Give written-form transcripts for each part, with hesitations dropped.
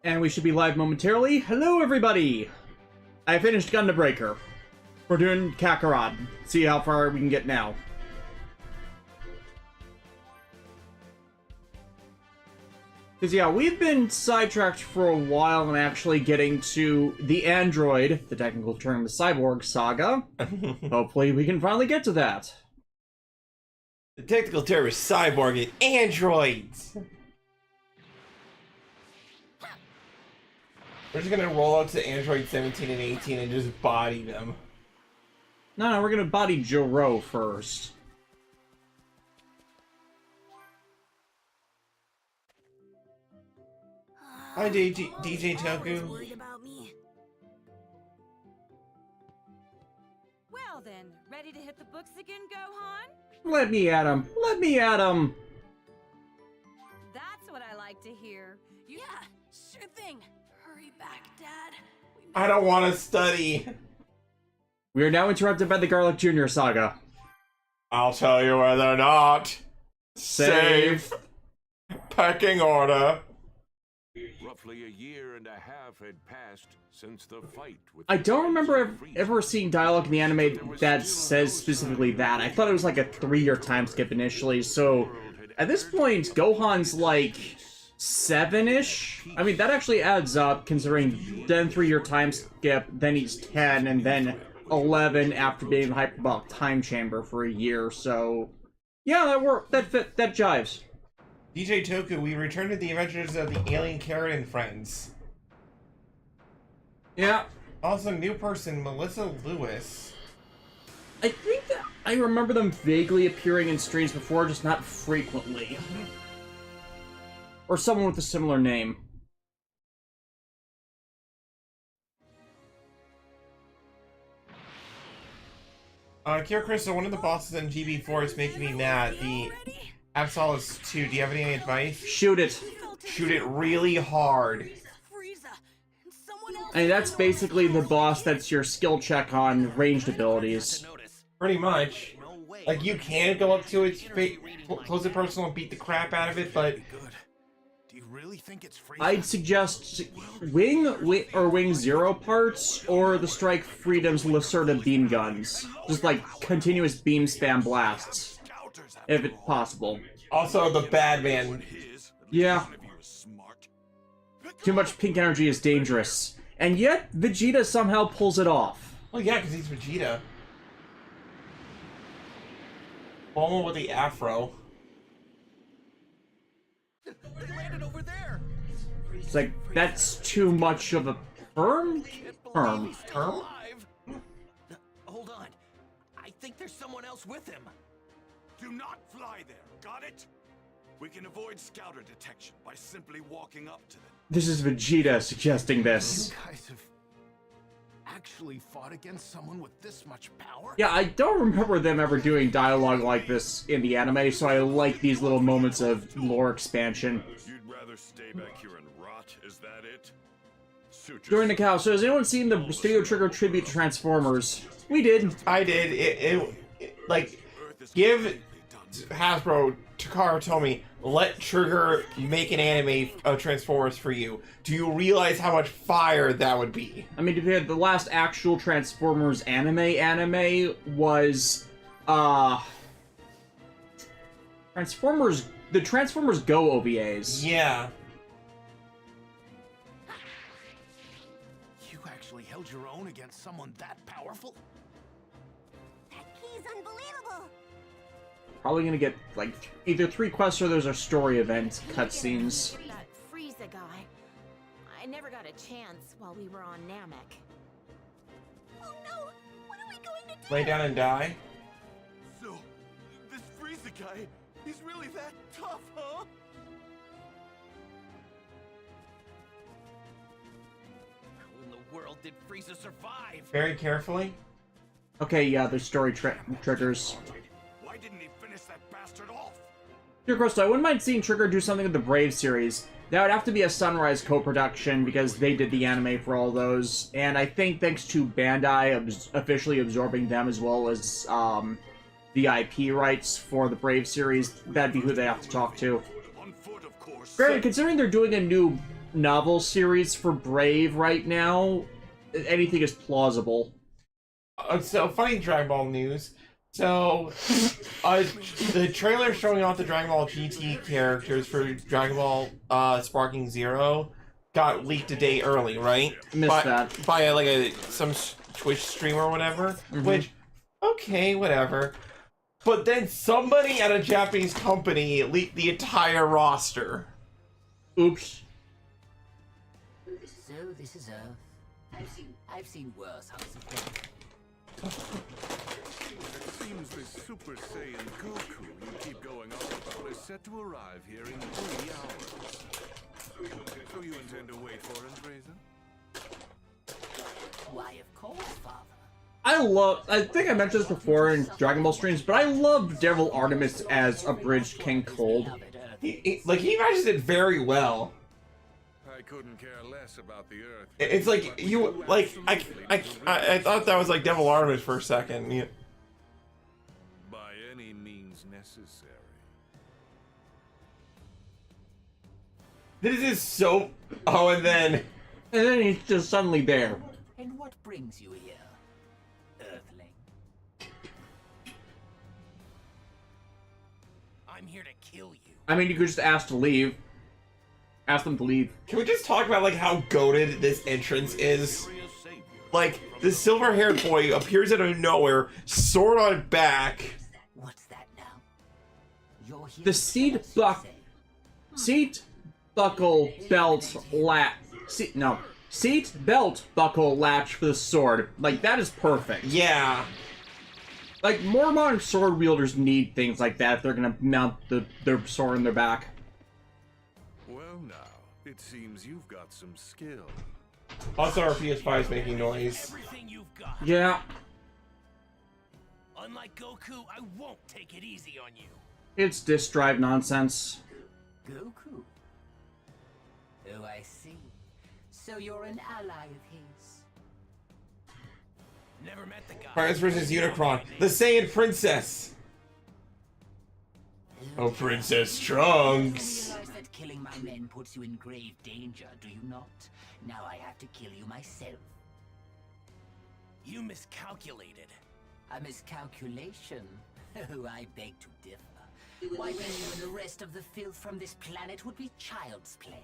And we should be live momentarily. Hello, everybody! I finished Gundam Breaker. We're doing Kakarot. See how far we can get now. Because, yeah, we've been sidetracked for a while and actually getting to the android, the technical term, the Cyborg saga. Hopefully we can finally get to that. The technical term is cyborg and androids. We're just gonna roll out to Android 17 and 18 and just body them. No, we're gonna body Joro first. Hi, DJ Toku. Well then, ready to hit the books again, Gohan? Let me at him. Let me at him. That's what I like to hear. Yeah, sure thing. Hurry back, Dad. I don't want to study. We are now interrupted by the Garlic Jr. saga. I'll tell you whether or not. Save. Pecking order. Roughly a year and a half had passed since the fight with I don't remember ever seeing dialogue in the anime that says specifically that. I thought it was like a 3-year time skip initially, so at this point, Gohan's like 7-ish? I mean, that actually adds up, considering then 3-year time skip, then he's 10, and then 11 after being in the hyperbolic time chamber for a year, so yeah, that worked. That jives. DJ Toku, we returned to the adventures of the alien Carrot and friends. Yeah. Also, new person, Melissa Lewis. I think that I remember them vaguely appearing in streams before, just not frequently. Or someone with a similar name. Kira Crystal, one of the bosses in GB4 is making me mad. The Absolus 2, do you have any advice? Shoot it. Shoot it really hard. I mean, that's basically the boss that's your skill check on ranged abilities. Pretty much. Like, you can go up to its close it personal and beat the crap out of it, but I'd suggest Wing 0 parts, or the Strike Freedom's Lacerda beam guns. Just like continuous beam spam blasts. If it's possible. Also, the bad man. Yeah. Too much pink energy is dangerous. And yet, Vegeta somehow pulls it off. Well, yeah, because he's Vegeta. Bulma with the afro. It's like, that's too much of a perm? Perm. Perm? Hold on. I think there's someone else with him. Do not fly there, got it? We can avoid scouter detection by simply walking up to them. This is Vegeta suggesting this. You guys have actually fought against someone with this much power? Yeah, I don't remember them ever doing dialogue like this in the anime, so I like these little moments of lore expansion. You'd rather stay back here and rot, is that it? During the cow, so has anyone seen the Studio Trigger tribute to Transformers? We did. I did. It like, give Hasbro, Takara told me, let Trigger make an anime of Transformers for you. Do you realize how much fire that would be? I mean, the last actual Transformers anime was, Transformers, the Transformers Go OVAs. Yeah. You actually held your own against someone that powerful? That key's unbelievable. Probably gonna get, like, either 3 quests or there's a story event cutscenes. That Frieza guy. I never got a chance while we were on Namek. Oh no! What are we going to do? Lay down and die? So, this Frieza guy, he's really that tough, huh? How in the world did Frieza survive? Very carefully. Okay, yeah, there's story triggers. Why didn't he finish that bastard off? Dear Crystal, I wouldn't mind seeing Trigger do something with the Brave series. That would have to be a Sunrise co-production, because they did the anime for all those. And I think thanks to Bandai officially absorbing them as well as the IP rights for the Brave series, that'd be who they have to talk to. On foot, of course. Granted, considering they're doing a new novel series for Brave right now, anything is plausible. So, funny Dragon Ball news. So, the trailer showing off the Dragon Ball GT characters for Dragon Ball Sparking Zero got leaked a day early, right? Missed that. By like some Twitch streamer or whatever. Which, okay, whatever. But then somebody at a Japanese company leaked the entire roster. Oops. So this is Earth. I've seen worse House of Death. It seems this Super Saiyan Goku you keep going on about is set to arrive here in 3 hours. So you intend to wait for him, Fraser? Why, of course, Father. I think I mentioned this before in Dragon Ball streams, but I love Devil Artemis as abridged King Cold. He matches it very well. I couldn't care less about the Earth. It's like you like I thought that was like Devil Artemis for a second. Yeah. By any means necessary. This is so. Oh, and then he's just suddenly there. And what brings you here, Earthling? I'm here to kill you. I mean, you could just ask to leave. Ask them to leave. can we just talk about like how goated this entrance is? Like this silver-haired boy appears out of nowhere, sword on back. What's that now? You're here The to seat tell us, you buck- say? Seat, buckle, belt, seat, belt, buckle, latch for the sword. Like, that is perfect. Yeah. Like, more modern sword wielders need things like that if they're gonna mount their sword in their back. Well now, it seems you've got some skill. Also, our PS5 is making noise. Everything you've got. Yeah, Unlike Goku, I won't take it easy on you. it's disk drive nonsense. Goku. Oh, I see. So you're an ally of his. Never met the guy. Pirates vs. Unicron, the Saiyan Princess. Oh, Princess Trunks. You realize that killing my men puts you in grave danger, do you not? Now I have to kill you myself. You miscalculated. A miscalculation? Oh, I beg to differ. Wiping you and the rest of the filth from this planet would be child's play.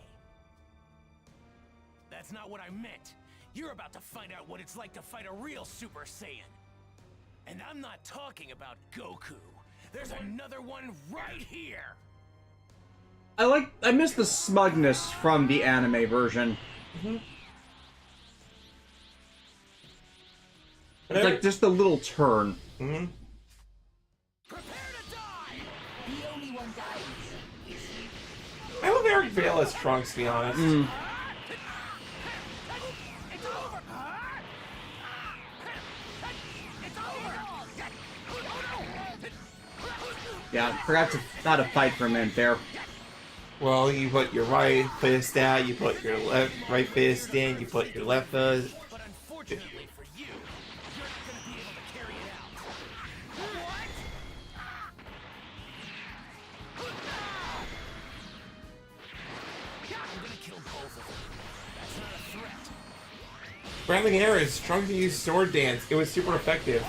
That's not what I meant. You're about to find out what it's like to fight a real Super Saiyan. And I'm not talking about Goku. There's another one right here. I miss the smugness from the anime version. It's like just a little turn. Prepare to die! The only one dying is you. I love Eric Vale as Trunks, to be honest. It's over! It's over! Yeah, forgot to not to fight for a minute there. Well, you put your right fist out, you put your right fist in, you put your left fist. But unfortunately for you, you're not gonna be able to carry it out. What? I'm gonna kill both of them. That's not a threat. Bradley Harris, Trunks used sword dance. It was super effective.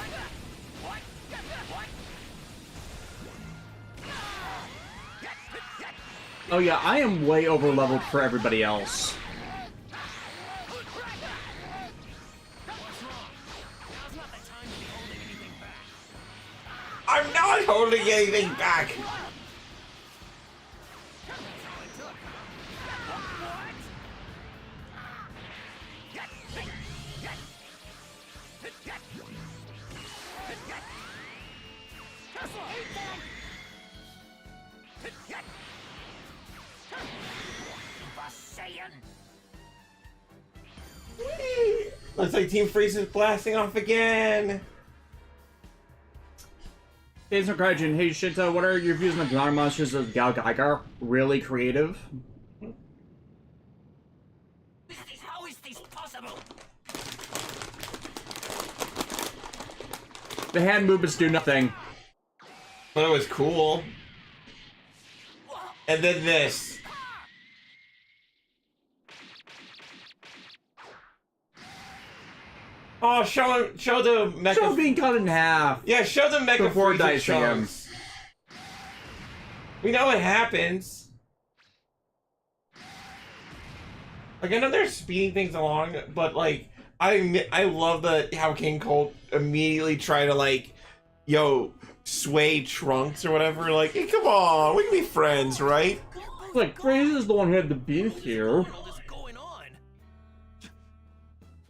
Oh yeah, I am way over leveled for everybody else. I'm not holding anything back. Looks like Team Freeze is blasting off again. Hey, Crygen. Hey, Shinta, what are your views on the Ground Monsters of Gal Geiger? Really creative. How is this possible? The hand movements do nothing. But it was cool. And then this. Oh, show the mecha. Show being cut in half. Yeah, show the mecha Before Frieza dicing him. Trunks. We know what happens. Like, I know they're speeding things along, but like, I love how King Colt immediately tried to like, sway Trunks or whatever. Like, hey, come on, we can be friends, right? Like, Frieza's the one who had to be here. What the hell is going on?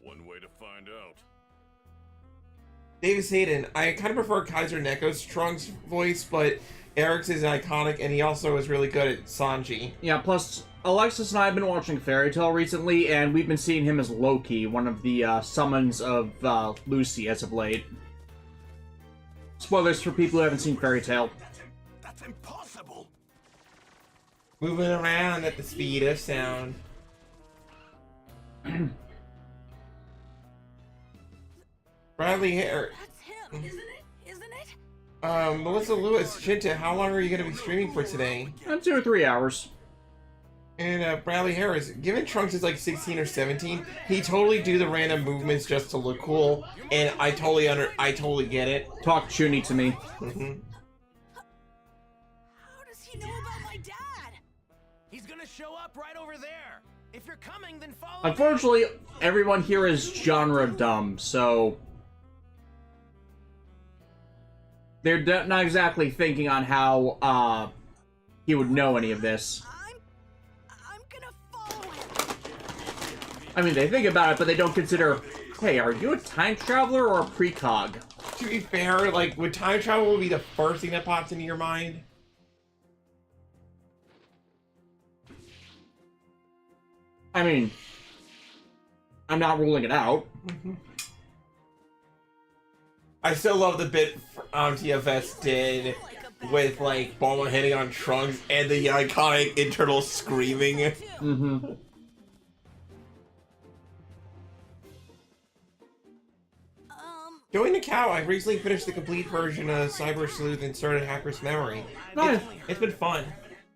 One way to find out. Davis Hayden, I kind of prefer Kaiser Neko's Trunks voice, but Eric's is iconic, and he also is really good at Sanji. Yeah, plus, Alexis and I have been watching Fairy Tail recently, and we've been seeing him as Loki, one of the summons of Lucy as of late. Spoilers for people who haven't seen Fairy Tail. That's impossible. Moving around at the speed of sound. Bradley Hare. That's him, isn't it? Isn't it? Melissa Lewis, Shinta, how long are you going to be streaming for today? 2 or 3 hours. And Bradley Harris, given Trunks is like 16 or 17, he totally do the random movements just to look cool, and I totally get it. Talk Chuny to me. How does he know about my dad? He's gonna show up right over there. If you're coming, then follow. Unfortunately, everyone here is genre dumb, so they're not exactly thinking on how he would know any of this. I'm gonna follow him. I mean, they think about it, but they don't consider, hey, are you a time traveler or a precog? To be fair, like, would time travel be the first thing that pops into your mind? I mean, I'm not ruling it out. I still love the bit TFS did with, like, Bulma hitting on Trunks and the iconic internal screaming. Mm-hmm. Joey Nakao, I recently finished the complete version of Cyber Sleuth and started Hacker's Memory. Nice. It's been fun.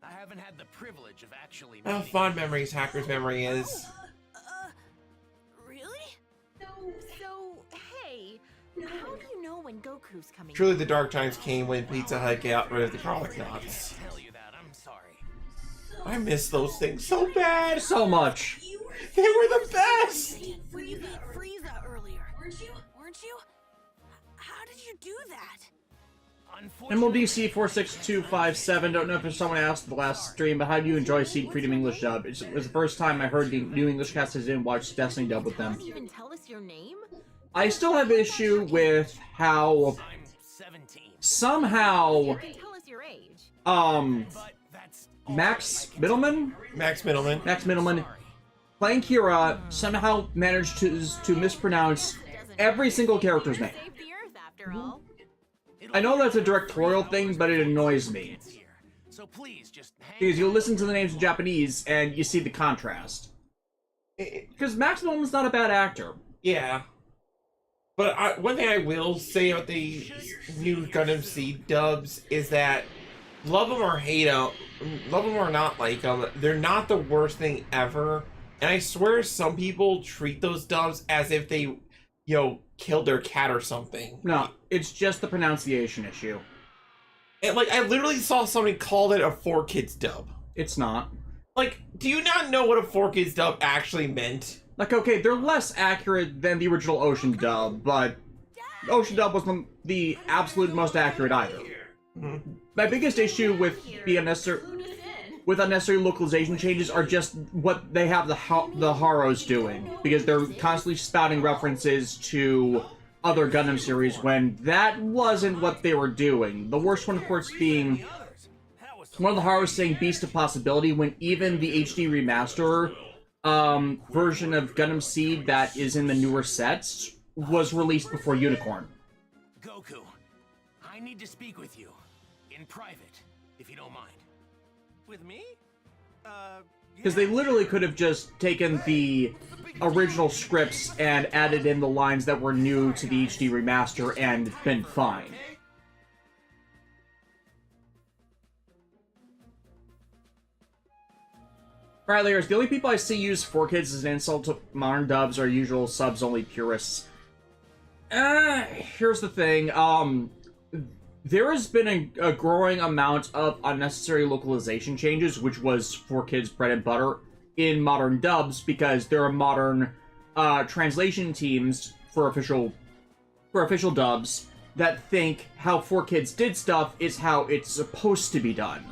I haven't had the privilege of actually. How meeting fond memories Hacker's Memory is. Really? So, hey, how do you know when Goku's coming? Truly the dark times came when Pizza Hut got rid of the garlic knots. tell you that. I'm sorry. I miss those things so bad. So much. They were the best. When you beat Frieza earlier, weren't you? How did you do that? Unfortunately, MLDC46257, don't know if someone asked the last stream, but how do you enjoy Seed Freedom English dub? It was the first time I heard the new English casters in watch Destiny dub with them. Can't even tell us your name? I still have issue with how I'm 17. somehow You can tell us your age. But that's Max Middleman Max Middleman. playing Kira somehow managed to mispronounce every single character's name. Save the Earth, after all. I know that's a directorial thing, but it annoys me. here. So please just hang Because you listen to the names in Japanese and you see the contrast. Because Max Middleman's not a bad actor. Yeah. But one thing I will say about the new Gundam Seed dubs is that love them or hate them, love them or not like them, they're not the worst thing ever. And I swear some people treat those dubs as if they, killed their cat or something. No, it's just the pronunciation issue. And, like, I literally saw somebody call it a 4Kids dub. It's not. Like, do you not know what a 4Kids dub actually meant? Like, okay, they're less accurate than the original Ocean dub, but Ocean dub wasn't the absolute most accurate either. My biggest issue with the unnecessary localization changes are just what they have the Haros doing, because they're constantly spouting references to other Gundam series when that wasn't what they were doing. The worst one, of course, being one of the Haros saying Beast of Possibility when even the HD remaster version of Gundam Seed that is in the newer sets was released before Unicorn. Goku, I need to speak with you in private, if you don't mind. With me? Because they literally could have just taken the original scripts and added in the lines that were new to the HD remaster and been fine. Alright, Layers, the only people I see use 4Kids as an insult to modern dubs are usual subs-only purists. Here's the thing. There has been a growing amount of unnecessary localization changes, which was 4Kids bread and butter in modern dubs, because there are modern translation teams for official dubs that think how 4Kids did stuff is how it's supposed to be done.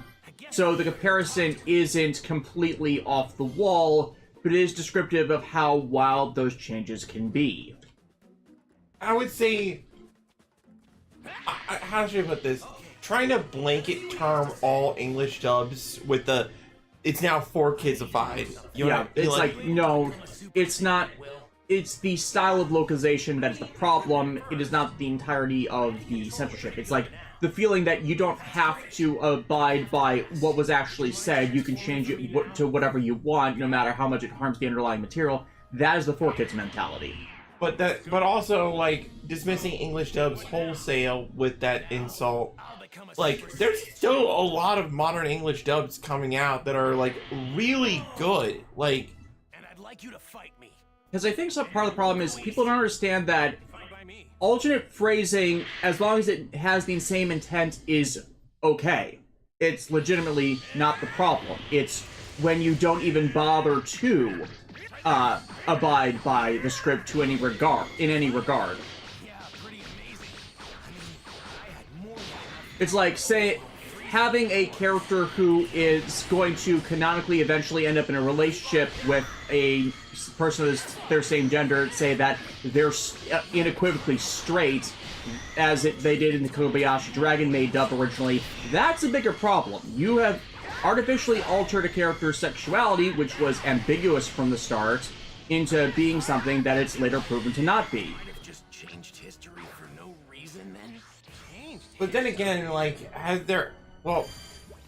So the comparison isn't completely off the wall, but it is descriptive of how wild those changes can be. I would say, how should I put this? Trying to blanket term all English dubs with the, it's now 4Kidsified. It's like, no, it's not. It's the style of localization that's the problem. It is not the entirety of the censorship. It's like the feeling that you don't have to abide by what was actually said. You can change it to whatever you want, no matter how much it harms the underlying material. That is the 4Kids mentality. But also, like, dismissing English dubs wholesale with that insult. Like, there's still a lot of modern English dubs coming out that are, like, really good. Like, And I'd like you to fight me. Because I think some part of the problem is people don't understand that alternate phrasing, as long as it has the same intent, is okay. It's legitimately not the problem. It's when you don't even bother to abide by the script in any regard. It's like, say, having a character who is going to canonically eventually end up in a relationship with a person of their same gender, say that they're unequivocally straight, as they did in the Kobayashi Dragon Maid dub originally, that's a bigger problem. You have artificially altered a character's sexuality, which was ambiguous from the start, into being something that it's later proven to not be. Just changed history for no reason, then? but then again, like, has there... Well,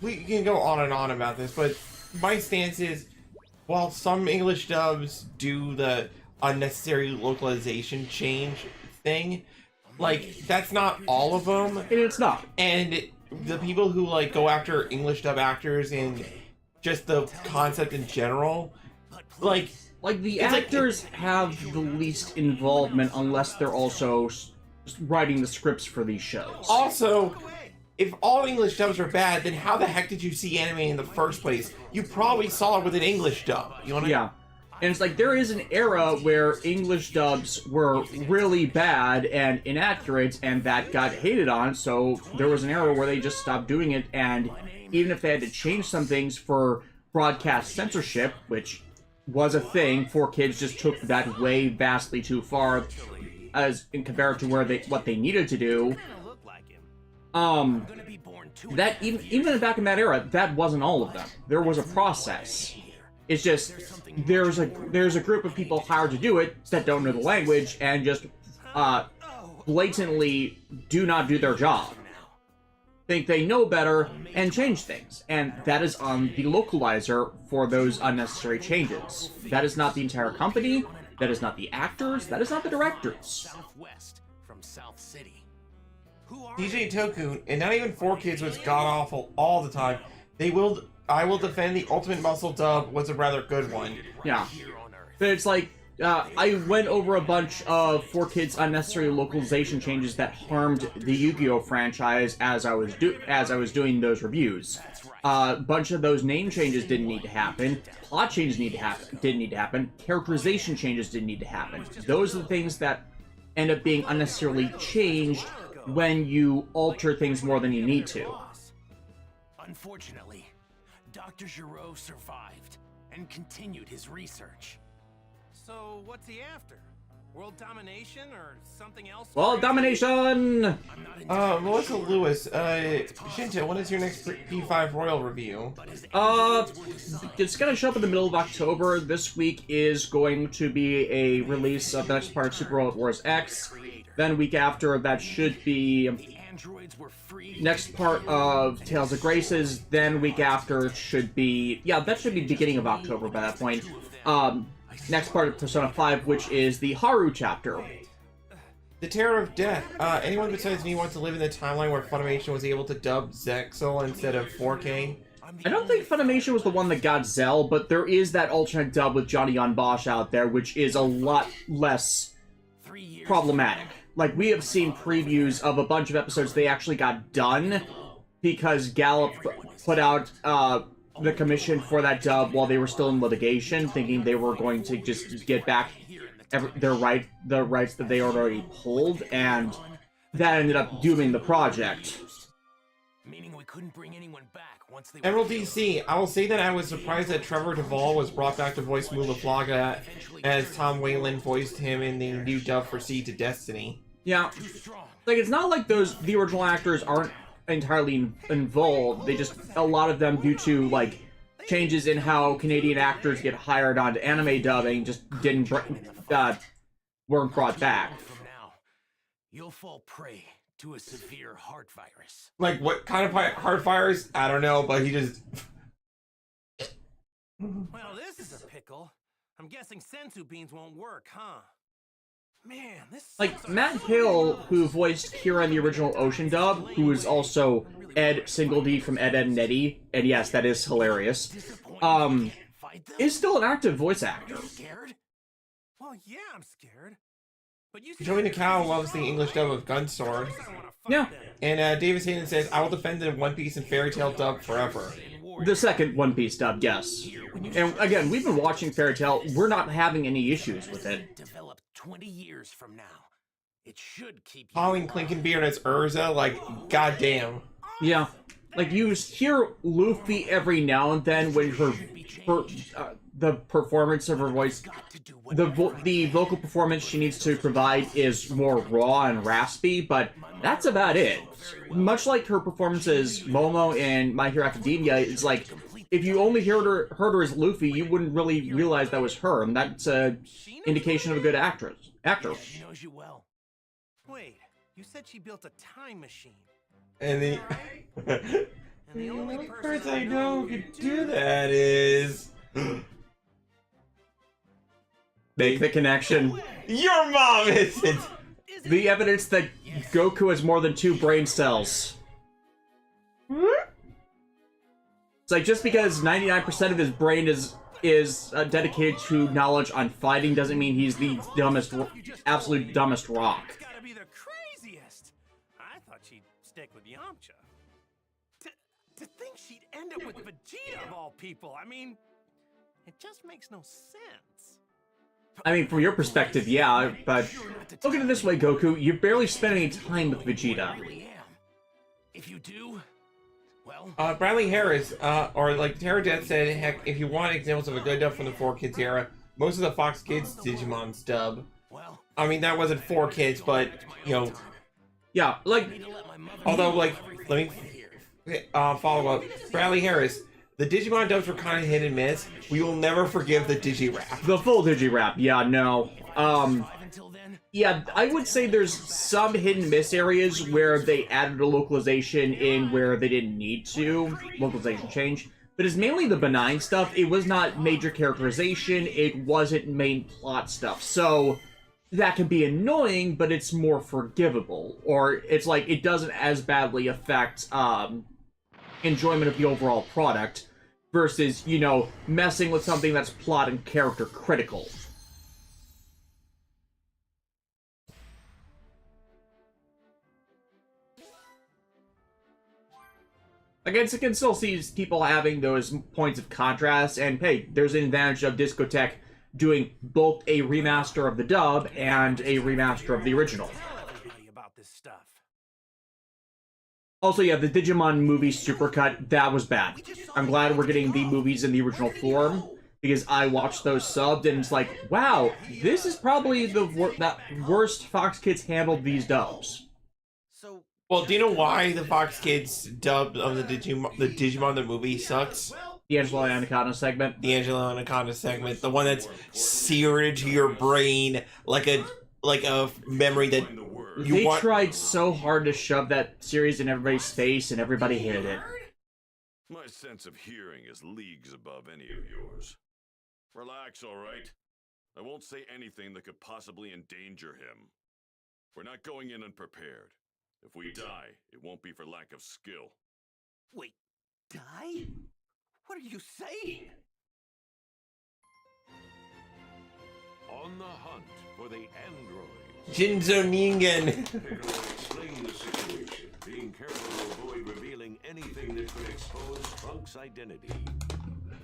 we can go on and on about this, but my stance is, while some English dubs do the unnecessary localization change thing, like, that's not all of them. It's not. And the people who, like, go after English dub actors and just the concept in general, like the actors have the least involvement unless they're also writing the scripts for these shows. Also, if all English dubs are bad, then how the heck did you see anime in the first place? You probably saw it with an English dub. You know what I mean? Yeah. And it's like, there is an era where English dubs were really bad and inaccurate, and that got hated on, so there was an era where they just stopped doing it, and even if they had to change some things for broadcast censorship, which was a thing, 4Kids just took that way vastly too far, as in compared to what they needed to do. That even back in that era, that wasn't all of them. There was a process. It's just there's a group of people hired to do it that don't know the language and just blatantly do not do their job. Think they know better and change things, and that is on the localizer for those unnecessary changes. That is not the entire company. That is not the actors. That is not the directors. Southwest from South City. DJ Toku, and not even 4Kids was god-awful all the time. I will defend the Ultimate Muscle dub was a rather good one. Yeah. But it's like, I went over a bunch of 4Kids unnecessary localization changes that harmed the Yu-Gi-Oh franchise as I was doing those reviews. A bunch of those name changes didn't need to happen. Plot changes didn't need to happen. Characterization changes didn't need to happen. Those are the things that end up being unnecessarily changed when you alter things more than you need to. Unfortunately, Dr. Giraud survived and continued his research. So, what's he after? World domination or something else? World domination! Melissa Lewis, Shinta, when is your next P5 Royal review? It's gonna show up in the middle of October. This week is going to be a release of the next part of Super Robot Wars X. Then week after, that should be next part of Tales of Graces. Then week after should be, yeah, that should be beginning of October by that point. Next part of Persona 5, which is the Haru chapter. The Terror of Death. Anyone besides me wants to live in the timeline where Funimation was able to dub Zexel instead of 4K? I don't think Funimation was the one that got Zell, but there is that alternate dub with Johnny on Bosch out there, which is a lot less problematic. like, we have seen previews of a bunch of episodes they actually got done because Gallup put out the commission for that dub while they were still in litigation, thinking they were going to just get back the rights that they already pulled, and that ended up dooming the project. Meaning we couldn't bring anyone back once they Emerald DC, I will say that I was surprised that Trevor Duvall was brought back to voice Mulaflaga, as Tom Whalen voiced him in the new dub for Seed to Destiny. Yeah, like, it's not like the original actors aren't entirely involved. They just, a lot of them, due to, like, changes in how Canadian actors get hired onto anime dubbing, just weren't brought back. From now, you'll fall prey to a severe heart virus. Like, what kind of heart virus? I don't know, but he just... Well, this is a pickle. I'm guessing sensu beans won't work, huh? Man, this Like, Matt Hill, who voiced Kira in the original Ocean dub, who is also Ed Singledy from Ed, Edd n Eddy, and yes, that is hilarious, is still an active voice actor. Scared? Well, yeah, I'm scared. But you Joey Nakao loves the English dub of Gunsword. Yeah. And Davis Hayden says, I will defend the One Piece and Fairy Tail dub forever. The second One Piece dub, yes. And again, we've been watching Fairy Tail. We're not having any issues with it. Developed 20 years from now. It should keep you Colleen Clinkenbeard as Urza, like, goddamn. Yeah. Like, you hear Luffy every now and then when the performance of her voice, the vocal performance she needs to provide is more raw and raspy, but that's about it. Much like her performance as Momo in My Hero Academia, it's like, if you only heard her as Luffy, you wouldn't really realize that was her, and that's an indication of a good actor. She knows you well. Wait, you said she built a time machine. And the... And the only person I know who could do that is... Make the connection. Your mom isn't! The evidence that Goku has more than 2 brain cells. It's like, just because 99% of his brain is dedicated to knowledge on fighting doesn't mean he's the dumbest, absolute dumbest rock. It's gotta be the craziest. I thought she'd stick with Yamcha. To think she'd end up with Vegeta of all people. I mean, it just makes no sense. I mean, from your perspective, yeah, but look at it this way, Goku. You barely spend any time with Vegeta. If you do, well... Bradley Harris, or like Terra Death said, heck, if you want examples of a good dub from the 4Kids era, most of the Fox Kids Digimon's dub. I mean, that wasn't 4Kids, but, you know... Yeah, like... Although, like, let me follow up. Bradley Harris, the Digimon dubs were kind of hit and miss. We will never forgive the Digi-Rap. The full Digi-Rap, yeah, no. Yeah, I would say there's some hit and miss areas where they added a localization in where they didn't need to. Localization change. But it's mainly the benign stuff. It was not major characterization. It wasn't main plot stuff. So that can be annoying, but it's more forgivable. Or it's like it doesn't as badly affect enjoyment of the overall product versus, you know, messing with something that's plot and character critical. Again, I can still see people having those points of contrast, and hey, there's an advantage of Discotek doing both a remaster of the dub and a remaster of the original. Also, yeah, the Digimon movie supercut, that was bad. I'm glad we're getting the movies in the original form, because I watched those subbed, and it's like, wow, this is probably the worst Fox Kids handled these dubs. Well, do you know why the Fox Kids dub of the Digimon the movie sucks? The Angelo Anaconda segment. The Angelo Anaconda segment, the one that's seared into your brain like a memory that they tried so hard to shove that series in everybody's face, and everybody hated it. My sense of hearing is leagues above any of yours. Relax, all right? I won't say anything that could possibly endanger him. We're not going in unprepared. If we die, it won't be for lack of skill. Wait, die? What are you saying? On the hunt for the android Jinzo Ningen. Explain the situation, being careful to avoid revealing anything that could expose Trunk's identity.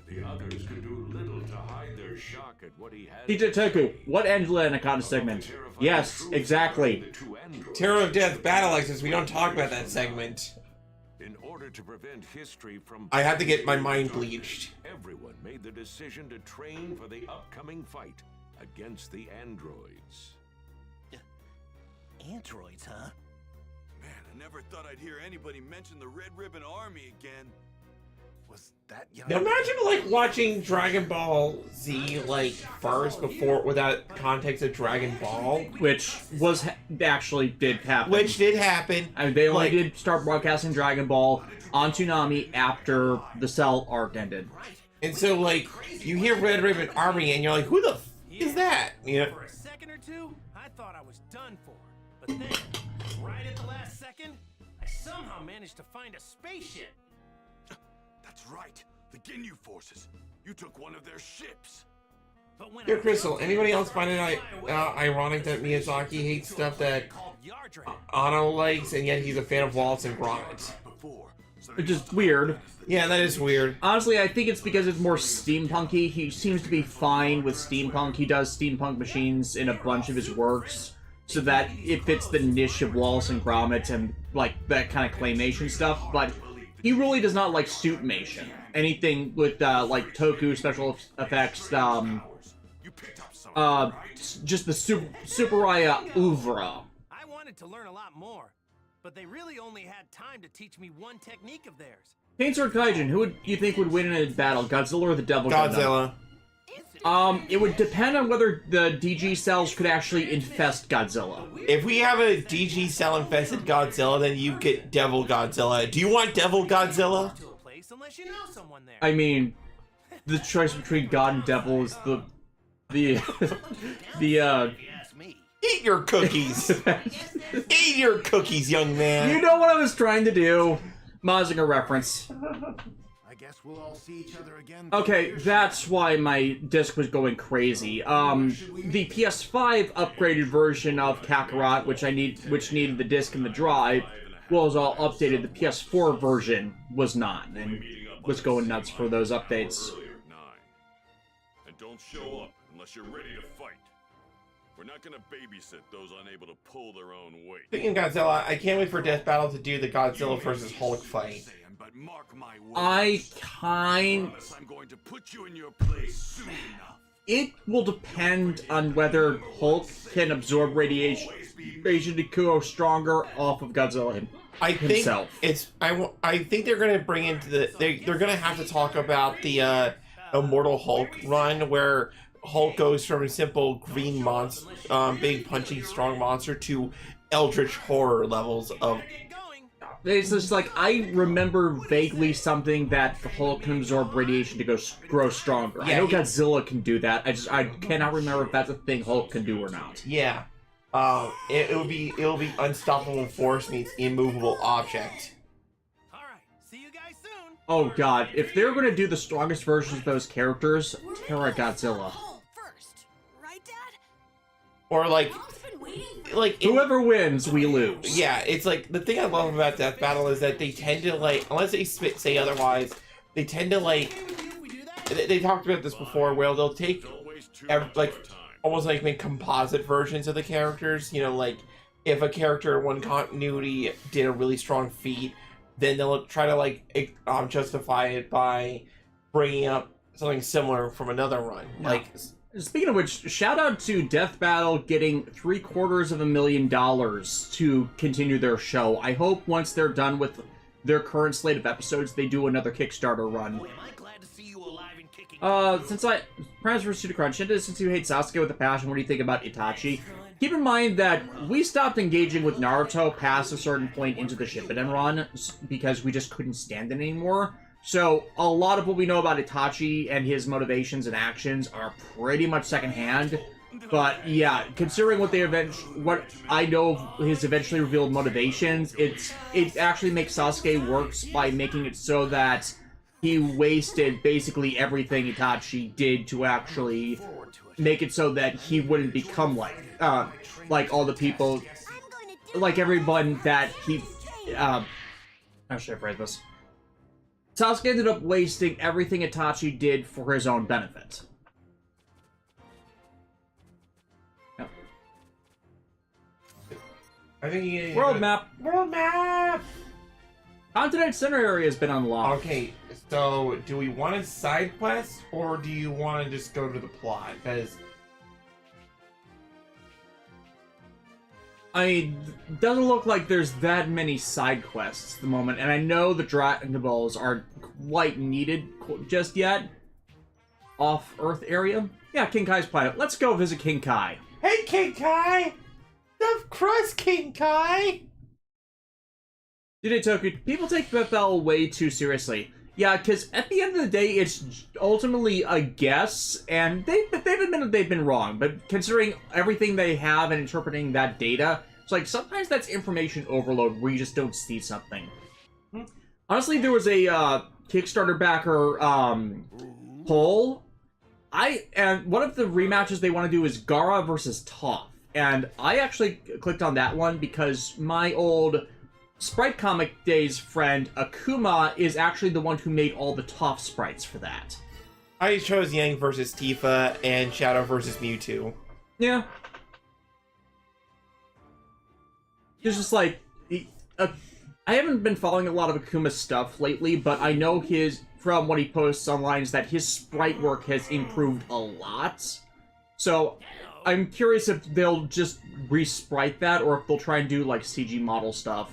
The others could do little to hide their shock at what he had. DJ Toku, what Angela Anaconda segment? Yes, exactly. Terror of Death Battle Axis. We don't talk about that segment. In order to prevent history from... I have to get my mind bleached. Everyone made the decision to train for the upcoming fight against the androids. Androids, huh? Man, I never thought I'd hear anybody mention the Red Ribbon Army again. Was that young? Now imagine like watching Dragon Ball Z like first before without context of Dragon Ball, Which was actually did happen. which did happen. I mean, they only like- did start broadcasting Dragon Ball on Toonami after the Cell arc ended. And so like you hear Red Ribbon Army and you're like, who the f is that? You know? For a second or two, I thought I was done for. But then, right at the last second, I somehow managed to find a spaceship. That's right, the Ginyu forces. You took one of their ships. But when Dear I Crystal, took it, anybody else find it fly away, ironic that Miyazaki hates stuff that called Yardrat. Ano likes, and yet he's a fan of Wallace and Gromit? Before, so Which is weird. Yeah, that is weird. Honestly, I think it's because it's more steampunky. He seems to be fine with steampunk. He does steampunk machines in a bunch of his works, so that it fits the niche of Wallace and Gromit and like that kind of claymation stuff. But he really does not like suitmation. Anything with like Toku special effects, you picked up some. just the Superaya oeuvre. I wanted to learn a lot more, but they really only had time to teach me one technique of theirs. Paintsword Kaijin, who would you think would win in a battle, Godzilla or the Devil Gundam? Godzilla. It would depend on whether the DG cells could actually infest Godzilla. If we have a DG cell infested Godzilla, then you get Devil Godzilla. Do you want Devil Godzilla? To a place unless you know someone there. I mean, the choice between God and Devil is the If you ask me. Eat your cookies. Eat your cookies, young man. You know what I was trying to do. Mazinger reference. I guess we'll all see each other again. Okay, that's why my disc was going crazy. The PS5 upgraded version of Kakarot, which needed the disc and the drive, was all updated. The PS4 version was not, and was going nuts for those updates. Earlier at 9. And don't show up unless you're ready to fight. We're not gonna babysit those unable to pull their own weight. Speaking of Godzilla, I can't wait for Death Battle to do the Godzilla versus Hulk fight. But mark my words. I'm going to put you in your place soon enough. It will depend on whether Hulk can absorb radiation to go stronger off of Godzilla I think himself. I think they're gonna bring into they're gonna have to talk about the Immortal Hulk run where Hulk goes from a simple green monster, big punchy strong monster to eldritch horror levels of. It's just like, I remember vaguely something that the Hulk can absorb radiation to grow stronger. I Yeah, know Godzilla can do that. I cannot remember if that's a thing Hulk can do or not. Yeah, it'll be unstoppable force meets immovable object. All right, see you guys soon. Oh god, if they're gonna do the strongest versions of those characters, Terra Godzilla. First, right, Dad? Or like Whoever wins, we lose. Yeah, it's like the thing I love about Death Battle is that they tend to like, unless they say otherwise, they tend to like. They talked about this before, where they'll take like almost like make composite versions of the characters. You know, like if a character in one continuity did a really strong feat, then they'll try to like justify it by bringing up something similar from another run. Yeah. Like, speaking of which, shout out to Death Battle getting $750,000 to continue their show. I hope once they're done with their current slate of episodes, they do another Kickstarter run. Boy, am I glad to see you alive and kicking. Since Shinta, since you hate Sasuke with a passion, what do you think about Itachi? Keep in mind that we stopped engaging with Naruto past a certain point into the Shippuden run because we just couldn't stand it anymore. So a lot of what we know about Itachi and his motivations and actions are pretty much secondhand. But yeah, considering what what I know of his eventually revealed motivations, it actually makes Sasuke works by making it so that he wasted basically everything Itachi did to actually make it so that he wouldn't become like all the people, like everyone that he, how should I phrase this? Sasuke ended up wasting everything Itachi did for his own benefit. Yep. I think he World map! World map! Continent Center area has been unlocked. Okay, so do we want a side quest, or do you want to just go to the plot? Because it doesn't look like there's that many side quests at the moment, and I know the Dragon Balls aren't quite needed just yet. Off-Earth area? Yeah, King Kai's planet. Let's go visit King Kai. hey, King Kai, the crust, King Kai. Toku, people take Bethel way too seriously. Yeah, because at the end of the day, it's ultimately a guess, and they've admitted they've been wrong, but considering everything they have and interpreting that data, it's like, sometimes that's information overload where you just don't see something. Honestly, there was a Kickstarter backer poll, and one of the rematches they want to do is Gaara versus Toph, and I actually clicked on that one because my old Sprite Comic Days friend, Akuma, is actually the one who made all the Toph sprites for that. I chose Yang versus Tifa and Shadow versus Mewtwo. Yeah. It's just like, I haven't been following a lot of Akuma's stuff lately, but I know from what he posts online, is that his sprite work has improved a lot. So, I'm curious if they'll just re-sprite that, or if they'll try and do, like, CG model stuff.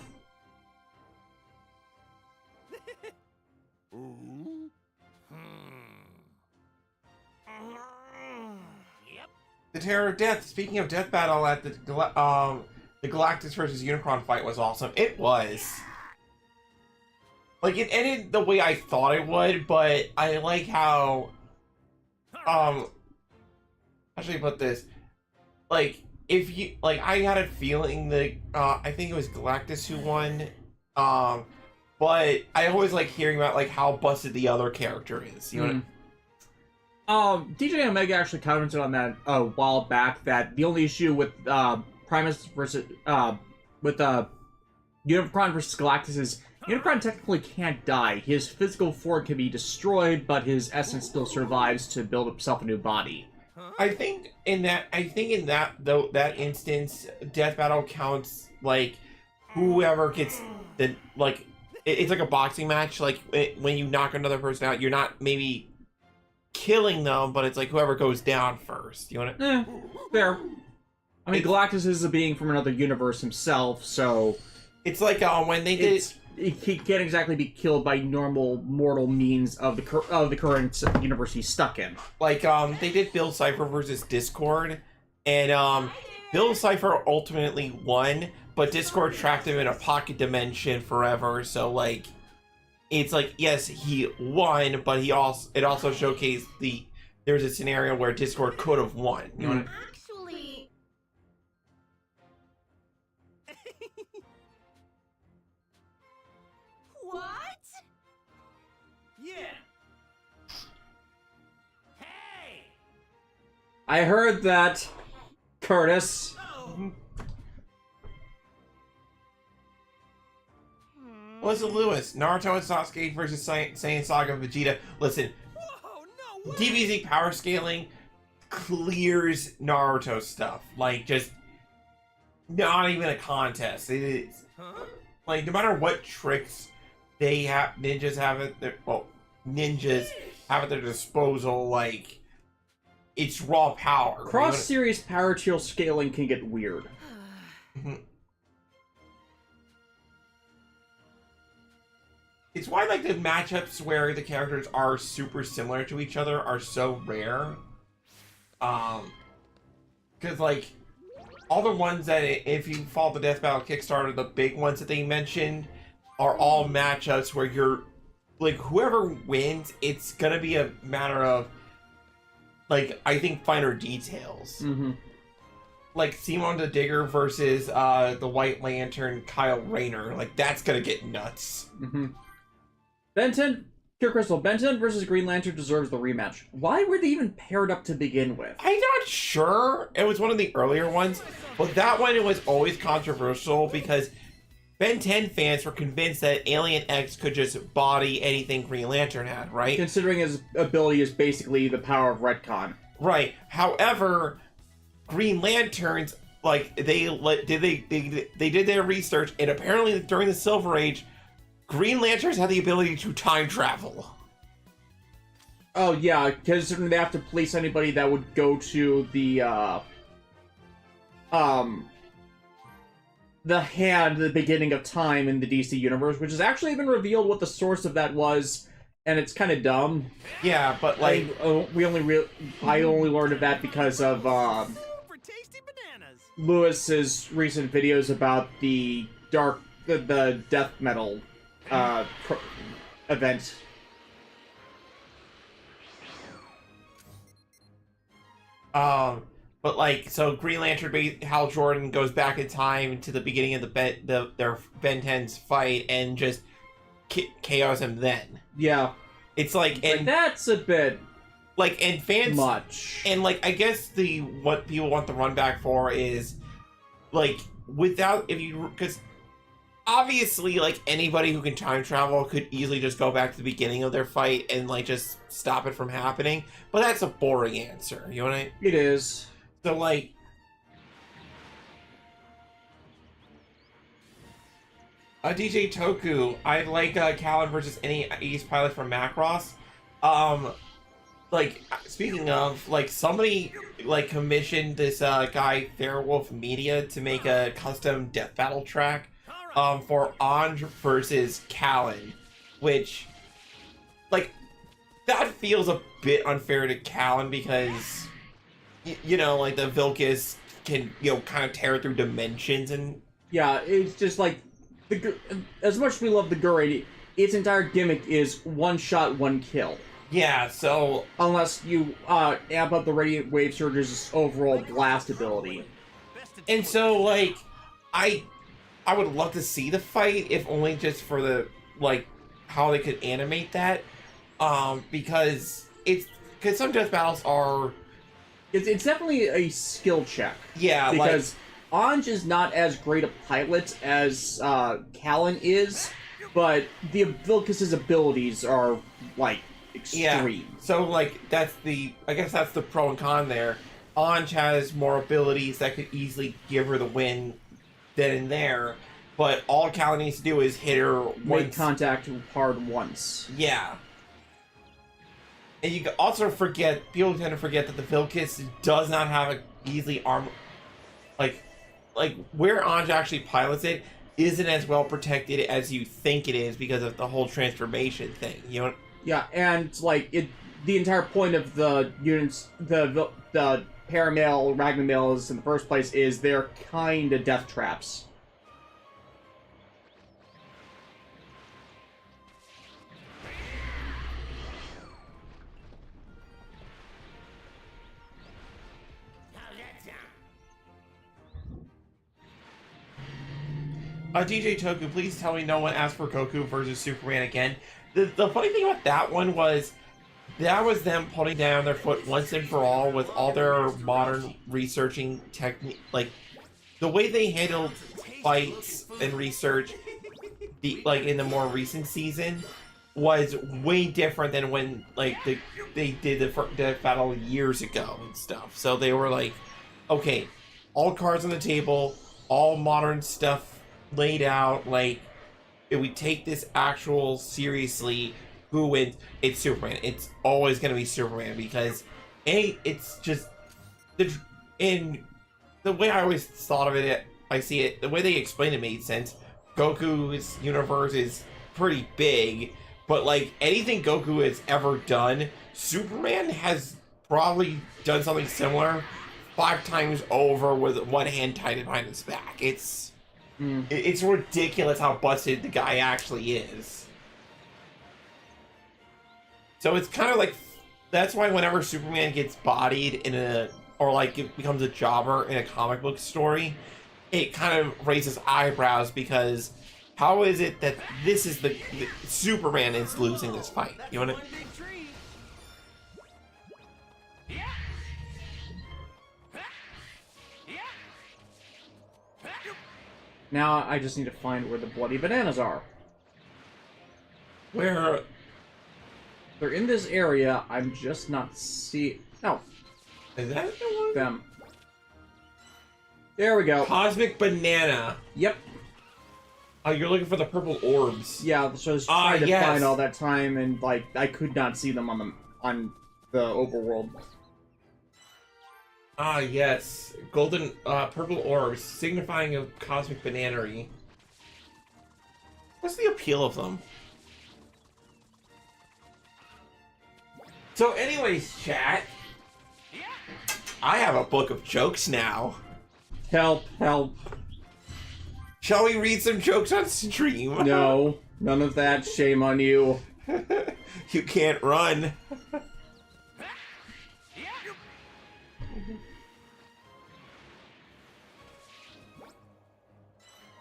The Terror of Death. Speaking of death battle at the Galactus versus Unicron fight was awesome. It was. Like, it ended the way I thought it would, but I like how, how should I put this? Like, I had a feeling that, I think it was Galactus who won, but I always like hearing about, like, how busted the other character is, you know? DJ Omega actually commented on that a while back, that the only issue with, Primus versus, with, Unicron versus Galactus is Unicron technically can't die. His physical form can be destroyed, but his essence still survives to build himself a new body. I think in that instance, death battle counts like whoever gets the, like, it's like a boxing match. Like, when you knock another person out, you're not maybe killing them, but it's like whoever goes down first. You want to? Fair. I mean, Galactus is a being from another universe himself, so it's like when they did. He can't exactly be killed by normal mortal means of the current universe he's stuck in. Like, they did Bill Cipher versus Discord, and Bill Cipher ultimately won, but Discord trapped him in a pocket dimension forever. So, like, it's like, yes, he won, but it also showcased there's a scenario where Discord could have won. You know? Actually, What? Yeah. Hey! I heard that, Curtis. Listen, Lewis, Naruto and Sasuke versus Saiyan Saga Vegeta. Listen, DBZ power scaling clears Naruto stuff. Like, just not even a contest. It is like, no matter what tricks ninjas have at their disposal, like, it's raw power. Cross-series power tier scaling can get weird. It's why, like, the matchups where the characters are super similar to each other are so rare. Because, like, all the ones that, if you follow the Death Battle Kickstarter, the big ones that they mentioned are all matchups where you're, like, whoever wins, it's gonna be a matter of, like, I think finer details. Like, Simon the Digger versus the White Lantern Kyle Rayner. Like, that's gonna get nuts. Benton, Pure Crystal, Ben 10 versus Green Lantern deserves the rematch. Why were they even paired up to begin with? I'm not sure. It was one of the earlier ones, but that one, it was always controversial because Ben 10 fans were convinced that Alien X could just body anything Green Lantern had, right? Considering his ability is basically the power of retcon. Right. However, Green Lanterns, like, they did their research, and apparently during the Silver Age, Green Lanterns had the ability to time travel. Oh yeah, because they have to place anybody that would go to the hand at the beginning of time in the DC universe, which has actually been revealed what the source of that was, and it's kind of dumb. Yeah, but like I only learned of that because of Super tasty bananas. Lewis's recent videos about the death metal event. But like, so Green Lantern, Hal Jordan goes back in time to the beginning of their Ben 10's fight and just KOs him then. Yeah. It's like, and that's a bit like, and fans much. And like, I guess what people want the run back for is like, because obviously, like, anybody who can time travel could easily just go back to the beginning of their fight and like just stop it from happening, but that's a boring answer, you know what I mean? It is. So like, DJ Toku, I'd like Callan versus any Ace pilot from Macross. Like, speaking of, like, somebody like commissioned this guy Fairwolf Media to make a custom death battle track for Anj versus Callan, which, like, that feels a bit unfair to Callan because, you know, like, the Vilcus can, you know, kind of tear through dimensions and... Yeah, it's just like, as much as we love the Gurren, its entire gimmick is one shot, one kill. Yeah, so... Unless you amp up the Radiant Wave Surge's overall blast ability. And so, like, I would love to see the fight, if only just for the, like, how they could animate that. Because some death battles are... It's definitely a skill check. Yeah, because Anj is not as great a pilot as Callan is, but the Vilcus's abilities are, like, extreme. Yeah, so, like, I guess that's the pro and con there. Anj has more abilities that could easily give her the win then and there, but all Callan needs to do is hit her once. Make contact hard once. Yeah. And you can also people tend to forget that the Vilcus does not have an easily arm, like where Anj actually pilots it isn't as well protected as you think it is because of the whole transformation thing, you know? Yeah, and like the entire point of the units, the Paramail, Ragnamails in the first place is they're kind of death traps. DJ Toku, please tell me no one asked for Goku versus Superman again. The funny thing about that one was that was them putting down their foot once and for all with all their modern researching technique. Like, the way they handled fights and research in the more recent season was way different than when, like, they did the battle years ago and stuff. So they were like, okay, all cards on the table, all modern stuff laid out, like, if we take this actual seriously, who wins? It's Superman. It's always going to be Superman because it's just in the way I always thought of it, I see it, the way they explained it made sense. Goku's universe is pretty big, but like anything Goku has ever done, Superman has probably done something similar 5 times over with one hand tied behind his back. It's ridiculous how busted the guy actually is. So it's kind of like, that's why whenever Superman gets bodied it becomes a jobber in a comic book story, it kind of raises eyebrows because How is it that this is the Superman is losing this fight? You want to? Now I just need to find where the bloody bananas are. Where? They're in this area. I'm just not No. Is that the one? Them. There we go. Cosmic banana. Yep. Oh, you're looking for the purple orbs. Yeah, so I was trying to yes. find all that time, and like I could not see them on the overworld. Ah, yes. Golden, purple orbs, signifying a cosmic bananery. What's the appeal of them? So anyways, chat. I have a book of jokes now. Help, help. Shall we read some jokes on stream? No, none of that. Shame on you. You can't run.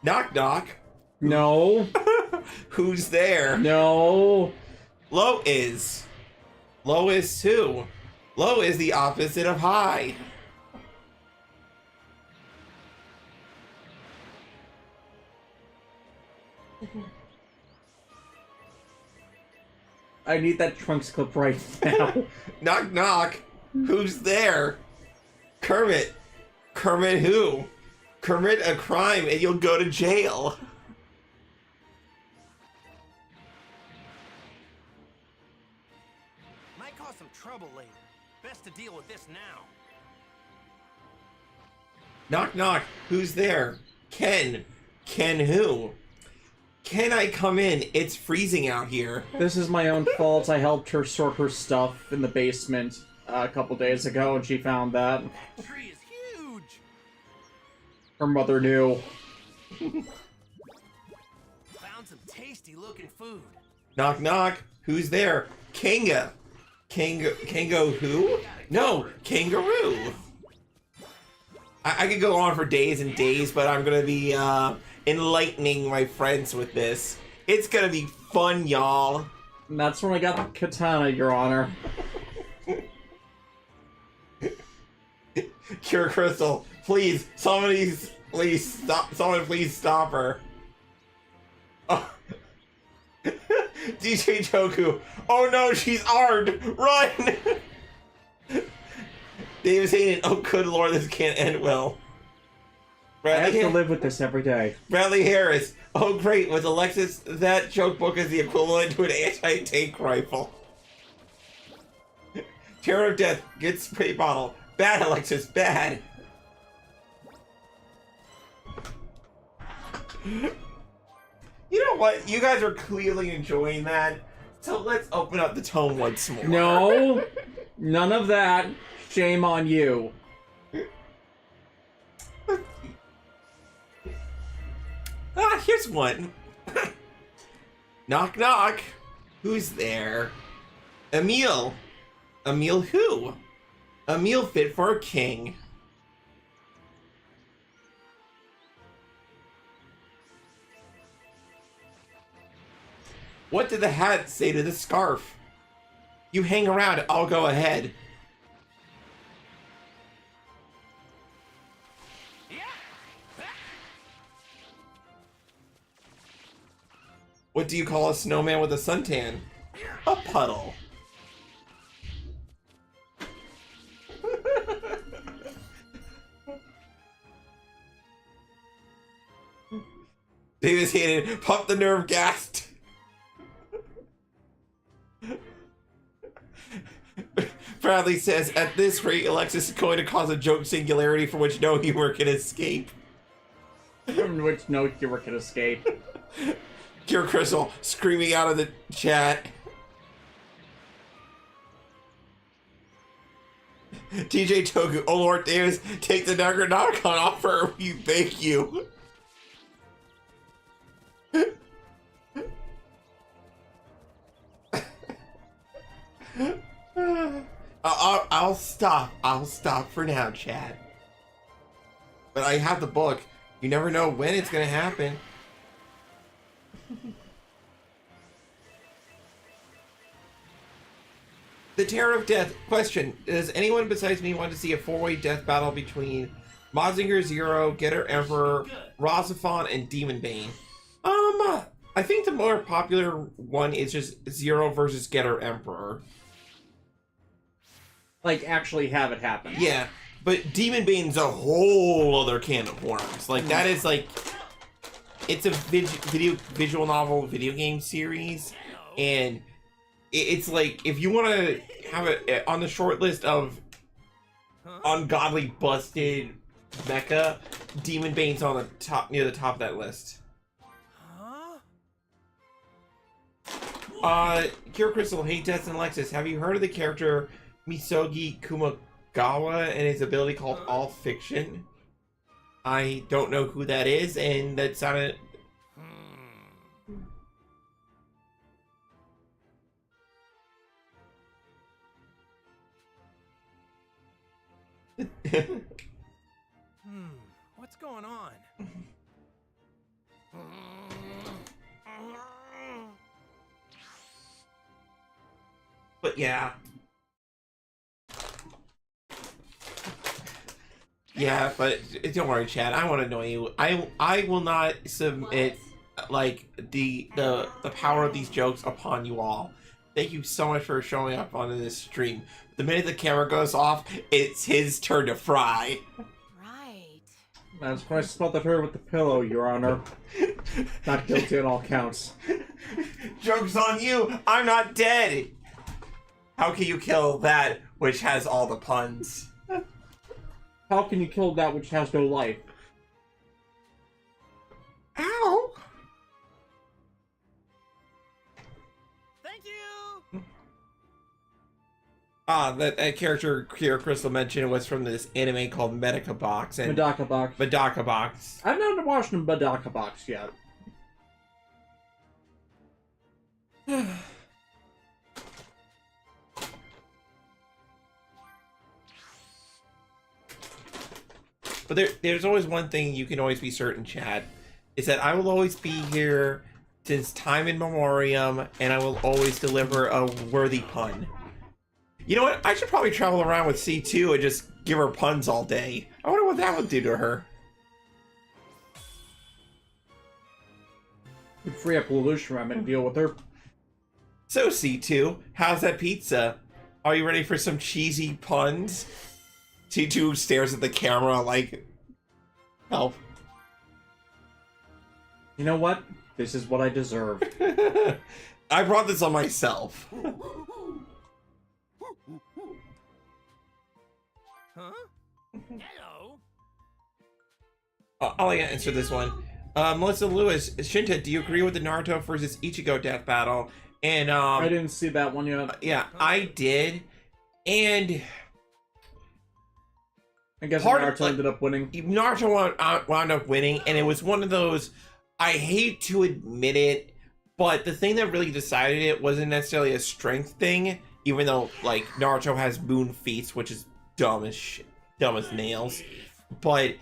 Knock knock. No. Who's there? No. Low is. Low is who? Low is the opposite of high. I need that Trunks clip right now. Knock knock. Who's there? Kermit. Kermit who? Commit a crime and you'll go to jail. Might cause some trouble later. Best to deal with this now. Knock knock. Who's there? Ken. Ken who? Can I come in? It's freezing out here. This is my own fault. I helped her sort her stuff in the basement a couple days ago, and she found that. That tree is huge. Her mother knew. Found some tasty looking food. Knock knock. Who's there? Kanga. Kango who? No, kangaroo. I could go on for days and days, but I'm gonna be enlightening my friends with this. It's gonna be fun, y'all. And that's when I got the katana, Your Honor. Cure Crystal, please, please stop. Someone please stop her. Oh. DJ Toku, oh no, she's armed. Run! Davis Hayden, oh good lord, this can't end well. I have to live with this every day. Bradley Harris, oh great, with Alexis, that joke book is the equivalent to an anti-tank rifle. Terror of Death gets spray bottle. Bad, Alexis, bad. You know what? You guys are clearly enjoying that. So let's open up the tome once more. No, none of that. Shame on you. Ah, here's one. Knock knock. Who's there? Emil. Emil who? Emil fit for a king. What did the hat say to the scarf? You hang around, I'll go ahead. What do you call a snowman with a suntan? A puddle. Davis Hayden, pump the nerve gassed. Bradley says, at this rate, Alexis is going to cause a joke singularity from which no humor can escape. From which no humor can escape. Cure Crystal screaming out of the chat. DJ Toku, oh Lord Davis, take the Necronomicon offer, we thank you. I'll stop for now, chat. But I have the book. You never know when it's gonna happen. The Terror of Death. Question. Does anyone besides me want to see a 4-way death battle between Mazinger Zero, Getter Emperor, Rosifon, and Demon Bane? I think the more popular one is just Zero versus Getter Emperor. Like, actually have it happen. Yeah, but Demon Bane's a whole other can of worms. Like, that is like... It's a visual novel video game series, and it's like, if you want to have it on the short list of ungodly busted mecha, Demon Bane's on the top, near the top of that list. Kira Crystal, hey Tess and Alexis, have you heard of the character Misogi Kumagawa and his ability called All Fiction? I don't know who that is, and that sounded... What's going on? But yeah. Yeah, but don't worry, Chad. I won't annoy you. I will not submit like the power of these jokes upon you all. Thank you so much for showing up on this stream. The minute the camera goes off, it's his turn to fry. Right. That's why I smothered her with the pillow, Your Honor. Not guilty on all counts. Joke's on you! I'm not dead! How can you kill that which has all the puns? How can you kill that which has no life? Ow! Thank you. That character Kira Crystal mentioned was from this anime called Medaka Box and Medaka Box. Medaka Box. I've not watched the Medaka Box yet. But there's always one thing you can always be certain, Chad, is that I will always be here since time in memoriam, and I will always deliver a worthy pun. You know what? I should probably travel around with C2 and just give her puns all day. I wonder what that would do to her. You'd free up Lelouch and deal with her. So C2, how's that pizza? Are you ready for some cheesy puns? C2 stares at the camera like, help. You know what? This is what I deserve. I brought this on myself. Huh? Hello. I'll answer this one. Melissa Lewis, Shinta, do you agree with the Naruto versus Ichigo death battle? And I didn't see that one yet. Yeah, I did. And I guess Naruto ended up winning. Naruto wound up winning, and it was one of those, I hate to admit it, but the thing that really decided it wasn't necessarily a strength thing, even though, like, Naruto has moon feats, which is dumb as shit, dumb as nails. But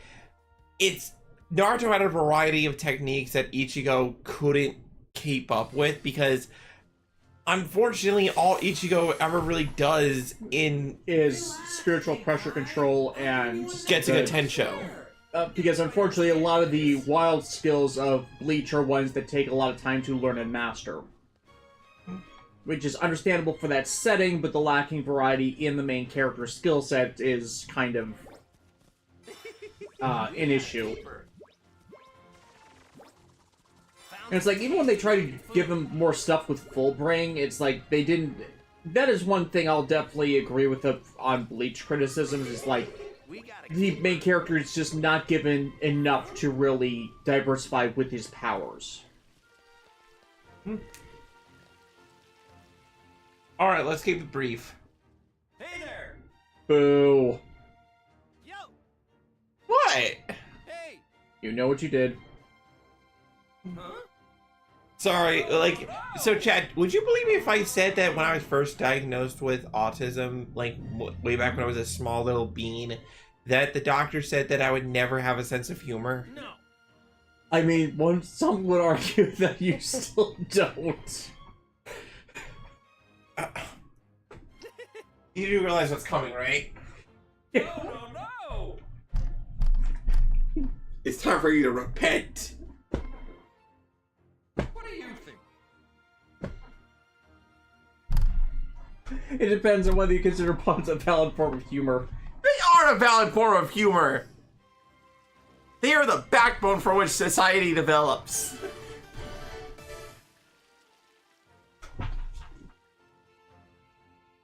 it's, Naruto had a variety of techniques that Ichigo couldn't keep up with, because unfortunately all Ichigo ever really does is spiritual pressure control and getting a Tensho. Because unfortunately a lot of the wild skills of Bleach are ones that take a lot of time to learn and master. Which is understandable for that setting, but the lacking variety in the main character's skill set is kind of an issue. And it's like, even when they try to give him more stuff with full brain, it's like, they didn't... That is one thing I'll definitely agree with on Bleach criticisms, is like, the main character is just not given enough to really diversify with his powers. Alright, let's keep it brief. Hey there. Boo. Yo. What? Hey. You know what you did. Huh? Sorry, like, so Chad, would you believe me if I said that when I was first diagnosed with autism, like, way back when I was a small little bean, that the doctor said that I would never have a sense of humor? No. I mean, some would argue that you still don't. You do realize what's coming, right? No! It's time for you to repent. What do you think? It depends on whether you consider puns a valid form of humor. They are a valid form of humor. They are the backbone for which society develops.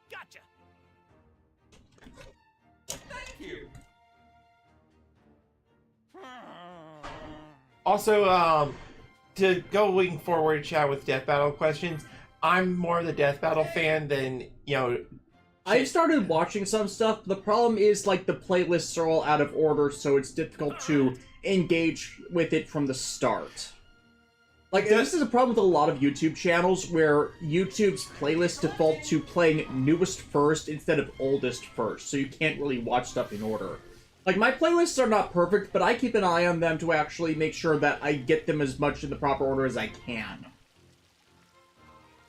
Gotcha. Thank you. Also, to going forward, chat with Death Battle questions. I'm more the Death Battle fan than, you know. I started watching some stuff. The problem is, like, the playlists are all out of order, so it's difficult to engage with it from the start. Like, this is a problem with a lot of YouTube channels, where YouTube's playlists default to playing newest first instead of oldest first, so you can't really watch stuff in order. Like, my playlists are not perfect, but I keep an eye on them to actually make sure that I get them as much in the proper order as I can.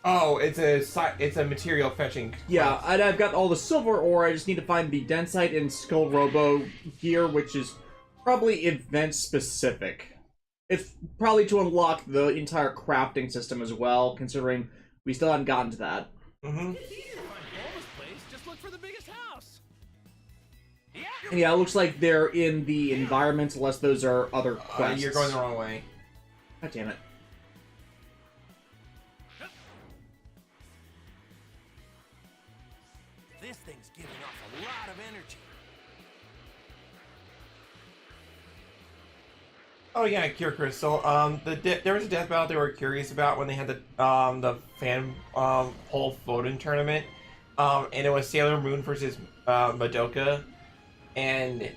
Oh, it's a material fetching. Yeah, and I've got all the silver ore. I just need to find the Densite and Skull Robo gear, which is probably event specific. It's probably to unlock the entire crafting system as well, considering we still haven't gotten to that. Mm-hmm. Just look for the biggest house. And yeah, it looks like they're in the environments, unless those are other quests. You're going the wrong way. God damn it. This thing's giving off a lot of energy. Oh yeah, Cure Crystal. There was a Death Battle they were curious about when they had the fan poll voting tournament. And it was Sailor Moon versus Madoka. And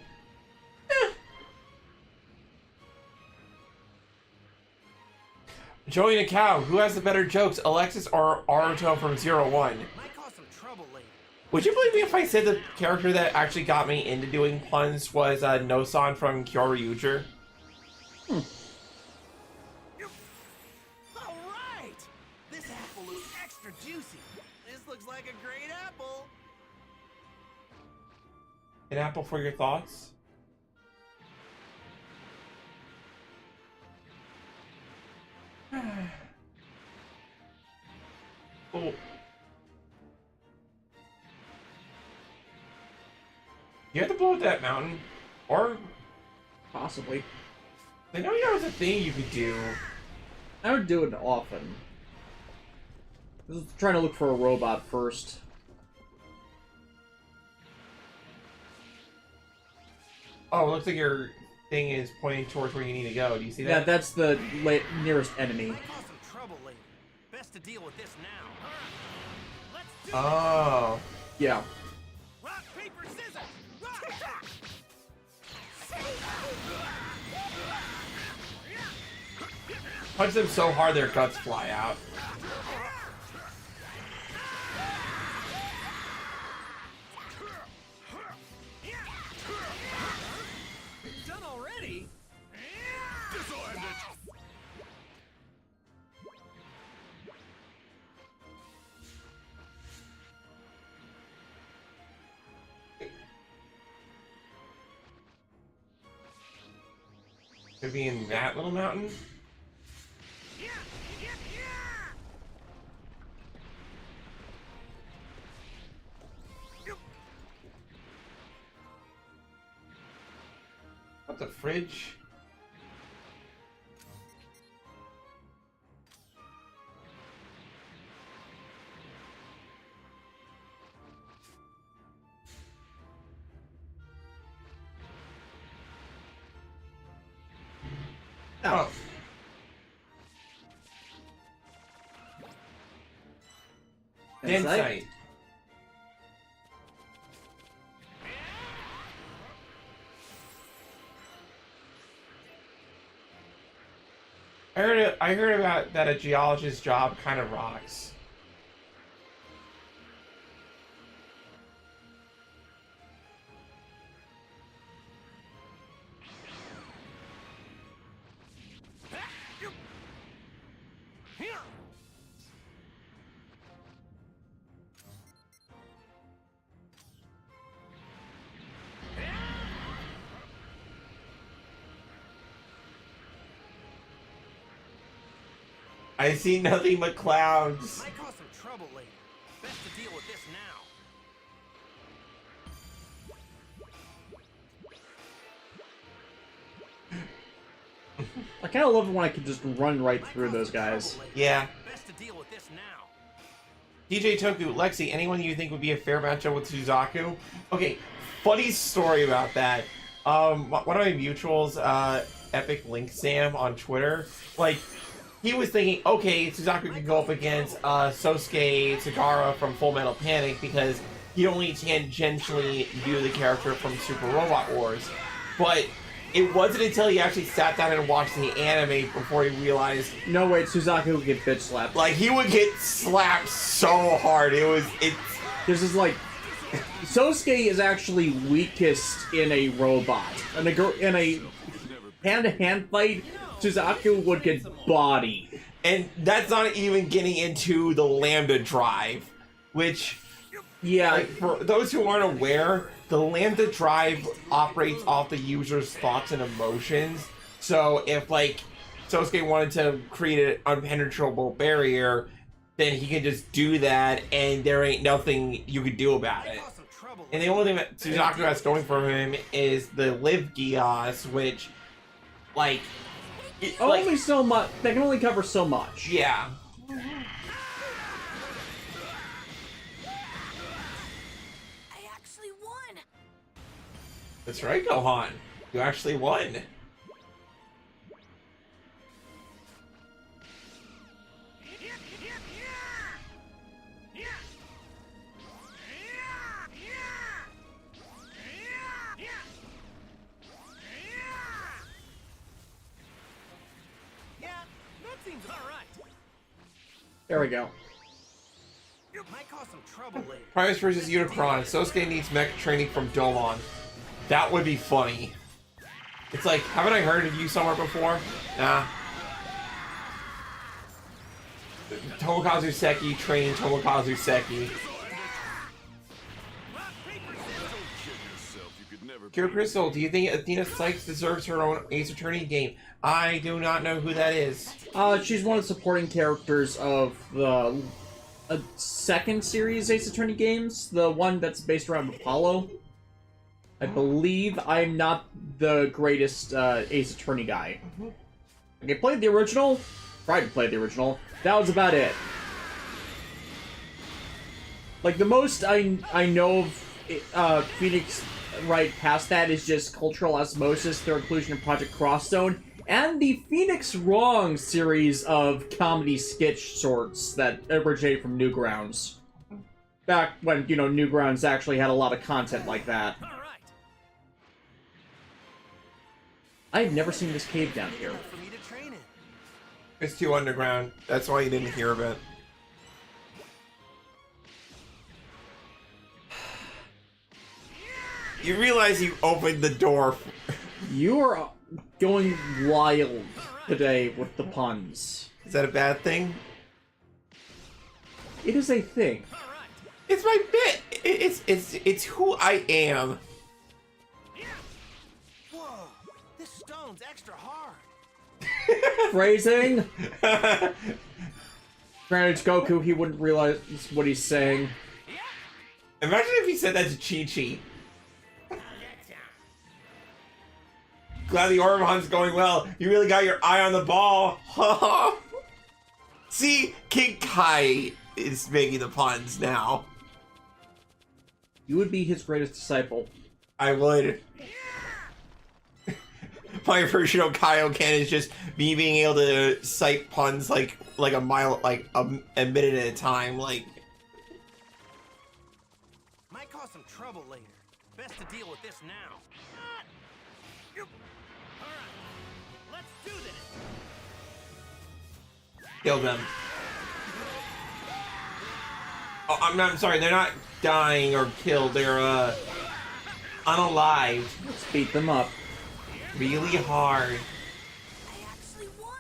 Joey and a Cow, who has the better jokes, Alexis or Aruto from 01? Might cause some trouble later. Would you believe me if I said the character that actually got me into doing puns was Nosan from Kyoryuger? All right! This apple looks extra juicy. This looks like a great apple. An apple for your thoughts? Oh. You have to blow up that mountain, or Possibly. I know there was a thing you could do. I would do it often. I was trying to look for a robot first. Oh, it looks like your thing is pointing towards where you need to go. Do you see that? Yeah, that's the nearest enemy. Might cause some trouble later. Best to deal with this now. Let's do Oh. Yeah. it. Rock, paper, scissors. Rock. Punch them so hard their guts fly out. Done already? Disarm it! Could be in that little mountain. What the fridge? Oh. Densite. I heard about that a geologist's job kind of rocks. I see nothing but clouds. Might cause some trouble later. Best to deal with this now. I kind of love it when I can just run right through those guys. Yeah. Best to deal with this now. DJ Toku, Lexi, anyone you think would be a fair matchup with Suzaku? Okay, funny story about that. One of my mutuals, Epic Link Sam on Twitter, like, he was thinking, okay, Suzaku could go up against Sosuke Tagara from Full Metal Panic because he only tangentially knew the character from Super Robot Wars. But it wasn't until he actually sat down and watched the anime before he realized... No, wait, Suzaku would get bitch slapped. Like, he would get slapped so hard. This is like... Sosuke is actually weakest in a robot. In a hand-to-hand fight, Suzaku would get bodied. And that's not even getting into the Lambda Drive, which... Yeah. Like, for those who aren't aware, the Lambda Drive operates off the user's thoughts and emotions. So if, like, Sosuke wanted to create an impenetrable barrier, then he can just do that, and there ain't nothing you could do about it. And the only thing that Suzaku has going for him is the Live Gios, which, like... Only so much. They can only cover so much. Yeah. That's right, Gohan. You actually won. There we go. Might cause some trouble later. Primus versus Unicron. Sosuke needs mech training from Domon. That would be funny. It's like, haven't I heard of you somewhere before? Nah. Tomokazu Seki training Tomokazu Seki. Kira Crystal, do you think Athena Sykes deserves her own Ace Attorney game? I do not know who that is. She's one of the supporting characters of the second series Ace Attorney games, the one that's based around Apollo. I believe. I'm not the greatest Ace Attorney guy. Okay, played the original. Tried to play the original. That was about it. Like, the most I know of Phoenix right past that is just Cultural Osmosis, their inclusion in Project Crosstone, and the Phoenix Wrong series of comedy sketch sorts that originated from Newgrounds. Back when, you know, Newgrounds actually had a lot of content like that. I've never seen this cave down here. It's too underground. That's why you didn't hear of it. You realize you opened the door. You are going wild today with the puns. Is that a bad thing? It is a thing. It's my bit. It's who I am. Whoa, this stone's extra hard. Phrasing. Granted, it's Goku, he wouldn't realize what he's saying. Imagine if he said that to Chi-Chi. Glad the Orb-Hunt's going well. You really got your eye on the ball. See, King Kai is making the puns now. You would be his greatest disciple. I would. My version of Kaioken is just me being able to cite puns like a mile, like a minute at a time. Like, might cause some trouble later. Best to deal with this now. All right, let's do this. kill them. Oh, I'm sorry. They're not dying or killed. They're unalived. Let's beat them up. Really hard. I actually won.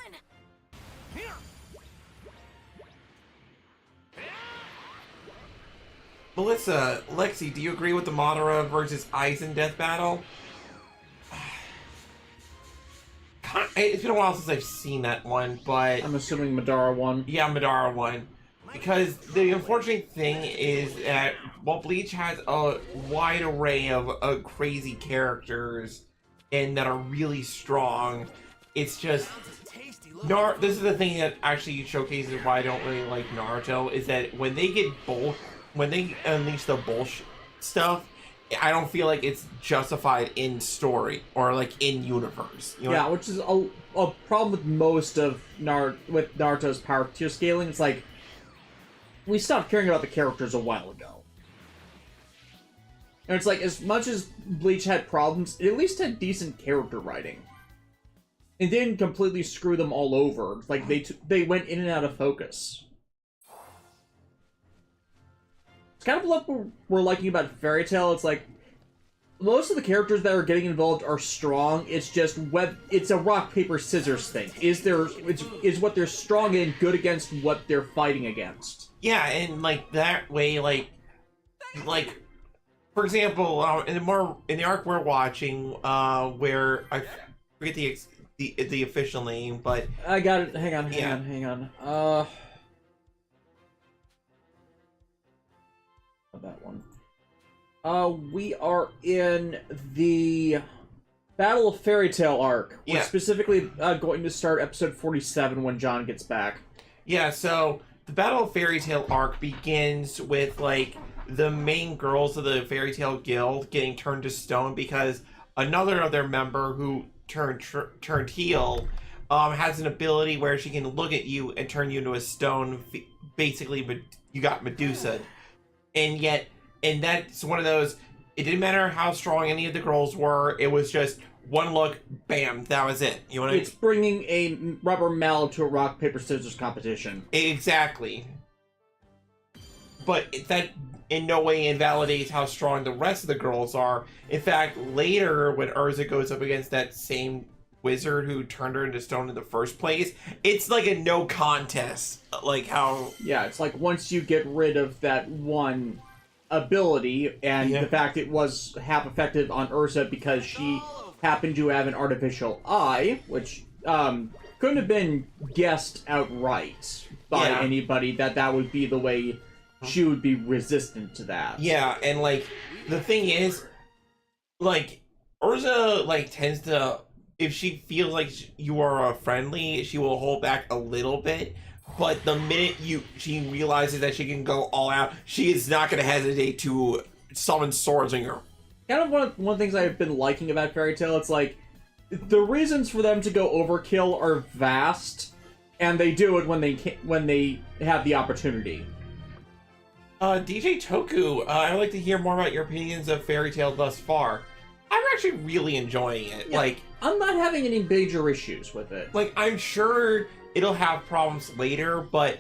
Melissa, Lexi, do you agree with the Madara versus Aizen death battle? it's been a while since I've seen that one, but I'm assuming Madara won. Yeah, Madara won. Because the unfortunate thing is that while Bleach has a wide array of crazy characters and that are really strong, it's just this is the thing that actually showcases why I don't really like Naruto, is that when they unleash the bullshit stuff, I don't feel like it's justified in story or like in universe. You know? Yeah, which is a problem with most of Naruto's power tier scaling. It's like, we stopped caring about the characters a while ago. And it's like, as much as Bleach had problems, it at least had decent character writing. It didn't completely screw them all over. Like, they went in and out of focus. It's kind of what we're liking about Fairy Tail. It's like, most of the characters that are getting involved are strong. It's just it's a rock paper scissors thing. Is what they're strong in good against what they're fighting against? Yeah, and like that way, like for example, in the arc we're watching, where I forget the official name, but I got it. Hang on. That one. We are in the Battle of Fairy Tail arc. We're specifically going to start episode 47 when John gets back. Yeah, so the Battle of Fairy Tail arc begins with, like, the main girls of the Fairy Tail Guild getting turned to stone because another of their member who turned heel has an ability where she can look at you and turn you into a stone. Basically, you got Medusa. And that's one of those, it didn't matter how strong any of the girls were, it was just one look, bam, that was it. You know what I mean? It's bringing a rubber mallet to a rock, paper, scissors competition. Exactly. But that in no way invalidates how strong the rest of the girls are. In fact, later, when Urza goes up against that same wizard who turned her into stone in the first place, it's like a no contest. Like how... Yeah, it's like once you get rid of that one ability, and the fact it was half effective on Urza because she happened to have an artificial eye, which couldn't have been guessed outright by anybody that would be the way she would be resistant to that. Yeah, and like, the thing is, like, Urza, like, tends to, if she feels like you are friendly, she will hold back a little bit. But the minute she realizes that she can go all out, she is not going to hesitate to summon swords on you. Kind of one of the things I've been liking about Fairy Tail, it's like, the reasons for them to go overkill are vast, and they do it when they have the opportunity. DJ Toku, I'd like to hear more about your opinions of Fairy Tail thus far. I'm actually really enjoying it. Yeah, like, I'm not having any major issues with it. Like, I'm sure it'll have problems later, but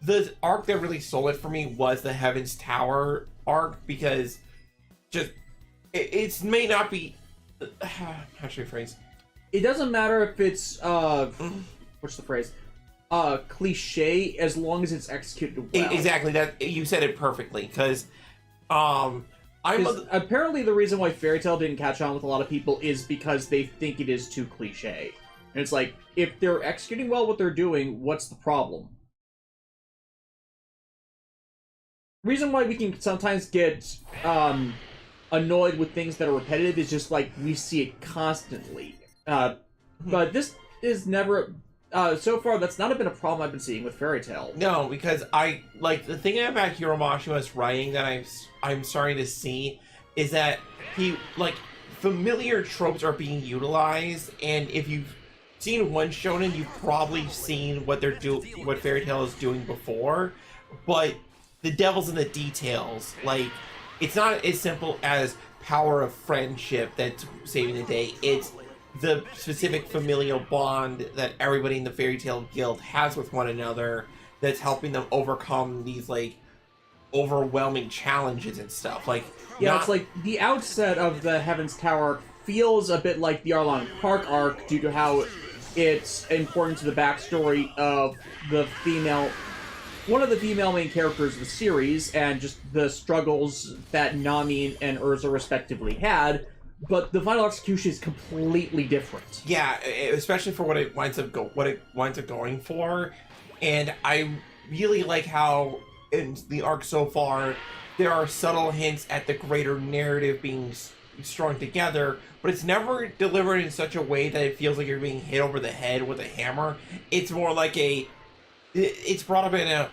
the arc that really sold it for me was the Heaven's Tower arc, because just it may not be how should I phrase? It doesn't matter if it's what's the phrase? Cliche, as long as it's executed well. Exactly, that you said it perfectly, because apparently the reason why Fairy Tail didn't catch on with a lot of people is because they think it is too cliche. And it's like, if they're executing well what they're doing, what's the problem? Reason why we can sometimes get annoyed with things that are repetitive is just like, we see it constantly. But this is never... so far, that's not been a problem I've been seeing with Fairy Tail. No, because the thing about Hiro Mashima's writing that I'm starting to see is that familiar tropes are being utilized, and if you've seen one shonen, you've probably seen what Fairy Tail is doing before, but the devil's in the details. Like, it's not as simple as power of friendship that's saving the day. It's the specific familial bond that everybody in the Fairy Tail Guild has with one another that's helping them overcome these, like, overwhelming challenges and stuff. Like, yeah, it's like the outset of the Heaven's Tower arc feels a bit like the Arlong Park arc due to how it's important to the backstory of one of the female main characters of the series, and just the struggles that Nami and Urza respectively had. but the final execution is completely different. Yeah, especially for what it winds up going for, and I really like how in the arc so far there are subtle hints at the greater narrative being strung together, but it's never delivered in such a way that it feels like you're being hit over the head with a hammer. It's more like it's brought up in a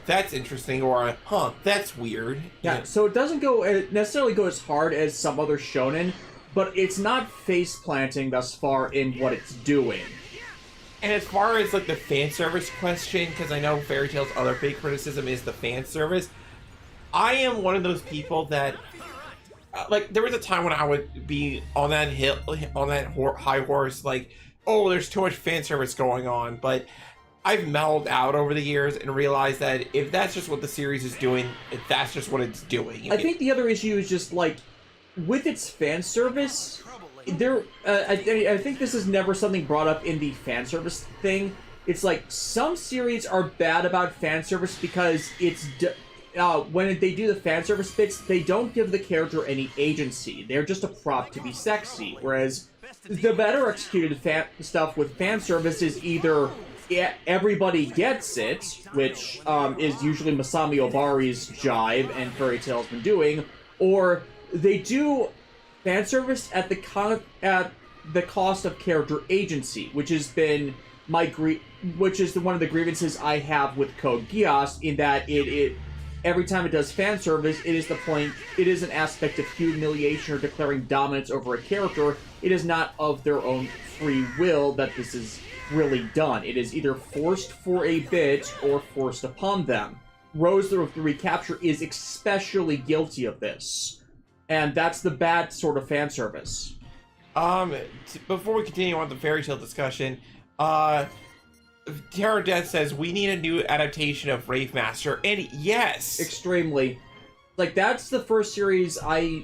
that's interesting, or a that's weird. Yeah, so it doesn't necessarily go as hard as some other shonen, but it's not face planting thus far in what it's doing. And as far as like the fan service question, because I know Fairy Tail's other big criticism is the fan service, I am one of those people that like there was a time when I would be on that high horse, like, oh, there's too much fan service going on, but I've mellowed out over the years and realized that if that's just what the series is doing, if that's just what it's doing. I think the other issue is just like with its fan service. I think this is never something brought up in the fan service thing. It's like some series are bad about fan service because it's when they do the fan service bits, they don't give the character any agency. They're just a prop to be sexy. Whereas the better executed stuff with fan service is either everybody gets it, which is usually Masami Obari's jive and Fairy Tail's been doing, or they do fan service at the cost of character agency, which has been which is one of the grievances I have with Code Geass, in that it every time it does fan service, it is an aspect of humiliation or declaring dominance over a character. It is not of their own free will that this is really done. It is either forced for a bit or forced upon them. Rose the Recapture is especially guilty of this. And that's the bad sort of fan service. Before we continue on the Fairy Tail discussion, Terror Death says we need a new adaptation of Rave Master, and yes, extremely. Like that's the first series I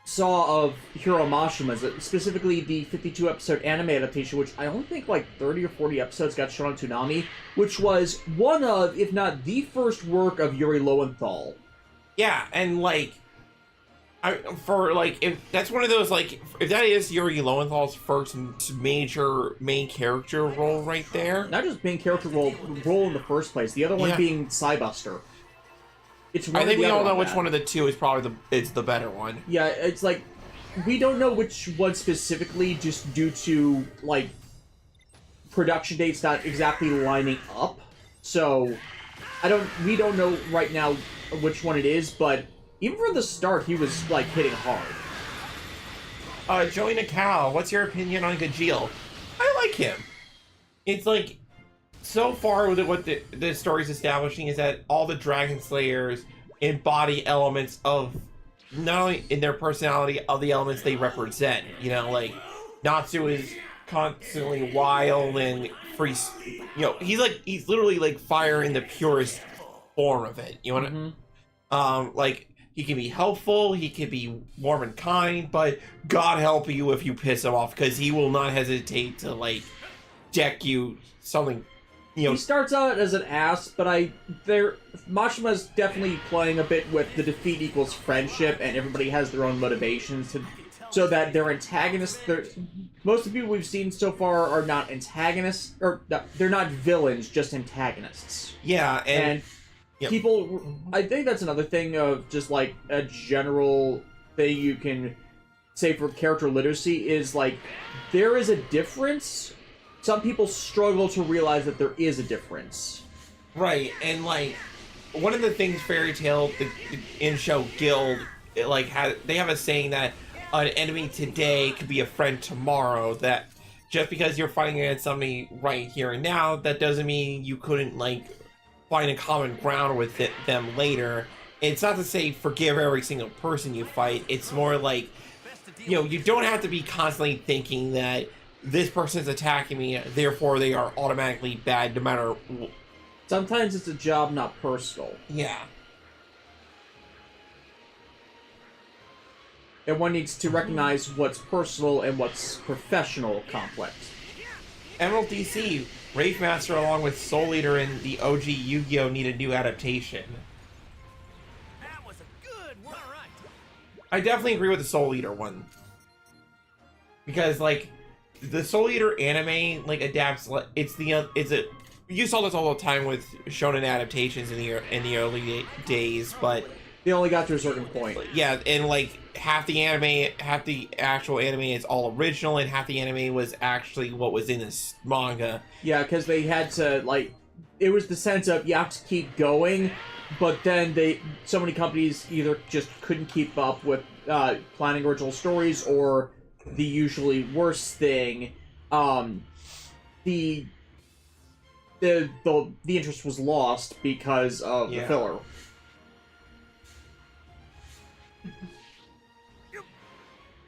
saw of Hiro Mashima's, specifically the 52 episode anime adaptation, which I only think like 30 or 40 episodes got shown on Toonami, which was one of, if not the first work of Yuri Lowenthal. Yeah, and like, if that's one of those, like, if that is Yuri Lowenthal's first major main character role right there. Not just main character role in the first place, the other one being Psybuster. I think we all know which one of the two is probably the better one. Yeah, it's like, we don't know which one specifically, just due to, like, production dates not exactly lining up. So, we don't know right now which one it is, but even from the start, he was, like, hitting hard. Joey Nakao, what's your opinion on Gajeel? I like him. It's like, so far with what the story's establishing is that all the Dragon Slayers embody elements of, not only in their personality, of the elements they represent. You know, like, Natsu is constantly wild and free, you know, he's literally like fire in the purest form of it. You know what like, he can be helpful, he can be warm and kind, but God help you if you piss him off, because he will not hesitate to, like, deck you something, you know. He starts out as an ass, but Mashima's definitely playing a bit with the defeat equals friendship, and everybody has their own motivations, so that their antagonists, most of the people we've seen so far are not antagonists, or they're not villains, just antagonists. Yeah, and people, I think that's another thing of just, like, a general thing you can say for character literacy is, like, there is a difference. Some people struggle to realize that there is a difference. Right, and, like, one of the things Fairy Tail, the in-show guild, like, they have a saying that an enemy today could be a friend tomorrow, that just because you're fighting against somebody right here and now, that doesn't mean you couldn't, like, find a common ground with them later. It's not to say forgive every single person you fight. It's more like, you know, you don't have to be constantly thinking that this person's attacking me, therefore they are automatically bad no matter. Sometimes it's a job, not personal. Yeah. And one needs to recognize what's personal and what's professional conflict. Emerald DC, Wraith Master along with Soul Eater and the OG Yu-Gi-Oh! Need a new adaptation. That was a good one. All right. I definitely agree with the Soul Eater one. Because, like, the Soul Eater anime, like, adapts, you saw this all the time with shonen adaptations in the early days, but they only got to a certain point. Yeah, and like half the actual anime is all original, and half the anime was actually what was in this manga. Yeah, because they had to, like, it was the sense of you have to keep going, but then so many companies either just couldn't keep up with planning original stories, or the usually worst thing, the interest was lost because of the filler.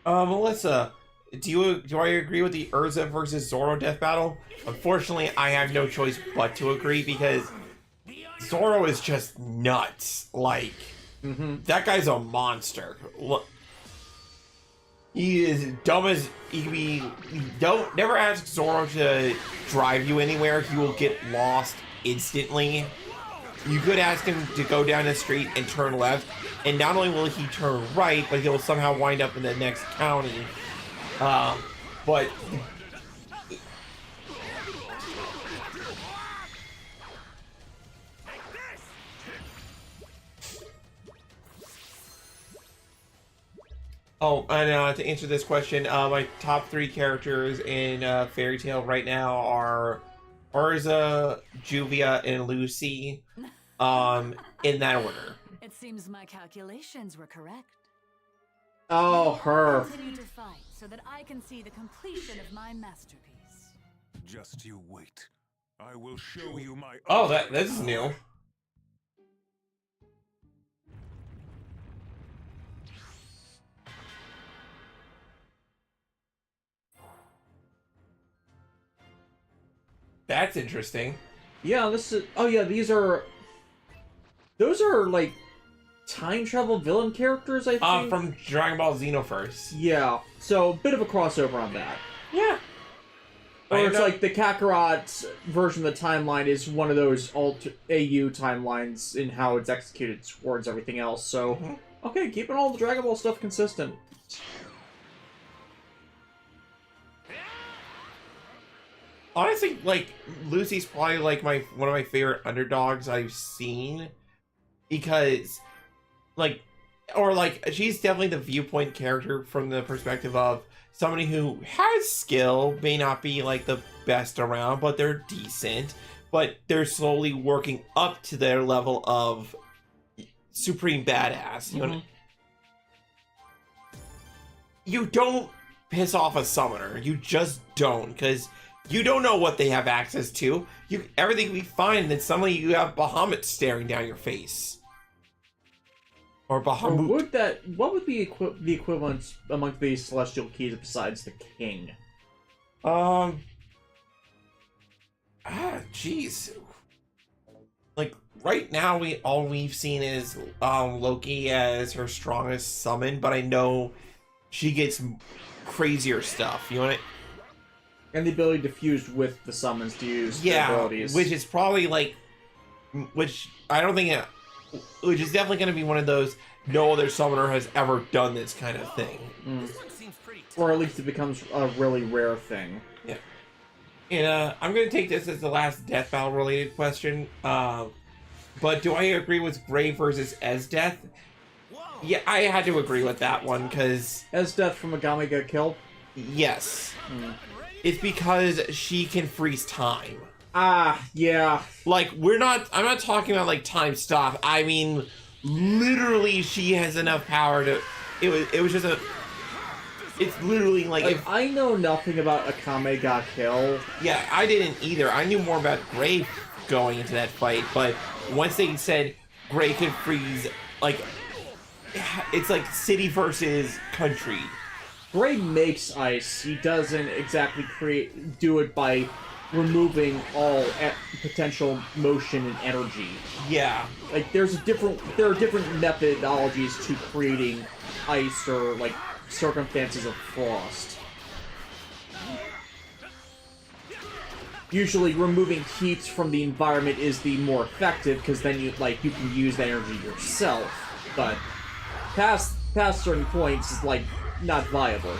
Melissa, do I agree with the Urza versus Zoro death battle? Unfortunately, I have no choice but to agree, because Zoro is just nuts. Like, that guy's a monster. He is dumb as he can be. Never ask Zoro to drive you anywhere. He will get lost instantly. You could ask him to go down the street and turn left, and not only will he turn right, but he'll somehow wind up in the next county. But oh, and to answer this question, my top 3 characters in Fairy Tail right now are Urza, Juvia, and Lucy. In that order. It seems my calculations were correct. Oh, her. Continue to fight so that I can see the completion of my masterpiece. Just you wait. I will show you my. Oh, this is new. That's interesting. Yeah, this is. Oh yeah, those are like time travel villain characters, I think. From Dragon Ball Xenoverse. Yeah, so a bit of a crossover on that. Yeah. Or it's like the Kakarot version of the timeline is one of those AU timelines in how it's executed towards everything else. So, okay, keeping all the Dragon Ball stuff consistent. Honestly, like, Lucy's probably like one of my favorite underdogs I've seen, because she's definitely the viewpoint character from the perspective of somebody who has skill, may not be like the best around, but they're decent, but they're slowly working up to their level of supreme badass. You don't piss off a summoner. You just don't, because you don't know what they have access to. Everything will be fine, and then suddenly you have Bahamut staring down your face. Or Bahamut. What would be the equivalent among these celestial keys besides the king? Jeez. Like, right now, all we've seen is Loki as her strongest summon, but I know she gets crazier stuff. You know what? And the ability to fuse with the summons to use their abilities. Which is probably like, which I don't think, which is definitely going to be one of those no other summoner has ever done this kind of thing. Or at least it becomes a really rare thing. Yeah. And I'm going to take this as the last death battle related question. But do I agree with Gray versus Esdeath? Yeah, I had to agree with that one, because Esdeath from Megami got killed? Yes. It's because she can freeze time. Yeah. Like, I'm not talking about, like, time stop. I mean, literally, she has enough power to, it was just it's literally, like I know nothing about Akame ga Kill. Yeah, I didn't either. I knew more about Gray going into that fight, but once they said Gray could freeze, like, it's like city versus country. Gray makes ice. He doesn't exactly do it by removing all potential motion and energy. Yeah. Like, there are different methodologies to creating ice or, like, circumstances of frost. Usually, removing heat from the environment is the more effective, because then you can use that energy yourself. But past past certain points is, like, not viable.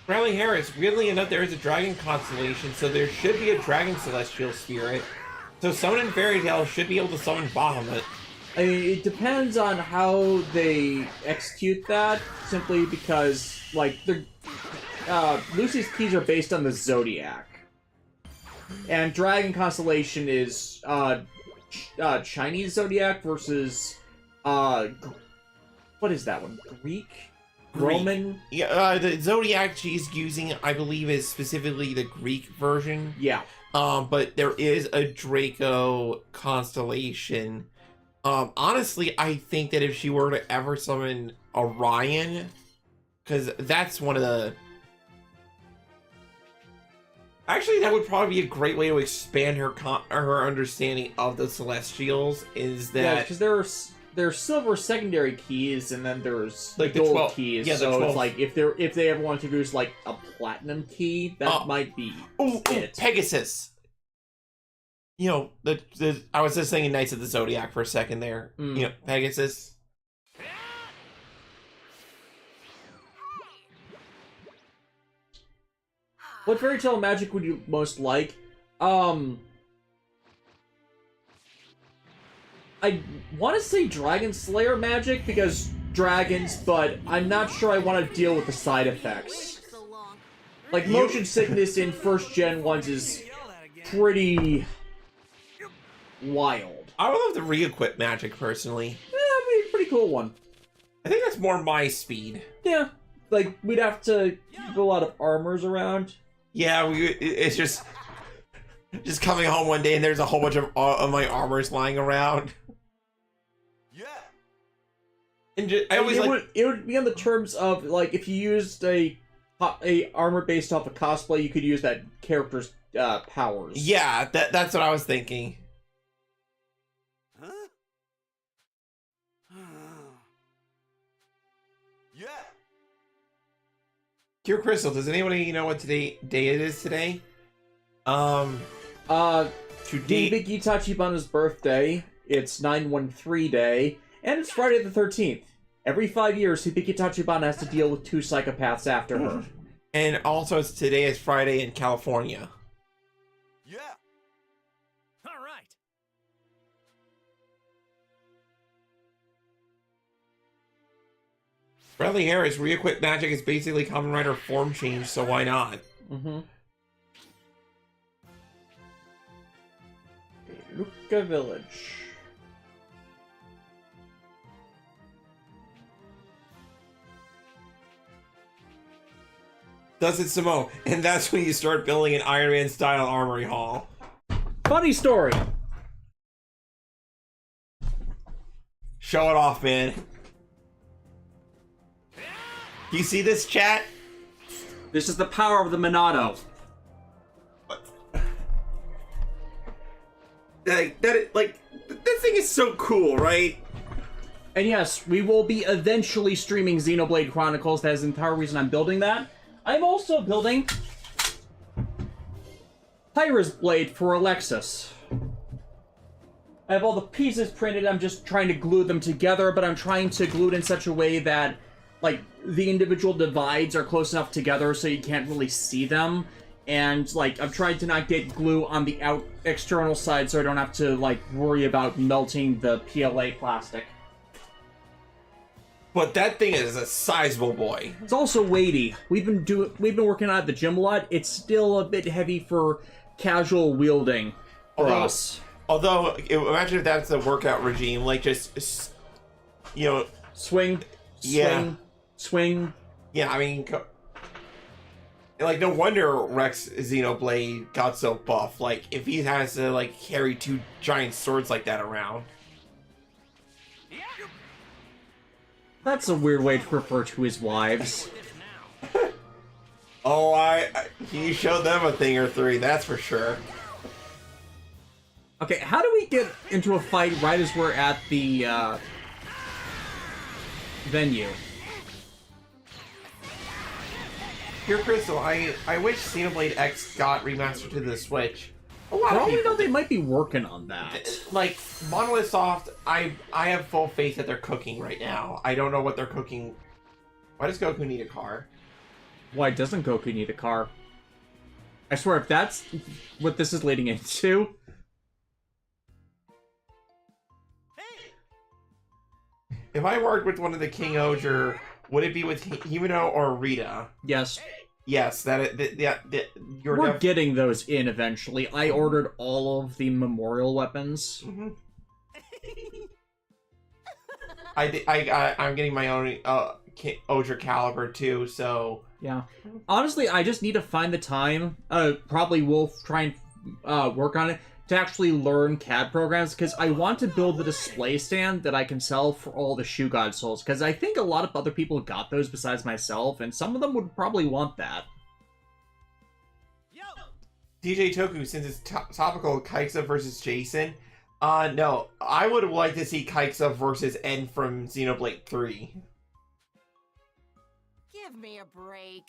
Bradley Harris, weirdly enough, there is a dragon constellation, so there should be a dragon celestial spirit. So someone in Fairy Tail should be able to summon Bahamut. I mean, it depends on how they execute that, simply because, like, Lucy's keys are based on the Zodiac. And Dragon Constellation is, Chinese Zodiac versus, what is that one? Greek? Roman? Yeah, the Zodiac she's using, I believe, is specifically the Greek version. Yeah. But there is a Draco constellation. Honestly, I think that if she were to ever summon Orion, because that's one of the... Actually, that would probably be a great way to expand her understanding of the Celestials, is that... Yeah, because there's silver secondary keys, and then there's like the the gold 12 keys. yeah, the so 12. it's like if they ever want to use like a platinum key, that might be it. Pegasus. You know, the I was just thinking Knights of the Zodiac for a second there. You know, Pegasus. What fairy tale magic would you most like? I want to say Dragon Slayer magic because dragons, but I'm not sure I want to deal with the side effects. Like, motion sickness in first gen ones is pretty wild. I would love to re-equip magic personally. Yeah, that'd be a pretty cool one. I think that's more my speed. Yeah, like we'd have to keep a lot of armors around. Yeah, it's just coming home one day and there's a whole bunch of my armors lying around. Yeah. And I always it would be on the terms of like if you used a armor based off a cosplay, you could use that character's powers. Yeah, that's what I was thinking. Huh? Yeah. Pure Crystal, does anybody know what day it is today? Today Big Itachiban's birthday. It's 913 day, and it's Friday the 13th. Every 5 years, Hibiki Tachibana has to deal with 2 psychopaths after her. And also, today is Friday in California. Yeah. All right. Bradley Harris, re-equip magic is basically Kamen Rider form change, so why not? Mm-hmm. Luca Village. Does it, Samo? And that's when you start building an Iron Man style armory hall. Funny story. Show it off, man. You see this, chat? This is the power of the Monado. That thing is so cool, right? And yes, we will be eventually streaming Xenoblade Chronicles. That is the entire reason I'm building that. I'm also building Pyra's Blade for Alexis. I have all the pieces printed. I'm just trying to glue them together, but I'm trying to glue it in such a way that, like, the individual divides are close enough together so you can't really see them. And, like, I'm trying to not get glue on the external side so I don't have to, like, worry about melting the PLA plastic. But that thing is a sizable boy. It's also weighty. We've been working on it at the gym a lot. It's still a bit heavy for casual wielding for us. Although, imagine if that's the workout regime, like just, you know, swing. Yeah, I mean, like no wonder Rex Xenoblade got so buff. Like if he has to like carry 2 giant swords like that around. That's a weird way to refer to his wives. Oh, you showed them a thing or 3, that's for sure. Okay, how do we get into a fight right as we're at the venue? Pure Crystal, I wish Xenoblade X got remastered to the Switch. A lot For of all we people know, they might be working on that. like Monolith Soft. I have full faith that they're cooking right now. I don't know what they're cooking. Why does Goku need a car? Why doesn't Goku need a car? I swear, if that's what this is leading into... If I worked with one of the King Oger, would it be with Himeno or Rita? Yes. Yes, you're We're getting those in eventually. I ordered all of the memorial weapons. Mm-hmm. I'm getting my own Oger caliber too, so... Yeah. Honestly, I just need to find the time. Probably will try and work on it to actually learn CAD programs, because I want to build the display stand that I can sell for all the Shoe God souls, because I think a lot of other people got those besides myself, and some of them would probably want that. DJ Toku, since it's topical, Kaisa versus Jason. No, I would like to see Kaisa versus N from Xenoblade 3. Give me a break.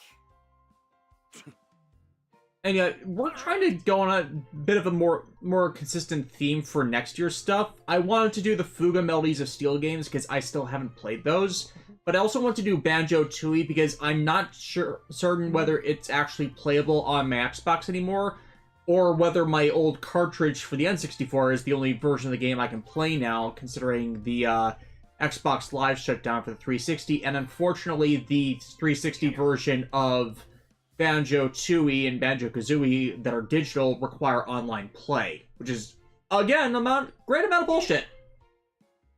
And yeah, we're trying to go on a bit of a more consistent theme for next year's stuff. I wanted to do the Fuga Melodies of Steel games because I still haven't played those. But I also want to do Banjo-Tooie because I'm not certain whether it's actually playable on my Xbox anymore, or whether my old cartridge for the N64 is the only version of the game I can play now, considering the Xbox Live shut down for the 360, and unfortunately the 360 version of Banjo-Tooie and Banjo-Kazooie that are digital require online play, which is, again, great amount of bullshit.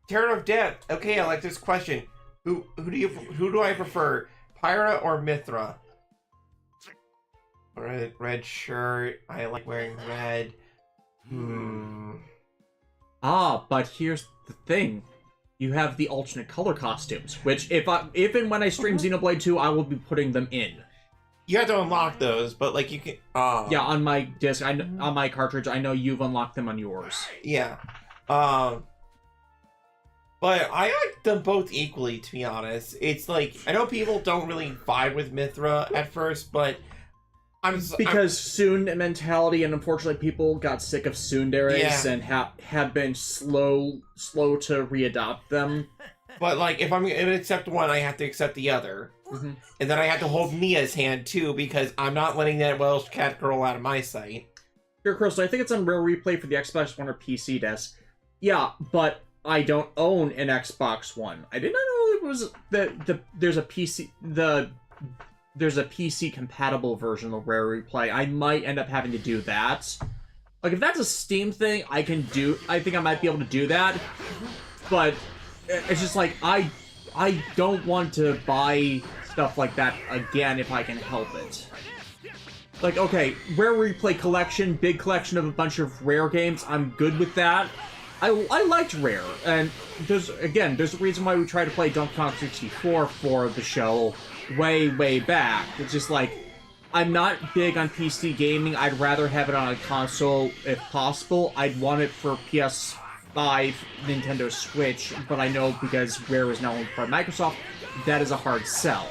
Terror of Death. Okay, I like this question. Who do I prefer, Pyra or Mithra? Red shirt. I like wearing red. Ah, but here's the thing. You have the alternate color costumes, which if and when I stream Xenoblade 2, I will be putting them in. You have to unlock those, but like you can. Yeah, on my disc, on my cartridge, I know you've unlocked them on yours. Yeah, but I like them both equally. To be honest, it's like I know people don't really vibe with Mithra at first, but because Soon mentality, and unfortunately, people got sick of Tsunderes and have been slow to readopt them. But like, if I'm gonna accept one, I have to accept the other. Mm-hmm. And then I have to hold Mia's hand, too, because I'm not letting that Welsh cat girl out of my sight. Here, Crystal, I think it's on Rare Replay for the Xbox One or PC desk. Yeah, but I don't own an Xbox One. I did not know it was there's a PC compatible version of Rare Replay. I might end up having to do that. Like, if that's a Steam thing, I think I might be able to do that. But it's just like, I don't want to buy stuff like that again if I can help it. Like, okay, Rare Replay collection, big collection of a bunch of Rare games, I'm good with that. I liked Rare, and there's a reason why we tried to play Donkey Kong 64 for the show way back. It's just like, I'm not big on PC gaming. I'd rather have it on a console if possible. I'd want it for PS5, Nintendo Switch, but I know because Rare is now owned by Microsoft, that is a hard sell.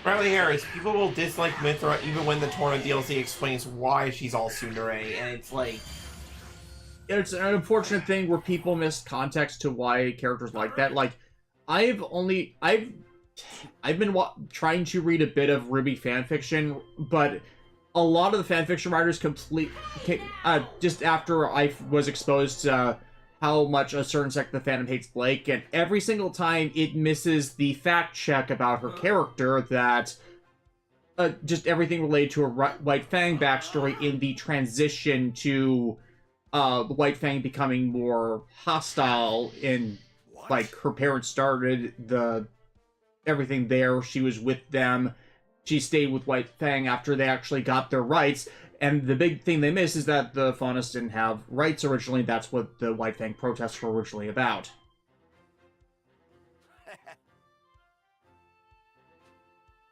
Riley Harris, people will dislike Mithra even when the Torna DLC explains why she's all tsundere, and it's like... It's an unfortunate thing where people miss context to why characters like that. Like, I've been trying to read a bit of Ruby fanfiction, but a lot of the fanfiction writers just after I was exposed to how much a certain sect of the fandom hates Blake, and every single time it misses the fact check about her character that just everything related to her White Fang backstory in the transition to White Fang becoming more hostile in, like, her parents started everything there, she was with them, she stayed with White Fang after they actually got their rights. And the big thing they miss is that the Faunus didn't have rights originally. That's what the White Fang protests were originally about.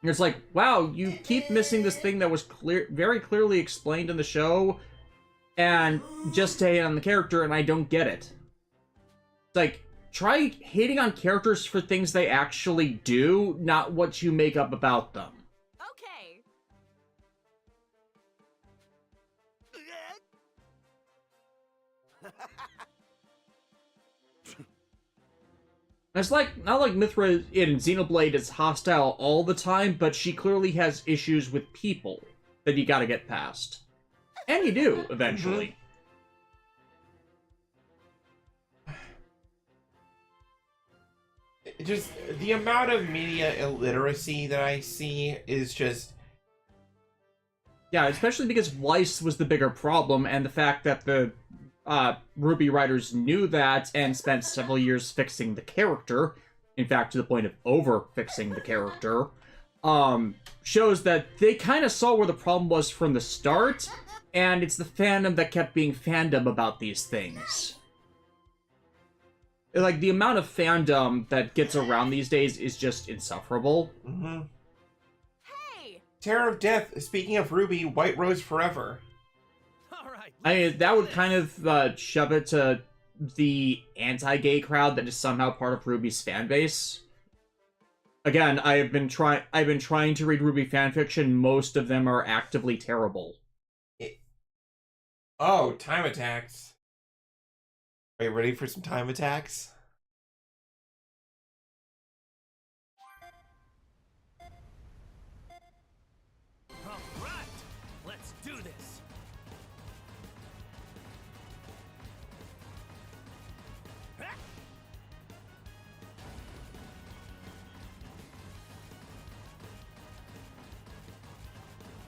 And it's like, wow, you keep missing this thing that was very clearly explained in the show, and just stay on the character, and I don't get it. It's like, try hating on characters for things they actually do, not what you make up about them. Okay. It's like, not like Mithra in Xenoblade is hostile all the time, but she clearly has issues with people that you gotta get past. And you do, eventually. Just the amount of media illiteracy that I see is just... Yeah, especially because Weiss was the bigger problem, and the fact that the Ruby writers knew that and spent several years fixing the character, in fact, to the point of over-fixing the character, shows that they kind of saw where the problem was from the start, and it's the fandom that kept being fandom about these things. Like, the amount of fandom that gets around these days is just insufferable. Mm-hmm. Hey! Terror of Death, speaking of Ruby, White Rose Forever. I mean, that would kind of shove it to the anti-gay crowd that is somehow part of Ruby's fan base. Again, I've been trying to read Ruby fanfiction. Most of them are actively terrible. Oh, time attacks. Are you ready for some time attacks? All right, let's do this.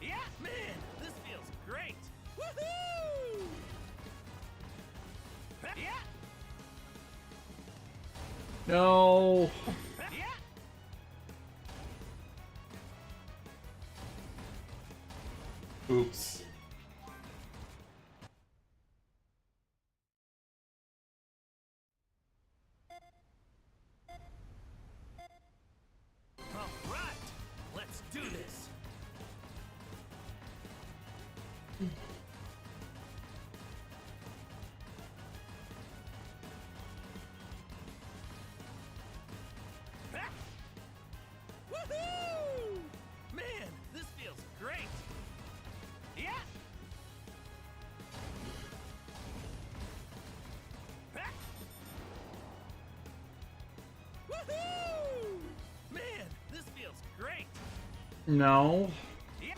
Yeah, man, this feels great. Woohoo! Yeah. No. Yeah. Oops. All right, let's do this. Woohoo! Man, this feels great. Yeah. Woohoo! Man, this feels great. No. Yeah.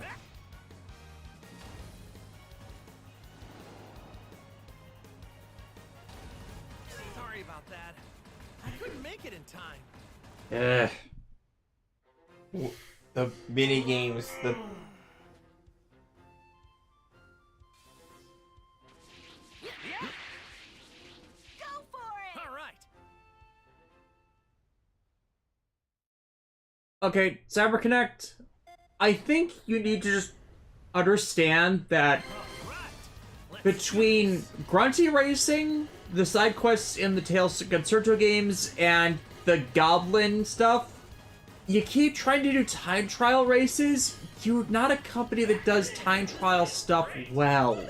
Sorry about that. I couldn't make it in time. Eh. The mini games, the... Yeah. Go for it! All right. Okay, CyberConnect, I think you need to just understand that between Grunty Racing, the side quests in the Tales of Concerto games, and the Goblin stuff, you keep trying to do time trial races. You're not a company that does time trial stuff well.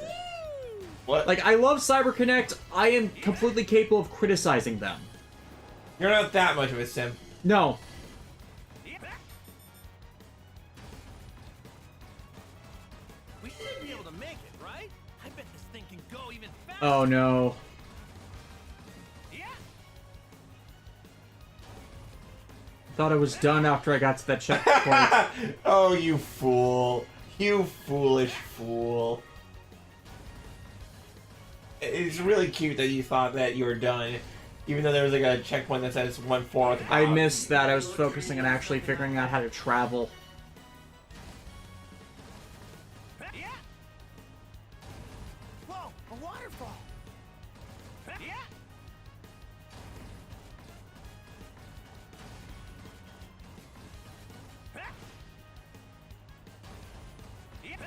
What? Like, I love CyberConnect. I am completely capable of criticizing them. You're not that much of a sim. No. We should be able to make it, right? I bet this thing can go even faster. Oh no. Yeah. Thought I was done after I got to that checkpoint. Oh, you fool. You foolish fool. It's really cute that you thought that you were done, even though there was like a checkpoint that says 1-4 at the I bottom. missed that. I was focusing on actually figuring out how to travel. Yeah. Whoa, a waterfall. Yeah. Yeah.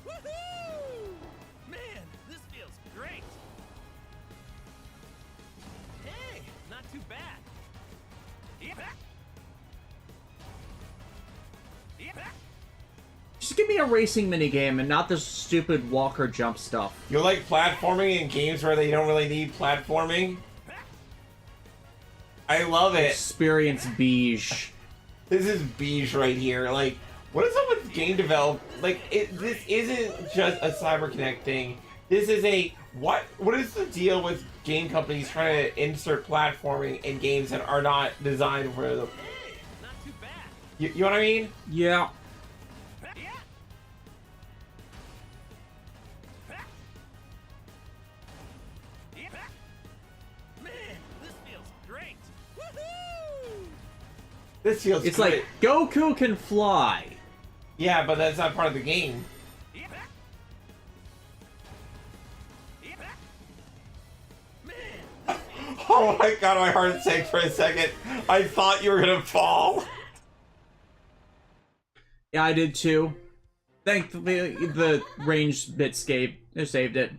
Woohoo! Man, this feels great. Hey, not too bad. Yeah. Yeah. Just give me a racing minigame and not this stupid walker jump stuff. You like platforming in games where they don't really need platforming? I love it. Experience beige. This is beige right here. Like, what is up with game develop? Like, this isn't just a CyberConnect thing. This is a what? What is the deal with game companies trying to insert platforming in games that are not designed for them? Hey, not too bad. You know what I mean? Yeah. Man, this feels great. Woohoo! This feels. It's great. like Goku can fly. Yeah, but that's not part of the game. Oh my god, my heart sank for a second. I thought you were gonna fall. Yeah, I did too. Thankfully, the ranged bit saved it.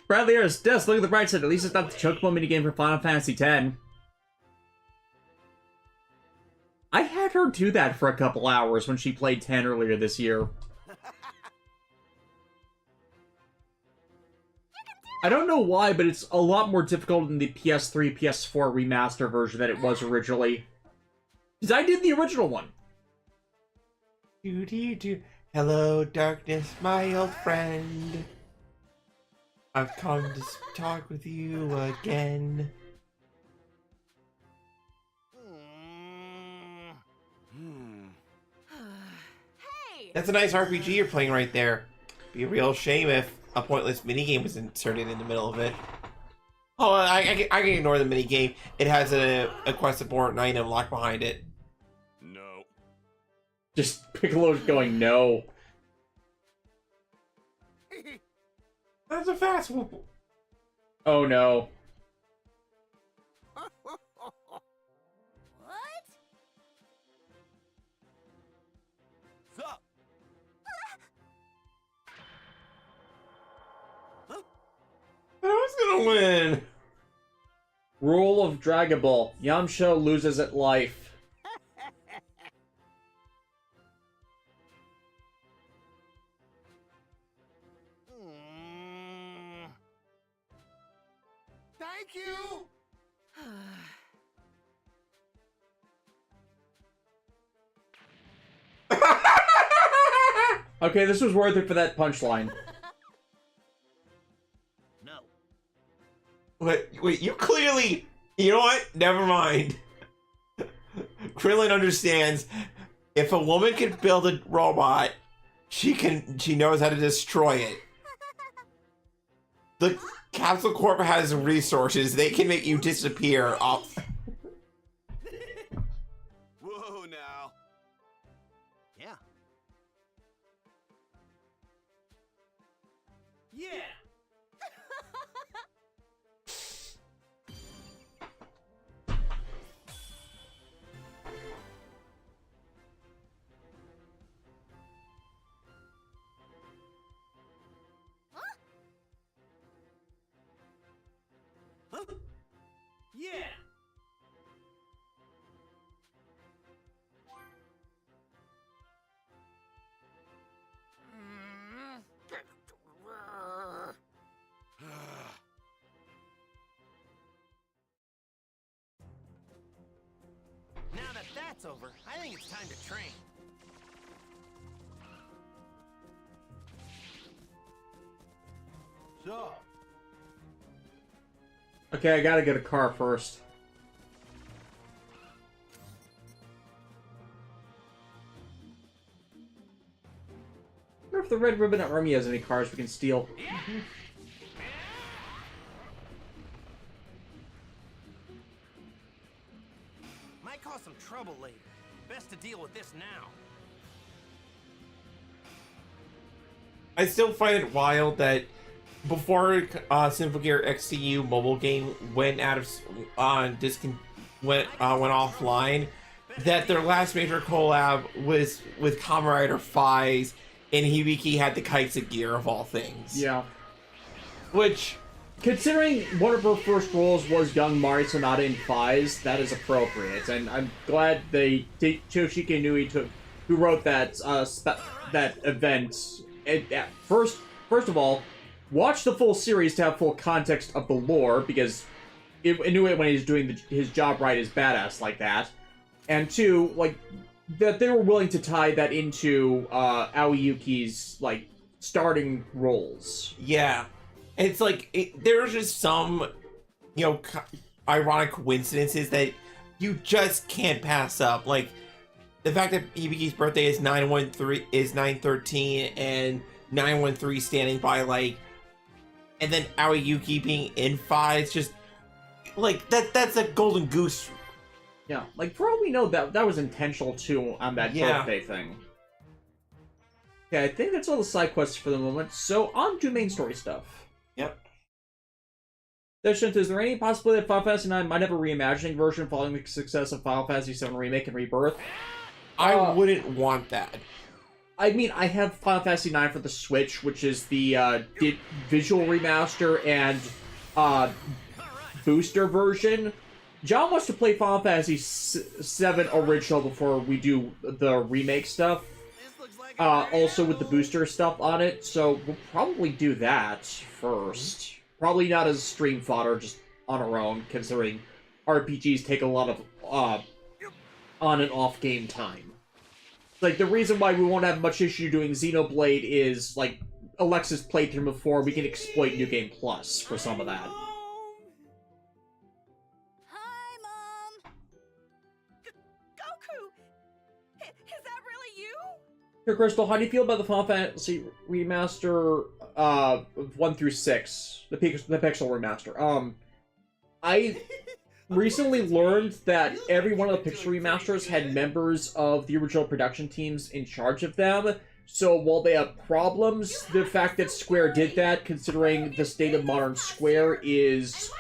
Bradley Harris, Des, look at the bright side. At least it's not the Chocobo minigame for Final Fantasy X. I had her do that for a couple hours when she played 10 earlier this year. I don't know why, but it's a lot more difficult in the PS3, PS4 remaster version than it was originally. Because I did the original one. Do. Hello, darkness, my old friend. I've come to talk with you again. Hey! That's a nice RPG you're playing right there. Be a real shame if a pointless minigame was inserted in the middle of it. Oh, I can ignore the minigame. It has a quest important item locked behind it. No. Just Piccolo's going, no. That's a fast whoop. Oh no. What? Sup? Who's gonna win? Rule of Dragon Ball. Yamcha loses at life. Thank you! Okay, this was worth it for that punchline. No. Wait, you clearly... You know what? Never mind. Krillin understands if a woman can build a robot, she knows how to destroy it. The Capsule Corp has resources. They can make you disappear off. Whoa, now. Yeah. Yeah. Yeah. Now that that's over, I think it's time to train. So, Okay, I gotta get a car first. I wonder if the Red Ribbon Army has any cars we can steal. Might cause some trouble later. Best to deal with this now. I still find it wild that before Symphogear XCU mobile game went out of went offline, that their last major collab was with Kamen Rider Fies, and Hibiki had the kites of gear of all things. Yeah. Which, considering one of her first roles was young Mari Sonata in Fies, that is appropriate, and I'm glad they Toshiki Inui who wrote that that event. First of all, watch the full series to have full context of the lore, because Inuit, when he's doing his job right, is badass like that. And two, like, that they were willing to tie that into Aoyuki's, like, starting roles. Yeah. It's like, there's just some, you know, ironic coincidences that you just can't pass up. Like, the fact that Ibuki's birthday is 9/13 and 9/13 standing by, like, and then Aoyuki being in 5, it's just, like, that's a golden goose. Yeah, like, for all we know, that was intentional, too, on that birthday thing. Okay, I think that's all the side quests for the moment, so on to main story stuff. Yep. Shinta, is there any possibility that Final Fantasy IX might have a reimagining version following the success of Final Fantasy VII Remake and Rebirth? I wouldn't want that. I mean, I have Final Fantasy IX for the Switch, which is the visual remaster and booster version. John wants to play Final Fantasy VII original before we do the remake stuff. Also with the booster stuff on it, so we'll probably do that first. Probably not as stream fodder, just on our own, considering RPGs take a lot of on and off game time. Like, the reason why we won't have much issue doing Xenoblade is, like, Alexa's playthrough before, we can exploit New Game Plus for some of that. Hi, Mom. Goku, is that really you? Here, Crystal, how do you feel about the Final Fantasy Remaster 1 through 6? The Pixel Remaster. I recently learned that every one of the Pixel Remasters had members of the original production teams in charge of them. So while they have problems, the fact that Square did that, considering the state of modern Square, is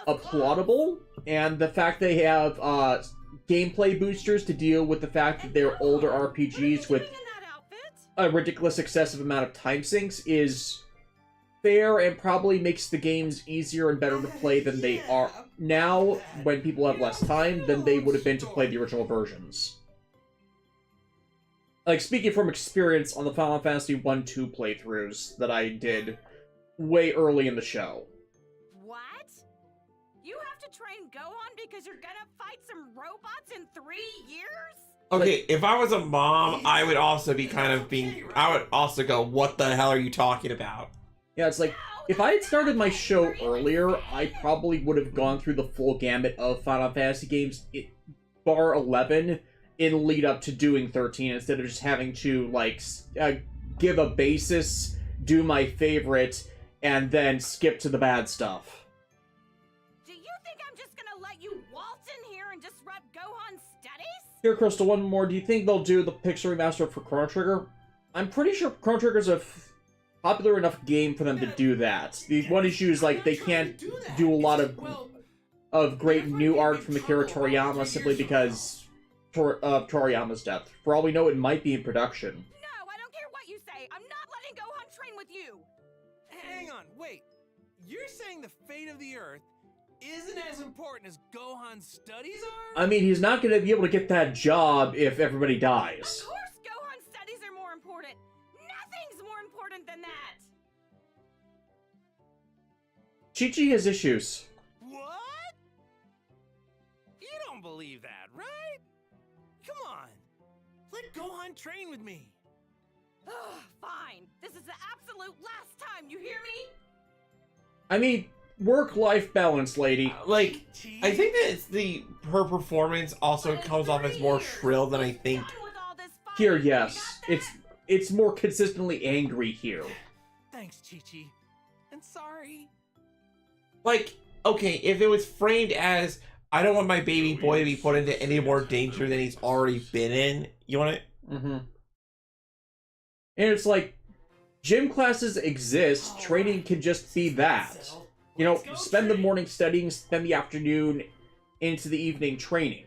applaudable. And the fact they have gameplay boosters to deal with the fact that they're older RPGs with a ridiculous excessive amount of time sinks is fair and probably makes the games easier and better to play than they are now when people have less time than they would have been to play the original versions. Like, speaking from experience on the Final Fantasy 1-2 playthroughs that I did way early in the show. What? You have to train Gohan because you're gonna fight some robots in 3 years? Okay, if I was a mom, I would also be kind of I would also go, what the hell are you talking about? Yeah, it's like, if I had started my show earlier, I probably would have gone through the full gamut of Final Fantasy games, bar 11, in lead up to doing 13, instead of just having to, like, give a basis, do my favorite, and then skip to the bad stuff. Do you think I'm just gonna let you waltz in here and disrupt Gohan's studies? Here, Crystal, one more. Do you think they'll do the Pixel Remaster for Chrono Trigger? I'm pretty sure Chrono Trigger's a popular enough game for them to do that. The one issue is, like, they can't do a lot of great new art from Akira Toriyama simply because of Toriyama's death. For all we know, it might be in production. No, I don't care what you say. I'm not letting Gohan train with you. Hang on, wait. You're saying the fate of the Earth isn't as important as Gohan's studies are? I mean, he's not going to be able to get that job if everybody dies. Of course Gohan's studies are more important. Nothing's more important than that. Chi-Chi has issues. What? You don't believe that, right? Come on. Let Gohan train with me. Ugh, fine. This is the absolute last time, you hear me? I mean, work-life balance, lady. Like, I think that her performance also comes off as more shrill than I think. Here, yes. It's more consistently angry here. Thanks, Chi-Chi. And sorry. Like, okay, if it was framed as, I don't want my baby boy to be put into any more danger than he's already been in, you want it? Mm-hmm. And it's like, gym classes exist, training can just be that. You know, spend the morning studying, spend the afternoon into the evening training.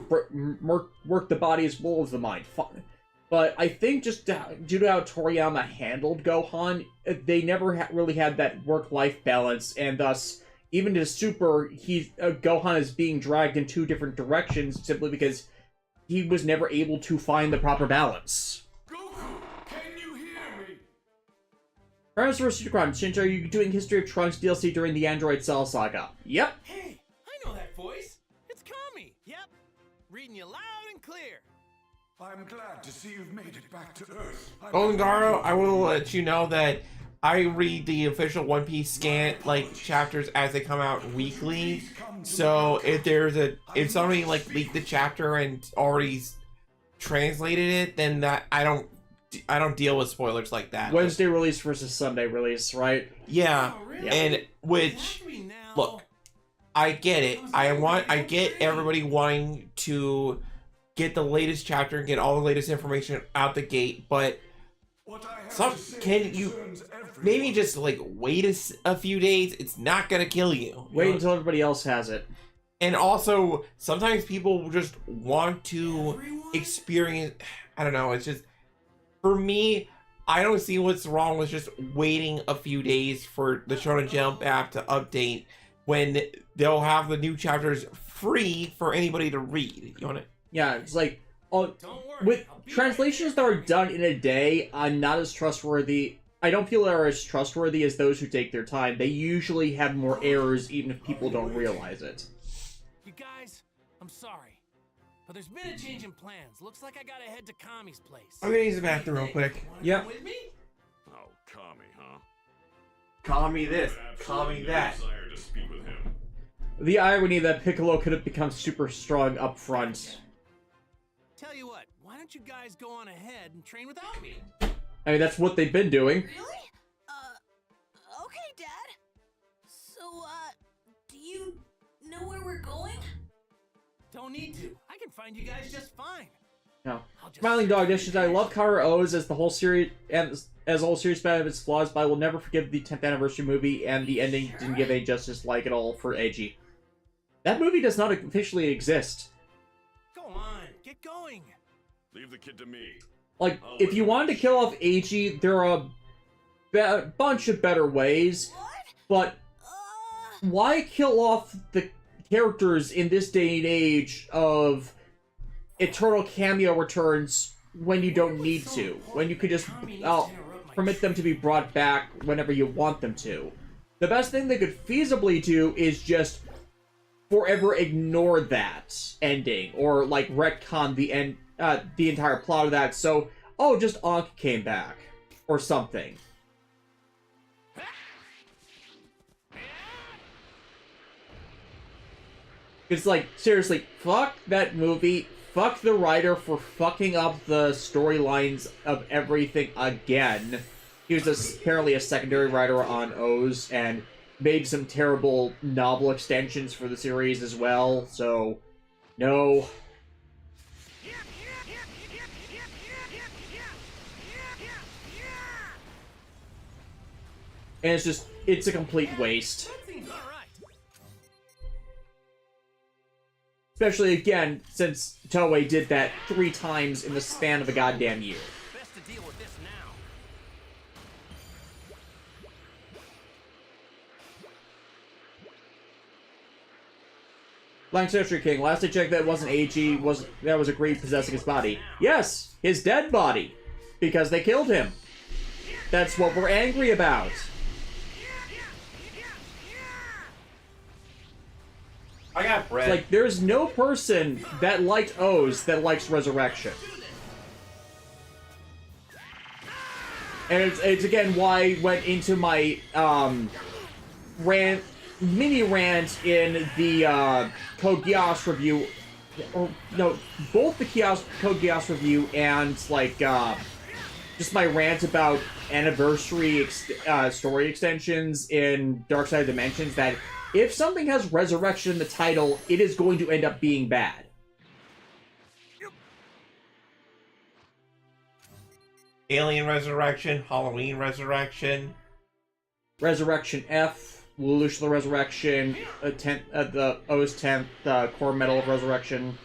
Work the body as well as the mind. But I think just due to how Toriyama handled Gohan, they never really had that work-life balance, and thus, even to Super, Gohan is being dragged in 2 different directions simply because he was never able to find the proper balance. Parents vs. Unicron. Shinta, are you doing History of Trunks DLC during the Android Cell Saga? Yep. Hey, reading you loud and clear. I'm glad to see you've made it back to Earth. Golden Garo, I will let you know that I read the official One Piece scan chapters as they come out weekly. So if somebody leaked the chapter and already translated it, then I don't deal with spoilers like that. Wednesday release versus Sunday release, right? Yeah, and look, I get it. I get everybody wanting to get the latest chapter and get all the latest information out the gate, but can you maybe just wait a few days? It's not gonna kill you. Wait until everybody else has it. And also, sometimes people just want to experience. I don't know. It's just for me. I don't see what's wrong with just waiting a few days for the Shonen Jump app to update when they'll have the new chapters free for anybody to read. You want it? Yeah, it's like, with translations that are done in a day, I'm not as trustworthy. I don't feel they're as trustworthy as those who take their time. They usually have more errors, even if people don't realize it. You guys, I'm sorry, but there's been a change in plans. Looks like I gotta head to Kami's place. I'm gonna use the bathroom real quick. Yep. With me? Oh, Kami, huh? Kami this, Kami that. Desire to speak with him. The irony that Piccolo could have become super strong up front. Tell you what, why don't you guys go on ahead and train without me? I mean, that's what they've been doing. Really? Okay, Dad. So, do you know where we're going? Don't need to. I can find you guys just fine. No. Smiling Dog dishes. I love Kara O's as the whole series and as the whole series of its flaws, but I will never forgive the 10th anniversary movie, and the ending didn't give any justice like it all for Eiji. That movie does not officially exist. Go on, get going. Leave the kid to me. Like, if you wanted to kill off Eiji, there are a bunch of better ways, but why kill off the characters in this day and age of eternal cameo returns when you don't need to? When you could just permit them to be brought back whenever you want them to. The best thing they could feasibly do is just forever ignore that ending, or retcon the entire plot of that. So, just Ankh came back, or something. It's seriously, fuck that movie. Fuck the writer for fucking up the storylines of everything again. He was apparently a secondary writer on O's, and made some terrible novel extensions for the series as well, so no. And it's a complete waste. Especially, again, since Toei did that 3 times in the span of a goddamn year. Best to deal with this now. Blank Century King, last I checked, that wasn't Eiji, that was a Greed possessing his body. Yes, his dead body. Because they killed him. That's what we're angry about. I got bread. It's there's no person that liked O's that likes Resurrection. And it's again why I went into my mini rant in the Code Geass review, or no, both the Code Geass review and just my rant about anniversary story extensions in Dark Side of Dimensions, that if something has Resurrection in the title, it is going to end up being bad. Alien Resurrection, Halloween Resurrection, Resurrection F, Lelouch the Resurrection, the O's 10th Core Metal of Resurrection.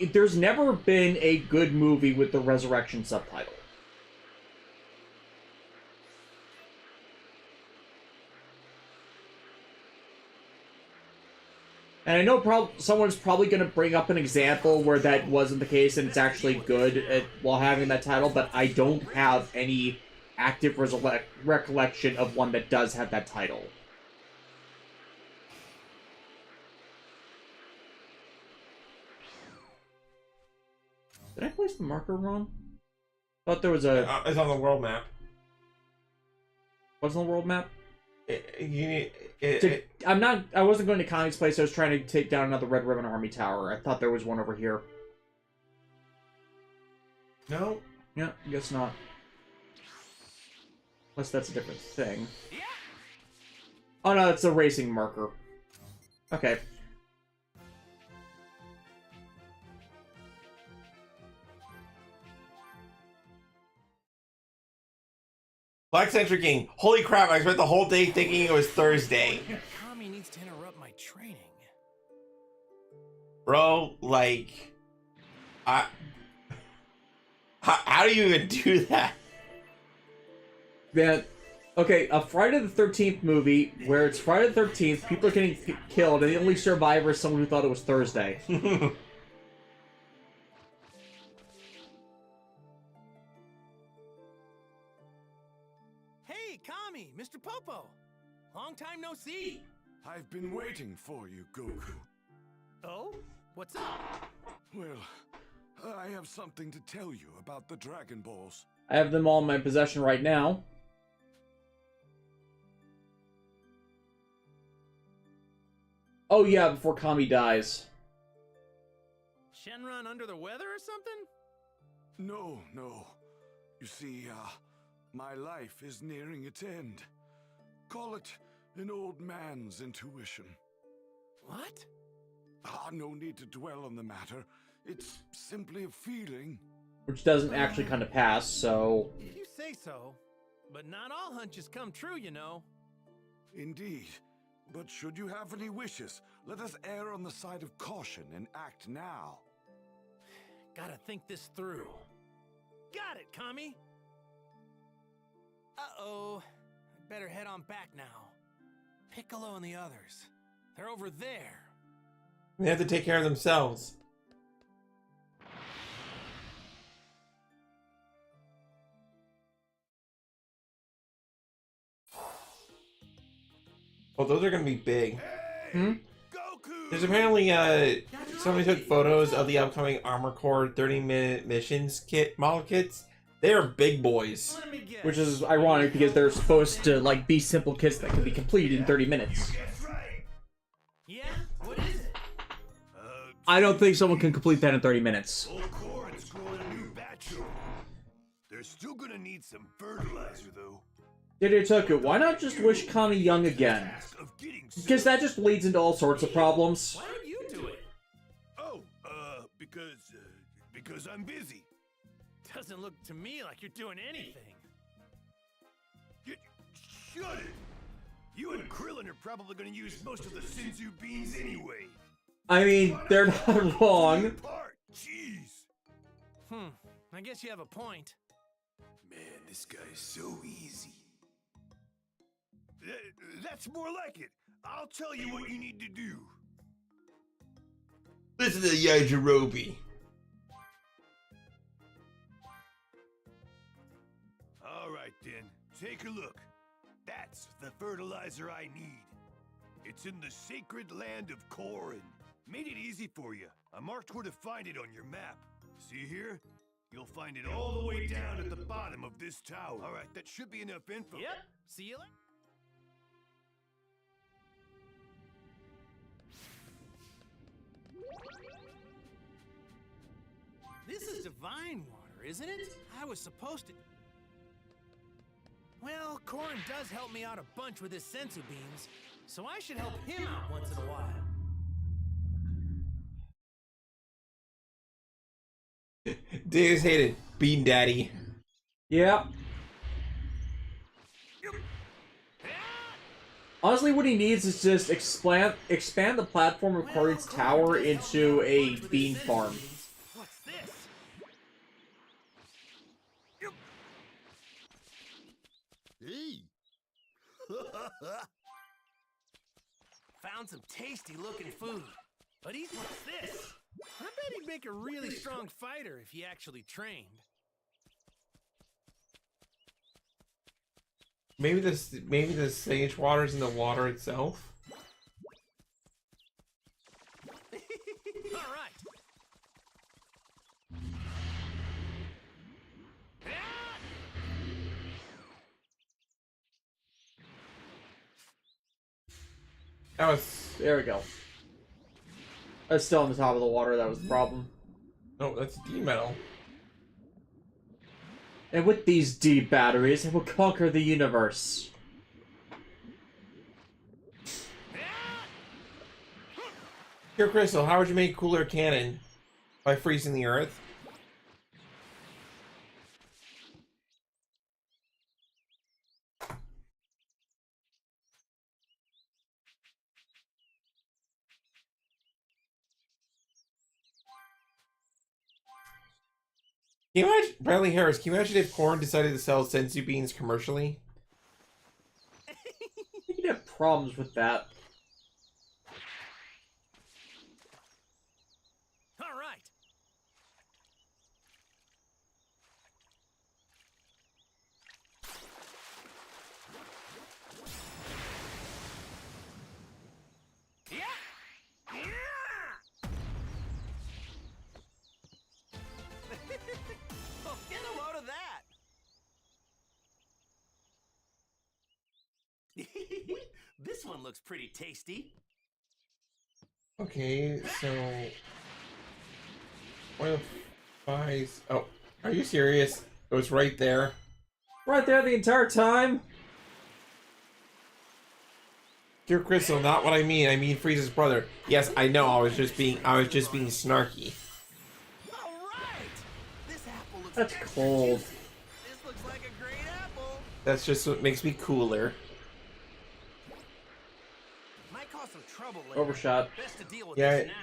There's never been a good movie with the Resurrection subtitle. And I know someone's probably going to bring up an example where that wasn't the case and it's actually good while having that title, but I don't have any active recollection of one that does have that title. Did I place the marker wrong? Thought there was a... It's on the world map. What's on the world map? I wasn't going to Connie's place. I was trying to take down another Red Ribbon Army tower. I thought there was one over here. No. Yeah, I guess not. Unless that's a different thing. Oh no, it's a racing marker. Okay. Black Century King. Holy crap, I spent the whole day thinking it was Thursday. Kami needs to interrupt my training. Bro, like... How do you even do that? Man, okay, a Friday the 13th movie where it's Friday the 13th, people are getting killed, and the only survivor is someone who thought it was Thursday. Hey, Kami, Mr. Popo. Long time no see. I've been waiting for you, Goku. Oh? What's up? Well, I have something to tell you about the Dragon Balls. I have them all in my possession right now. Oh yeah, before Kami dies. Shenron under the weather or something? No. You see, my life is nearing its end. Call it an old man's intuition. What? No need to dwell on the matter. It's simply a feeling. Which doesn't actually kind of pass, so... If you say so. But not all hunches come true, you know. Indeed. But should you have any wishes, let us err on the side of caution and act now. Gotta think this through. Got it, Kami! Uh-oh. I'd better head on back now. Piccolo and the others. They're over there. They have to take care of themselves. Oh, those are gonna be big. Hmm? There's apparently, somebody took photos of the upcoming Armor Core 30-minute missions model kits. They are big boys. Which is ironic because they're supposed to, like, be simple kits that can be completed in 30 minutes. Yeah? What is it? I don't think someone can complete that in 30 minutes. They're still gonna need some fertilizer, though. Toku, why not just wish Kami young again? Because that just leads into all sorts of problems. Why don't you do it? Oh, because I'm busy. Doesn't look to me like you're doing anything. Shut it! You and Krillin are probably gonna use most of the Sinzu beans anyway. I mean, they're not wrong. Jeez. I guess you have a point. Man, this guy's so easy. That's more like it. I'll tell you what you need to do. Listen to Yajirobe. All right, then. Take a look. That's the fertilizer I need. It's in the sacred land of Korin. Made it easy for you. I marked where to find it on your map. See here? You'll find it all the way down at the bottom of this tower. All right, that should be enough info. Yep. See you later. This is divine water, isn't it? I was supposed to... Well, Korin does help me out a bunch with his sensu beams, so I should help him out once in a while. Dave's hated Bean Daddy. Yeah. Honestly, what he needs is just expand the platform of Korin's tower into a bean farm. What's this? Hey! Found some tasty-looking food. But what's this? I bet he'd make a really strong fighter if he actually trained. Maybe the sage water's in the water itself. All right. That was... There we go. I was still on the top of the water, that was the problem. No, that's D metal. And with these D batteries, it will conquer the universe. Here, Crystal, how would you make a cooler cannon? By freezing the earth? Can you imagine, Bradley Harris, can you imagine if Korn decided to sell senzu beans commercially? You'd have problems with that. All right. Yeah. Yeah. Oh, get a load of that. This one looks pretty tasty. Okay, so... One of five... Oh, are you serious? It was right there. Right there the entire time? Dear Crystal, not what I mean. I mean Frieza's brother. Yes, I know. I was just being snarky. All right. This apple looks That's extra cold. juicy. This looks like a great apple. That's just what makes me cooler. Might cause some trouble later. Overshot. Best to deal with Yeah, this now.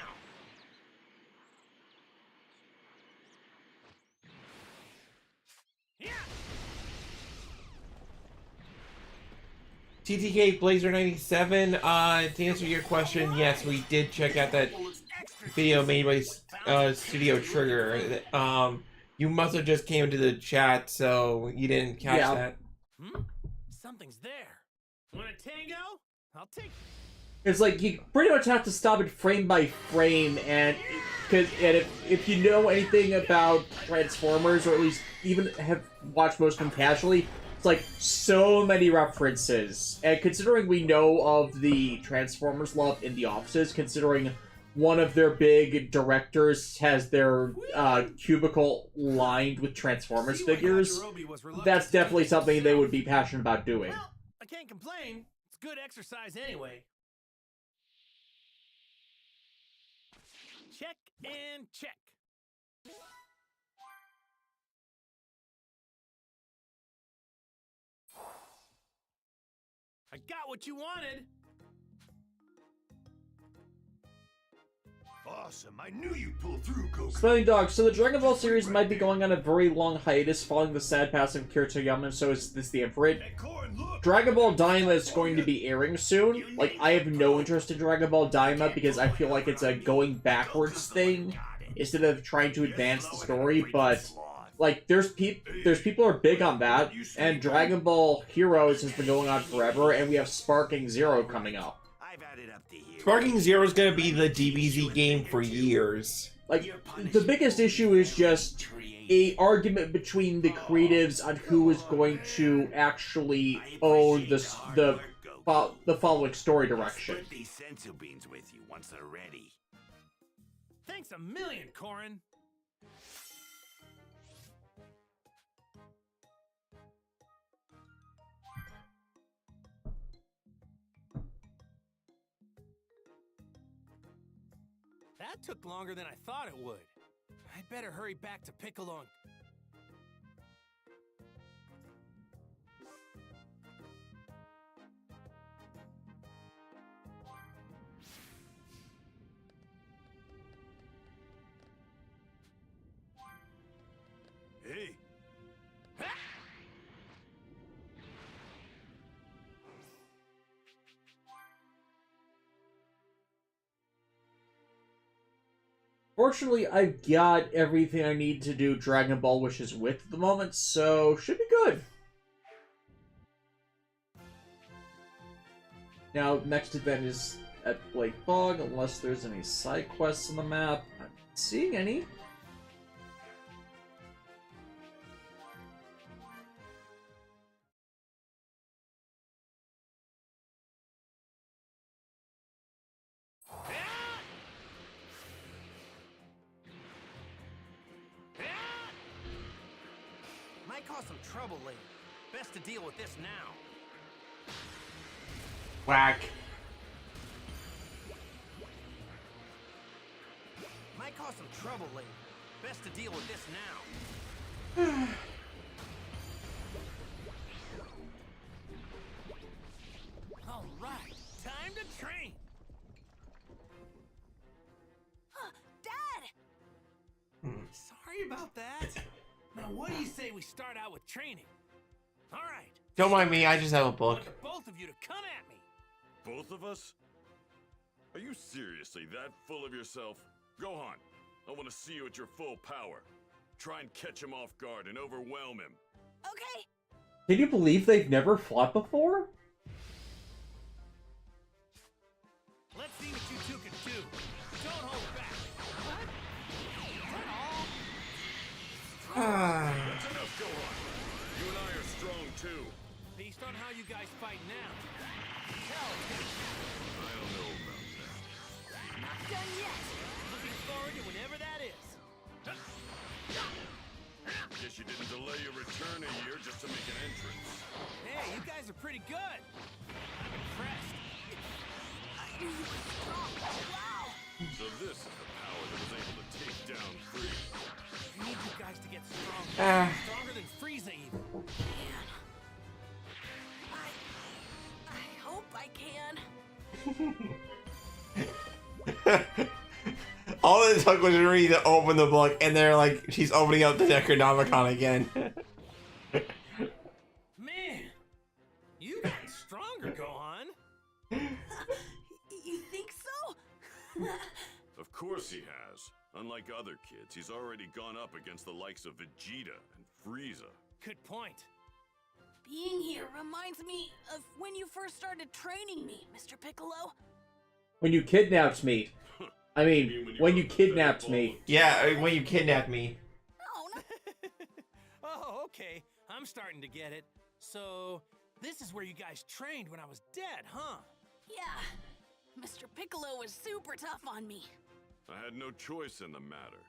TTK Blazer 97. To answer your question, yes, we did check out that video made by Studio Trigger. You must have just came into the chat, so you didn't catch that. Something's there. Want a tango? I'll take. It's like you pretty much have to stop it frame by frame, and if you know anything about Transformers, or at least even have watched most of them casually, it's like so many references. And considering we know of the Transformers love in the offices, considering one of their big directors has their cubicle lined with Transformers figures, that's definitely something they would be passionate about doing. Well, I can't complain. It's good exercise anyway. Check and check. I got what you wanted. Awesome. I knew you'd pull through, Goku. Spelling Dog, so the Dragon Ball series might be going on a very long hiatus following the sad passing of Akira Toriyama, so is this the Infinite? Dragon Ball Daima is going to be airing soon. Like, I have no interest in Dragon Ball Daima because I feel like it's a going backwards thing instead of trying to advance the story, but like, there's people who are big on that, and Dragon Ball Heroes has been going on forever, and we have Sparking Zero coming up. Sparking Zero is going to be the DBZ game for years. Like, the biggest issue is just a argument between the creatives on who is going to actually own the following story direction. These senzu beans with you once they're ready. Thanks a million, Corin. That took longer than I thought it would. I'd better hurry back to Piccolo and... Hey. Fortunately, I've got everything I need to do Dragon Ball Wishes with at the moment, so should be good. Now, next event is at Blake Bog, unless there's any side quests on the map. I'm not seeing any. Might cause some trouble later. Best to deal with this now. Whack. Might cause some trouble later. Best to deal with this now. All right, time to train. Dad! Sorry about that. Now, what do you say we start out with training? All right. Don't mind me, I just have a I book. want both of you to come at me. Both of us? Are you seriously that full of yourself? Gohan, I want to see you at your full power. Try and catch him off guard and overwhelm him. Okay. Can you believe they've never fought before? Let's see what you two can do. Don't hold back. What? Is that all? That's enough, Gohan. You and I are strong too. Based on how you guys fight now. Tell. I don't know about that. Not done yet. Looking forward to whenever that is. Guess you didn't delay your return a year just to make an entrance. Hey, you guys are pretty good. I'm impressed. Wow. So this is the power that was able to take down Frieza. I need you guys to get stronger. Stronger than Frieza even. Man. I hope I can. All it took was Riri to open the book, and they're like, she's opening up the Necronomicon again. Man, you got stronger, Gohan. You think so? Of course he has. Unlike other kids, he's already gone up against the likes of Vegeta and Frieza. Good point. Being here reminds me of when you first started training me, Mr. Piccolo. When you kidnapped me. I mean, when you kidnapped me. Yeah, when you kidnapped me. Oh, Oh, okay. I'm starting to get it. So, this is where you guys trained when I was dead, huh? yeah. Mr. Piccolo was super tough on me. I had no choice in the matter.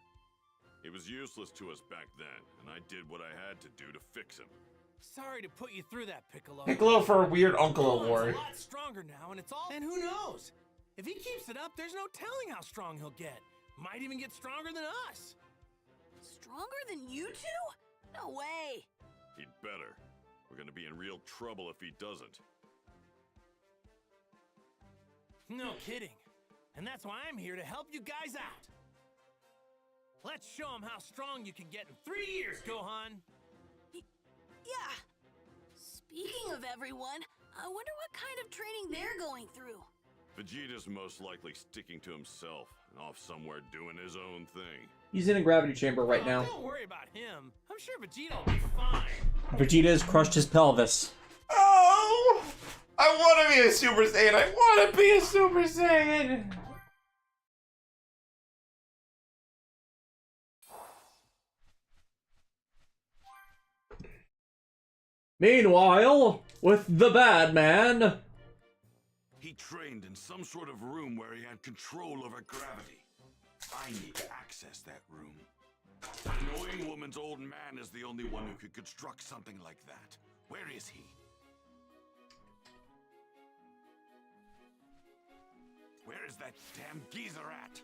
He was useless to us back then, and I did what I had to do to fix him. Sorry to put you through that, Piccolo. Piccolo for a weird uncle Gohan's award. a lot stronger now, and it's all... And who knows? If he keeps it up, there's no telling how strong he'll get. Might even get stronger than us. Stronger than you two? No way. He'd better. We're gonna be in real trouble if he doesn't. No kidding. And that's why I'm here to help you guys out. Let's show him how strong you can get in 3 years, Gohan. Yeah. Speaking of everyone, I wonder what kind of training they're going through. Vegeta's most likely sticking to himself and off somewhere doing his own thing. He's in a gravity chamber right now. Don't worry about him. I'm sure Vegeta will be fine. Vegeta has crushed his pelvis. Oh! I want to be a Super Saiyan! I want to be a Super Saiyan! Meanwhile, with the bad man. He trained in some sort of room where he had control over gravity. I need to access that room. The annoying woman's old man is the only one who could construct something like that. Where is he? Where is that damn geezer at?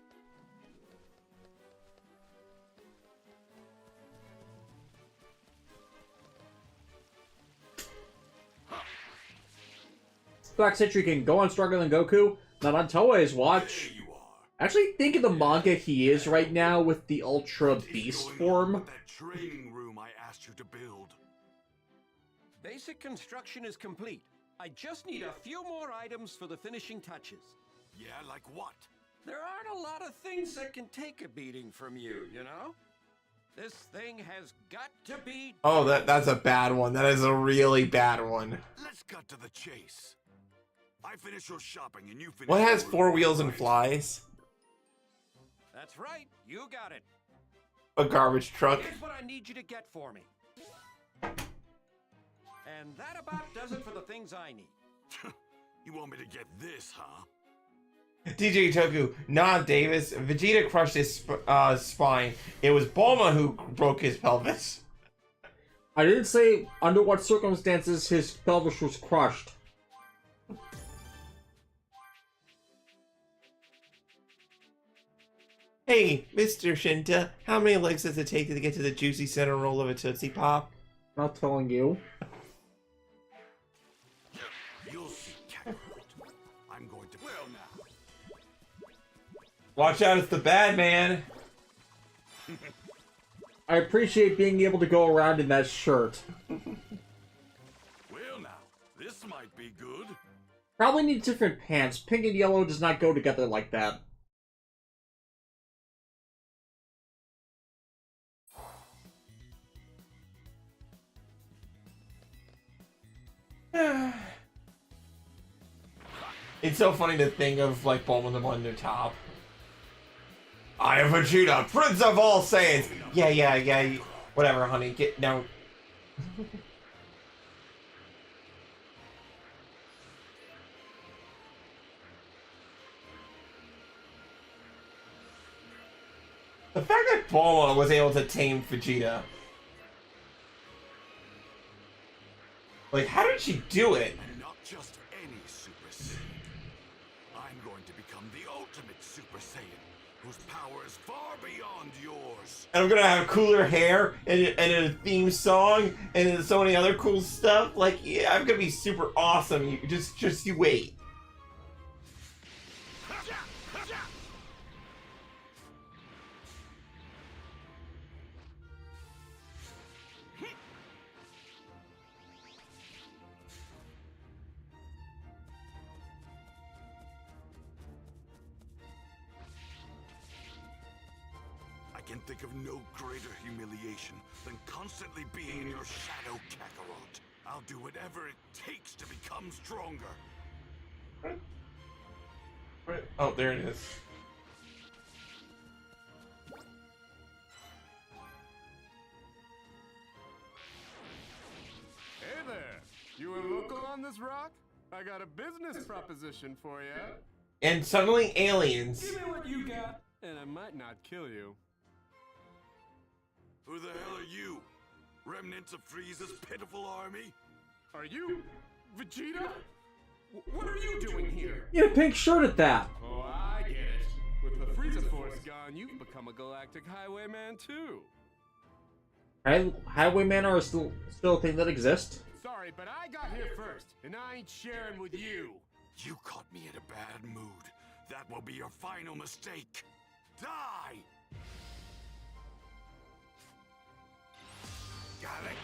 Black Sentry can go on stronger than Goku. Not on Toei's watch. There you are. Actually, think of the manga he is right now with the Ultra Beast form. That training room I asked you to build. Basic construction is complete. I just need a few more items for the finishing touches. Yeah, like what? There aren't a lot of things that can take a beating from you, you know? This thing has got to be... Oh, that's a bad one. That is a really bad one. Let's cut to the chase. I finish your shopping and you finish. What has your 4 room. wheels and flies? That's right, you got it. A garbage truck. Here's what I need you to get for me. And that about does it for the things I need. You want me to get this, huh? DJ Toku, nah, Davis. Vegeta crushed his spine. It was Bulma who broke his pelvis. I didn't say under what circumstances his pelvis was crushed. Hey, Mr. Shinta, how many legs does it take to get to the juicy center roll of a Tootsie Pop? Not telling you. You'll see, Kakarot. I'm going to... Well, now. Watch out, it's the bad man. I appreciate being able to go around in that shirt. Well, now, this might be good. Probably need different pants. Pink and yellow does not go together like that. It's so funny to think of, like, Bulma them on their top. I am Vegeta, Prince of all Saiyans! Yeah. Whatever, honey. Get now. The fact that Bulma was able to tame Vegeta. Like, how did she do it? And not just any Super Saiyan. I'm going to become the ultimate Super Saiyan, whose power is far beyond yours. And I'm gonna have cooler hair and a theme song and so many other cool stuff. Like, yeah, I'm gonna be super awesome. You just you wait. I can think of no greater humiliation than constantly being in your shadow, Kakarot. I'll do whatever it takes to become stronger. Oh, there it is. Hey there! You a local on this rock? I got a business proposition for you. And suddenly aliens. Give me what you got, and I might not kill you. Who the hell are you? Remnants of Frieza's pitiful army? Are you Vegeta? What are you doing here? You had a pink shirt at that. Oh, I get it. With the Frieza Force gone, you've become a galactic highwayman too. Highwaymen are still a thing that exists. Sorry, but I got here first, and I ain't sharing with you. You caught me in a bad mood. That will be your final mistake. Die! Got it!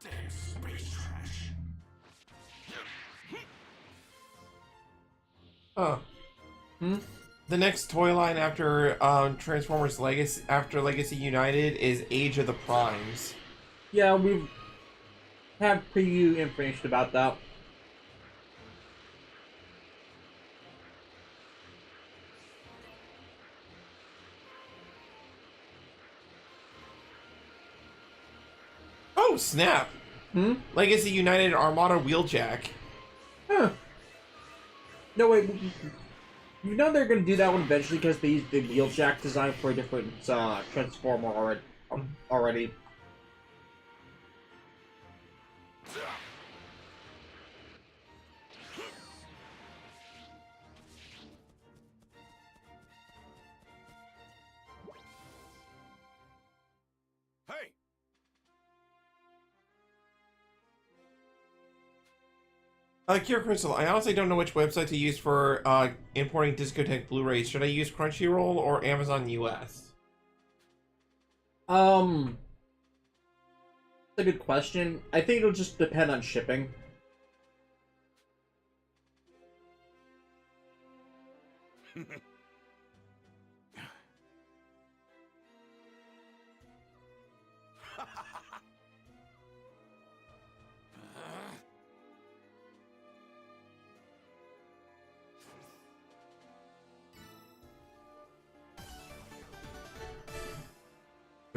Damn space trash. Oh. The next toy line after Transformers Legacy, after Legacy United, is Age of the Primes. Yeah, we have preview information about that. Oh, snap! Legacy United Armada Wheeljack. Huh. No, wait. You know they're going to do that one eventually because they used the Wheeljack design for a different Transformer already. Hey! Kira Crystal, I honestly don't know which website to use for importing Discotheque Blu-rays. Should I use Crunchyroll or Amazon US? That's a good question. I think it'll just depend on shipping.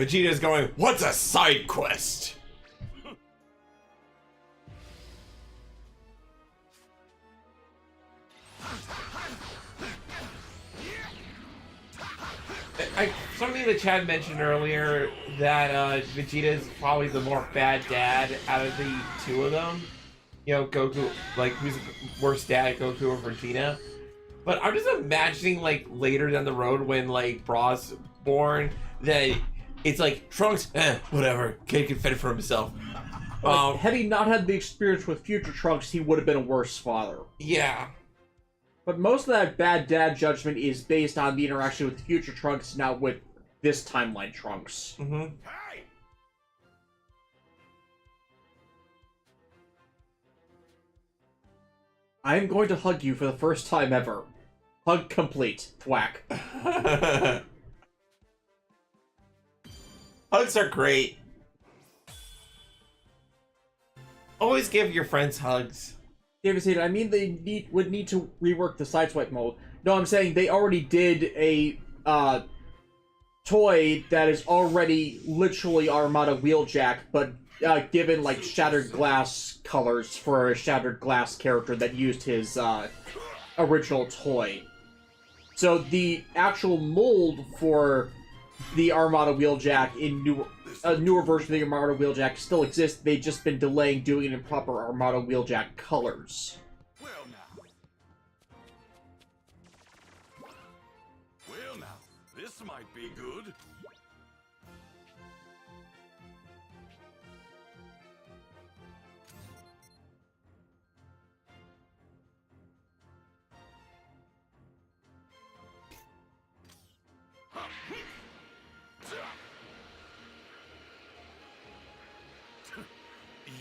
Vegeta's going, what's a side quest? Something that Chad mentioned earlier, that Vegeta's probably the more bad dad out of the two of them. You know, Goku, like, who's the worse dad, Goku or Vegeta? But I'm just imagining, like, later down the road when, like, Bra's born, that it's like, Trunks, whatever, kid can fend for himself. Had he not had the experience with future Trunks, he would have been a worse father. Yeah. But most of that bad dad judgment is based on the interaction with future Trunks, not with this timeline Trunks. Mm-hmm. I am going to hug you for the first time ever. Hug complete. Thwack. Hugs are great. Always give your friends hugs. David, I mean they would need to rework the sideswipe mode. No, I'm saying they already did a toy that is already literally Armada Wheeljack, but given like shattered glass colors for a shattered glass character that used his original toy. So the actual mold for the Armada Wheeljack in newer version of the Armada Wheeljack still exists. They've just been delaying doing it in proper Armada Wheeljack colors. Well now, this might be good.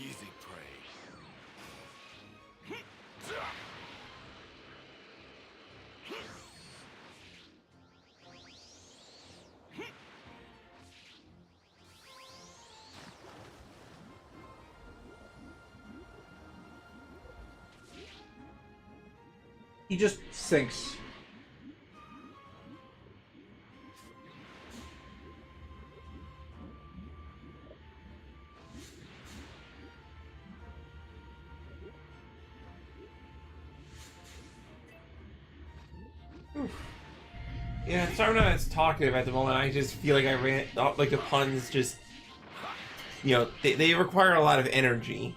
Easy prey. He just sinks. Yeah, sorry I'm not as talkative at the moment. I just feel like I ran, like the puns just, you know, they require a lot of energy.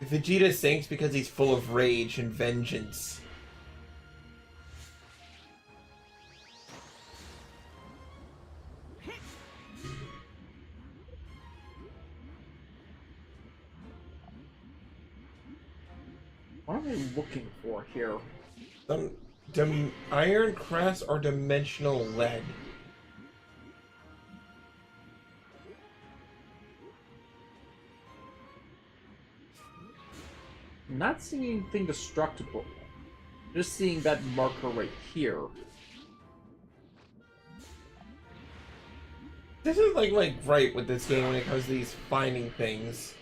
Vegeta sinks because he's full of rage and vengeance. What am I looking for here? Iron crest or dimensional lead? I'm not seeing anything destructible. Just seeing that marker right here. This is like right with this game when it comes to these finding things.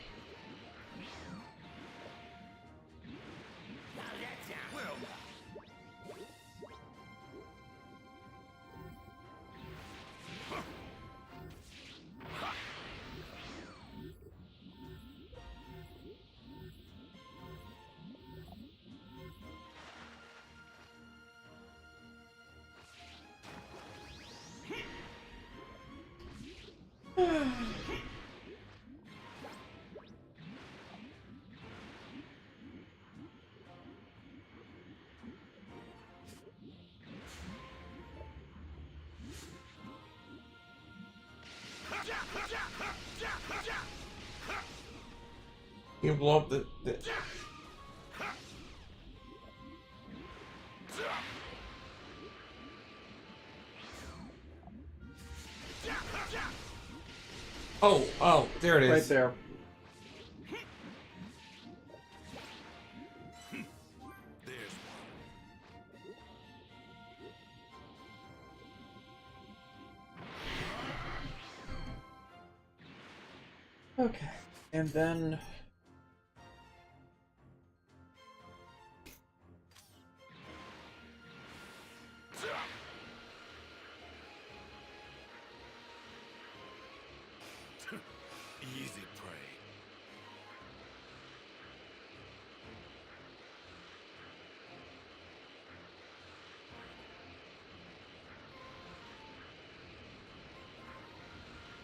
You can blow up the... Oh, there it is. Right there. Okay, and then...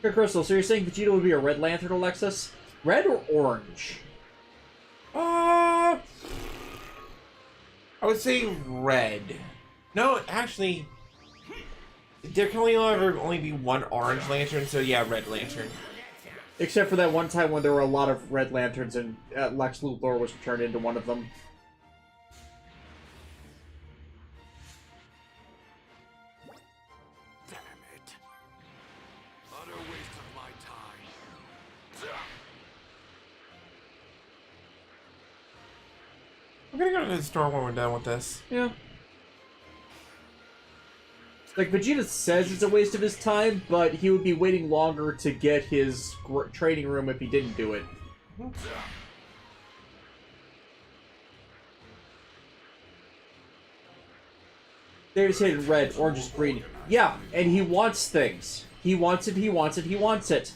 Okay, Crystal, so you're saying Vegeta would be a Red Lantern, Alexis? Red or orange? I would say red. No, actually, there can only be one orange lantern, so yeah, Red Lantern. Except for that one time when there were a lot of Red Lanterns and Lex Luthor was turned into one of them. Damn it. Utter waste of my time. I'm gonna go to the store when we're done with this. Yeah. Like, Vegeta says it's a waste of his time, but he would be waiting longer to get his training room if he didn't do it. There's hidden red, orange is green. Yeah, and he wants things. He wants it, he wants it, he wants it.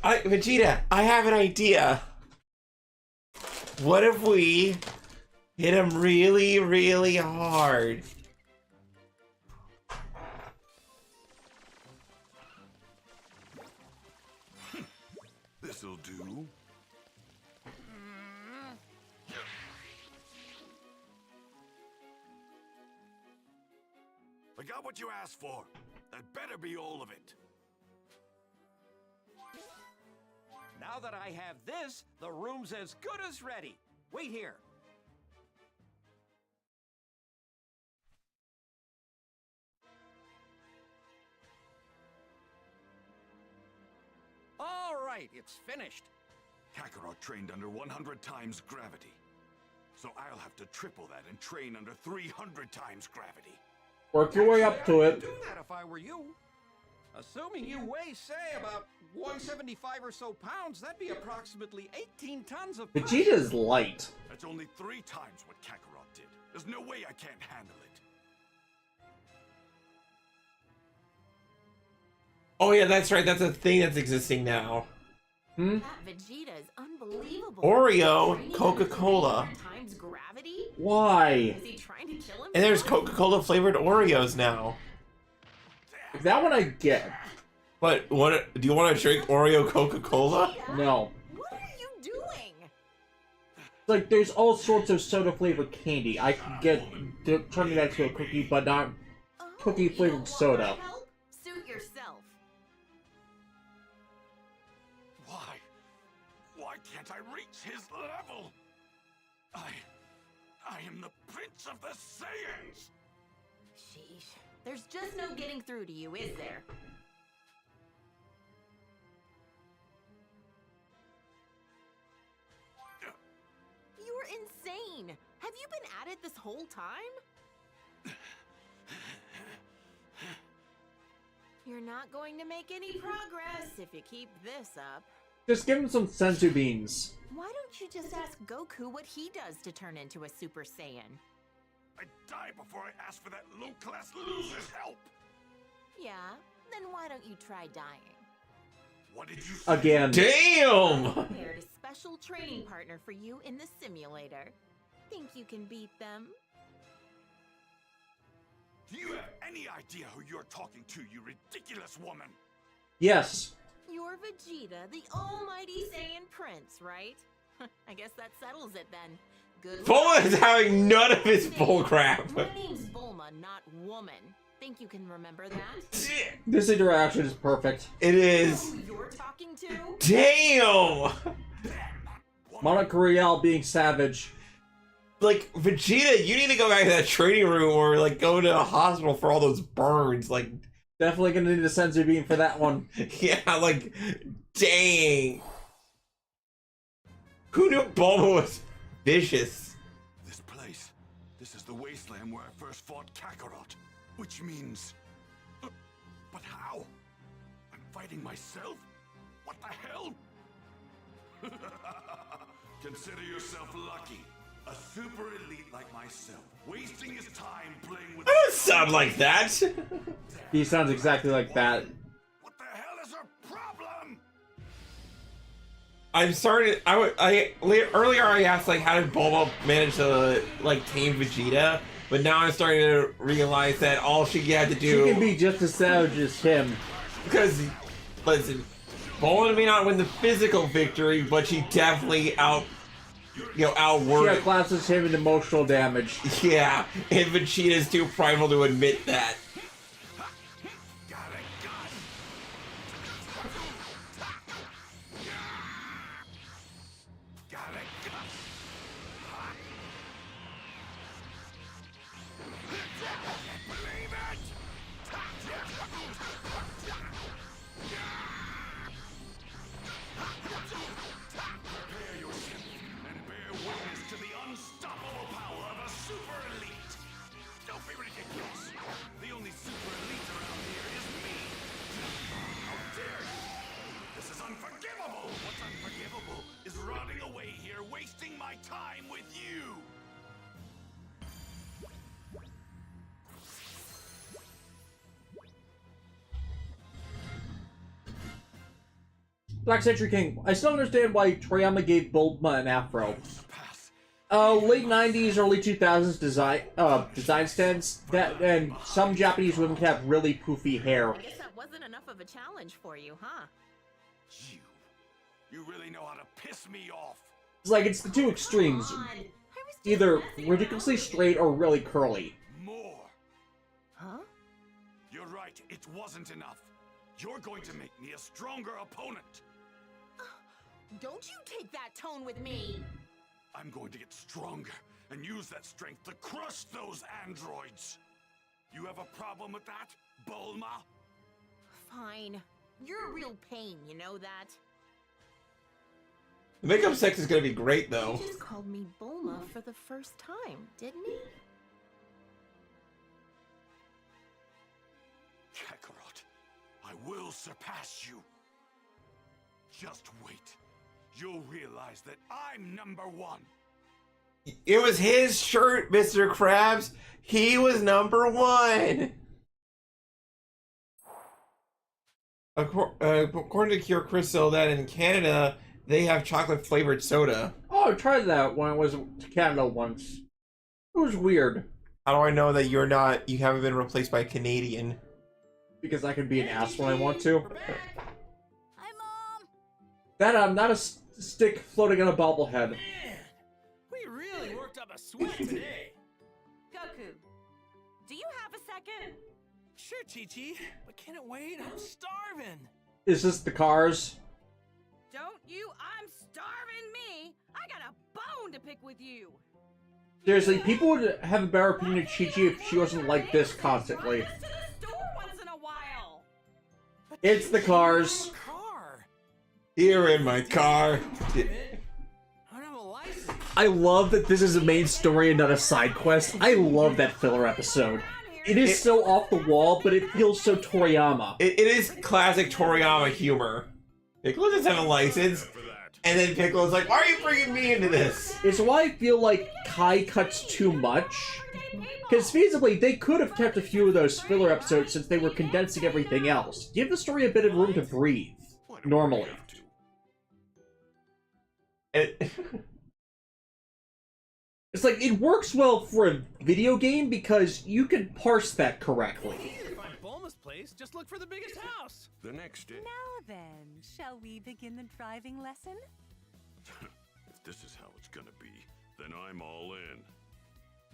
Vegeta, I have an idea. What if we hit him really, really hard? This'll do. I got what you asked for. That better be all of it. Now that I have this, the room's as good as ready. Wait here. All right, it's finished. Kakarot trained under 100 times gravity. So I'll have to triple that and train under 300 times gravity. Work your way up to it. Do that if I were you. Assuming you weigh, say, about 175 or so pounds, that'd be approximately 18 tons of pressure. Vegeta's light. That's only 3 times what Kakarot did. There's no way I can't handle it. Oh yeah, that's right. That's a thing that's existing now. That Vegeta is unbelievable. Oreo, Coca-Cola. Times gravity? Why? Is he trying to kill him? And there's Coca-Cola flavored Oreos now. That one I get. But what? Do you want to drink Oreo Coca-Cola? No. What are you doing? Like, there's all sorts of soda flavored candy. I can get turning that to a cookie, but not cookie flavored soda. Help? Suit yourself. Why can't I reach his level? I am the Prince of the Saiyans! Sheesh. There's just no getting through to you, is there? You're insane! Have you been at it this whole time? You're not going to make any progress if you keep this up. Just give him some senzu beans. Why don't you just ask Goku what he does to turn into a Super Saiyan? I'd die before I ask for that low-class loser's help! Yeah, then why don't you try dying? What did you say? Again. Damn! I prepared a special training partner for you in the simulator. Think you can beat them? Do you have any idea who you're talking to, you ridiculous woman? Yes. You're Vegeta, the almighty Saiyan Prince, right? I guess that settles it then. Good. Bulma is having none of his bullcrap. My name's Bulma, not woman. Think you can remember that? This interaction is perfect. It is. Who you're talking to? Damn! Monarch Riel being savage. Like, Vegeta, you need to go back to that training room or, like, go to a hospital for all those burns. Like, definitely gonna need a senzu bean for that one. Yeah, like, dang. Who knew Bulma was vicious? This place. This is the wasteland where I first fought Kakarot. Which means... but how? I'm fighting myself? What the hell? Consider yourself lucky. A super elite like myself, wasting his time playing with... I don't sound like that. He sounds exactly like that. What the hell is her problem? I'm sorry. Earlier I asked like how did Bulma manage to like tame Vegeta, but now I'm starting to realize that all she had to do... She can be just as savage as him. Because, listen, Bulma may not win the physical victory, but she definitely outworked... She outclasses him in emotional damage. Yeah, and Vegeta's too prideful to admit that. Black Century King. I still understand why Toriyama gave Bulma an afro. Late 90s, early 2000s design stance. That and some Japanese women can have really poofy hair. I guess that wasn't enough of a challenge for you, huh? You really know how to piss me off. It's like it's the two extremes. Either ridiculously straight or really curly. More. Huh? You're right, it wasn't enough. You're going to make me a stronger opponent. Don't you take that tone with me! I'm going to get stronger and use that strength to crush those androids. You have a problem with that, Bulma? Fine. You're a real pain, you know that? The makeup sex is gonna be great, though. He just called me Bulma for the first time, didn't he? Kakarot, I will surpass you. Just wait. You'll realize that I'm #1. It was his shirt, Mr. Krabs. He was #1. According to Cure Crystal, that in Canada, they have chocolate-flavored soda. Oh, I tried that when I was to Canada once. It was weird. How do I know that you haven't been replaced by Canadian? Because I can be an ass when I want to. Hi, Mom! That, not a stick floating on a bobblehead. Man, we really worked up a sweat today. Goku, do you have a second? Sure, Chi-Chi, but can it wait? I'm starving. Is this the cars? Don't you? I'm starving me! I got a bone to pick with you! Seriously, people would have a better opinion of Chi-Chi if she wasn't like this constantly. To the store once in a while! It's the cars. Here in my car. I love that this is a main story and not a side quest. I love that filler episode. It is so off the wall, but it feels so Toriyama. It is classic Toriyama humor. Piccolo doesn't have a license, and then Piccolo's like, why are you bringing me into this? It's why I feel like Kai cuts too much. Because feasibly, they could have kept a few of those filler episodes since they were condensing everything else. Give the story a bit of room to breathe. Normally. It's like, it works well for a video game because you can parse that correctly. Easy to find Bulma's place. Just look for the biggest house. The next day. Now then, shall we begin the driving lesson? If this is how it's gonna be, then I'm all in.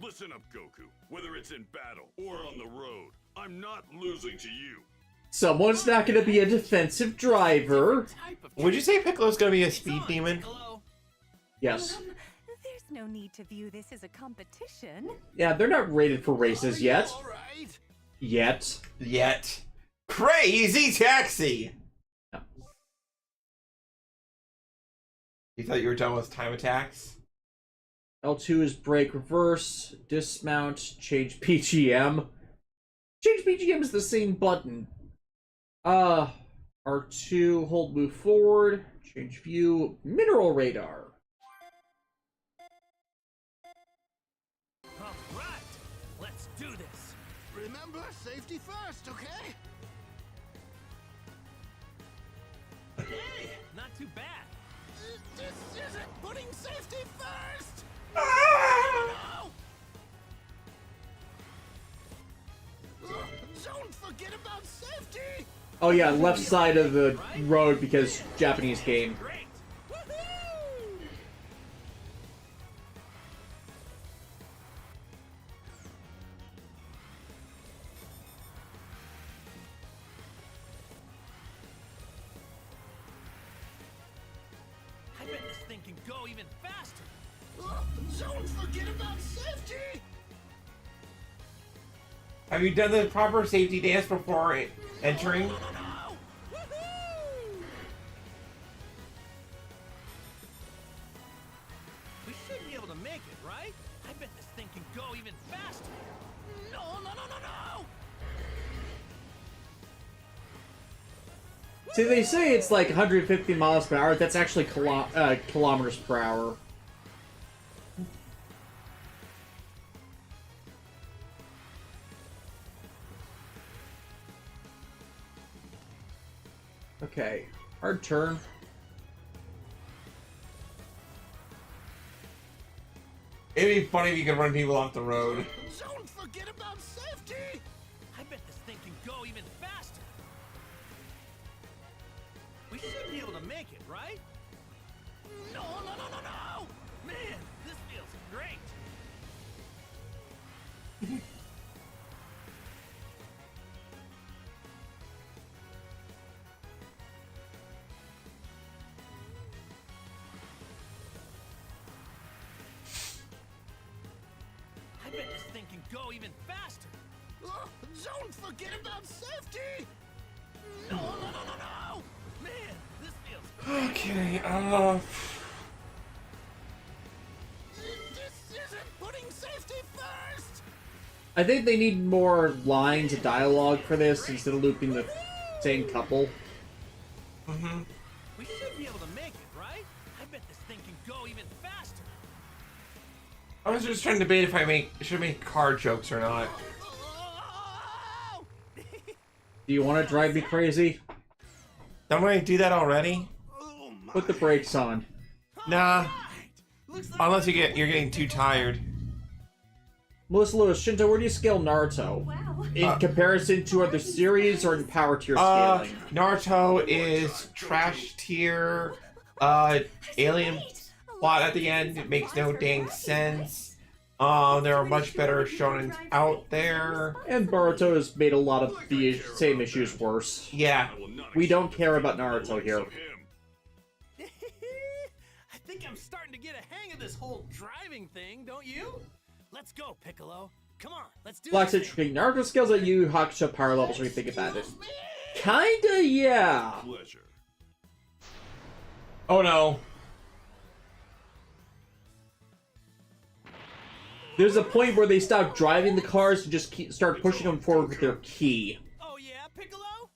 Listen up, Goku. Whether it's in battle or on the road, I'm not losing to you. Someone's not going to be a defensive driver. Would you say Piccolo's going to be a speed demon? Yes. There's no need to view this as a competition. Yeah, they're not rated for races yet. Yet. Crazy Taxi! No. You thought you were done with time attacks? L2 is brake reverse, dismount, change PGM. Change PGM is the same button. R2, hold move forward, change view, mineral radar. Alright, let's do this. Remember, safety first, okay? Hey, not too bad. This isn't putting safety first! forget about safety! Oh yeah, left side of the road because Japanese game. I bet this thing can go even faster. Don't forget about safety! Have you done the proper safety dance before entering? We should be able to make it, right? I bet this thing can go even faster. No, no, no, no, no! See, they say it's like 150 miles per hour. That's actually kilometers per hour. Okay, hard turn. It'd be funny if you could run people off the road. Don't forget about safety! I bet this thing can go even faster. We should be able to make it, right? No, no, no, no, no! Man, this feels great. I bet this thing can go even faster. Don't forget about safety! No, no, no, no, no! Man, this feels Okay, This isn't putting safety first! I think they need more lines of dialogue for this instead of looping the same couple. Mm-hmm. We should be able to make it, right? I bet this thing can go even faster. I was just trying to debate if I should make car jokes or not. Do you want to drive me crazy? Don't I do that already? Put the brakes on. Nah. Unless you're getting too tired. Melissa Lewis, Shinta, where do you scale Naruto? In comparison to other series or in power tier scaling? Naruto is trash tier. Alien plot at the end. It makes no dang sense. There are much better shonens out there. And Boruto has made a lot of the same issues worse. Yeah. We don't care about Naruto here. I think I'm starting to get a hang of this whole driving thing, don't you? Let's go, Piccolo. Come on, let's do Black's this. interesting. Naruto scales at Yu Yu Hakusho power levels when you think about it. Kinda, yeah. Pleasure. Oh no. There's a point where they stop driving the cars and just start pushing them forward with their ki. Oh yeah, Piccolo?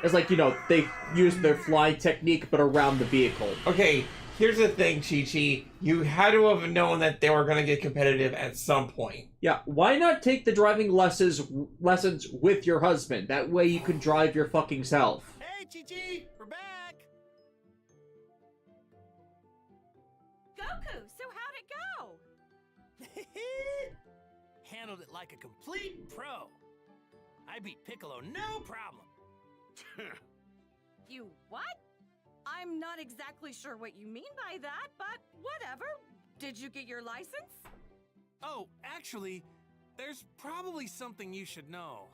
It's like, you know, they use their flying technique but around the vehicle. Okay, here's the thing, Chi-Chi. You had to have known that they were going to get competitive at some point. Yeah, why not take the driving lessons with your husband? That way you can drive your fucking self. Hey, Chi-Chi, we're back. Goku, so how'd it go? Handled it like a complete pro. I beat Piccolo, no problem. You what? I'm not exactly sure what you mean by that, but whatever. Did you get your license? Oh, actually, there's probably something you should know.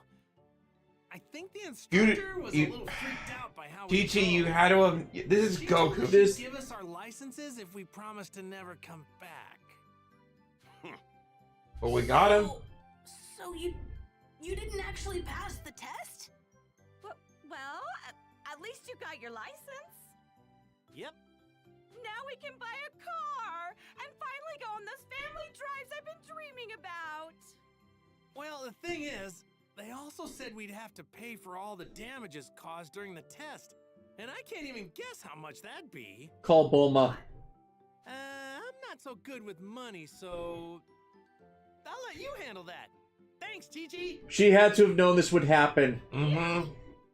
I think the instructor was a little freaked out by how we Chi-Chi, drove. you had to have... This is She told Goku. us she'd give us our licenses if we promised to never come back. But we got him. So you didn't actually pass the test? Well, at least you got your license. Yep. Now we can buy a car and finally go on those family drives I've been dreaming about. Well, the thing is, they also said we'd have to pay for all the damages caused during the test. And I can't even guess how much that'd be. Call Bulma. I'm not so good with money, so I'll let you handle that. Thanks, Chi-Chi. She had to have known this would happen. Mm-hmm.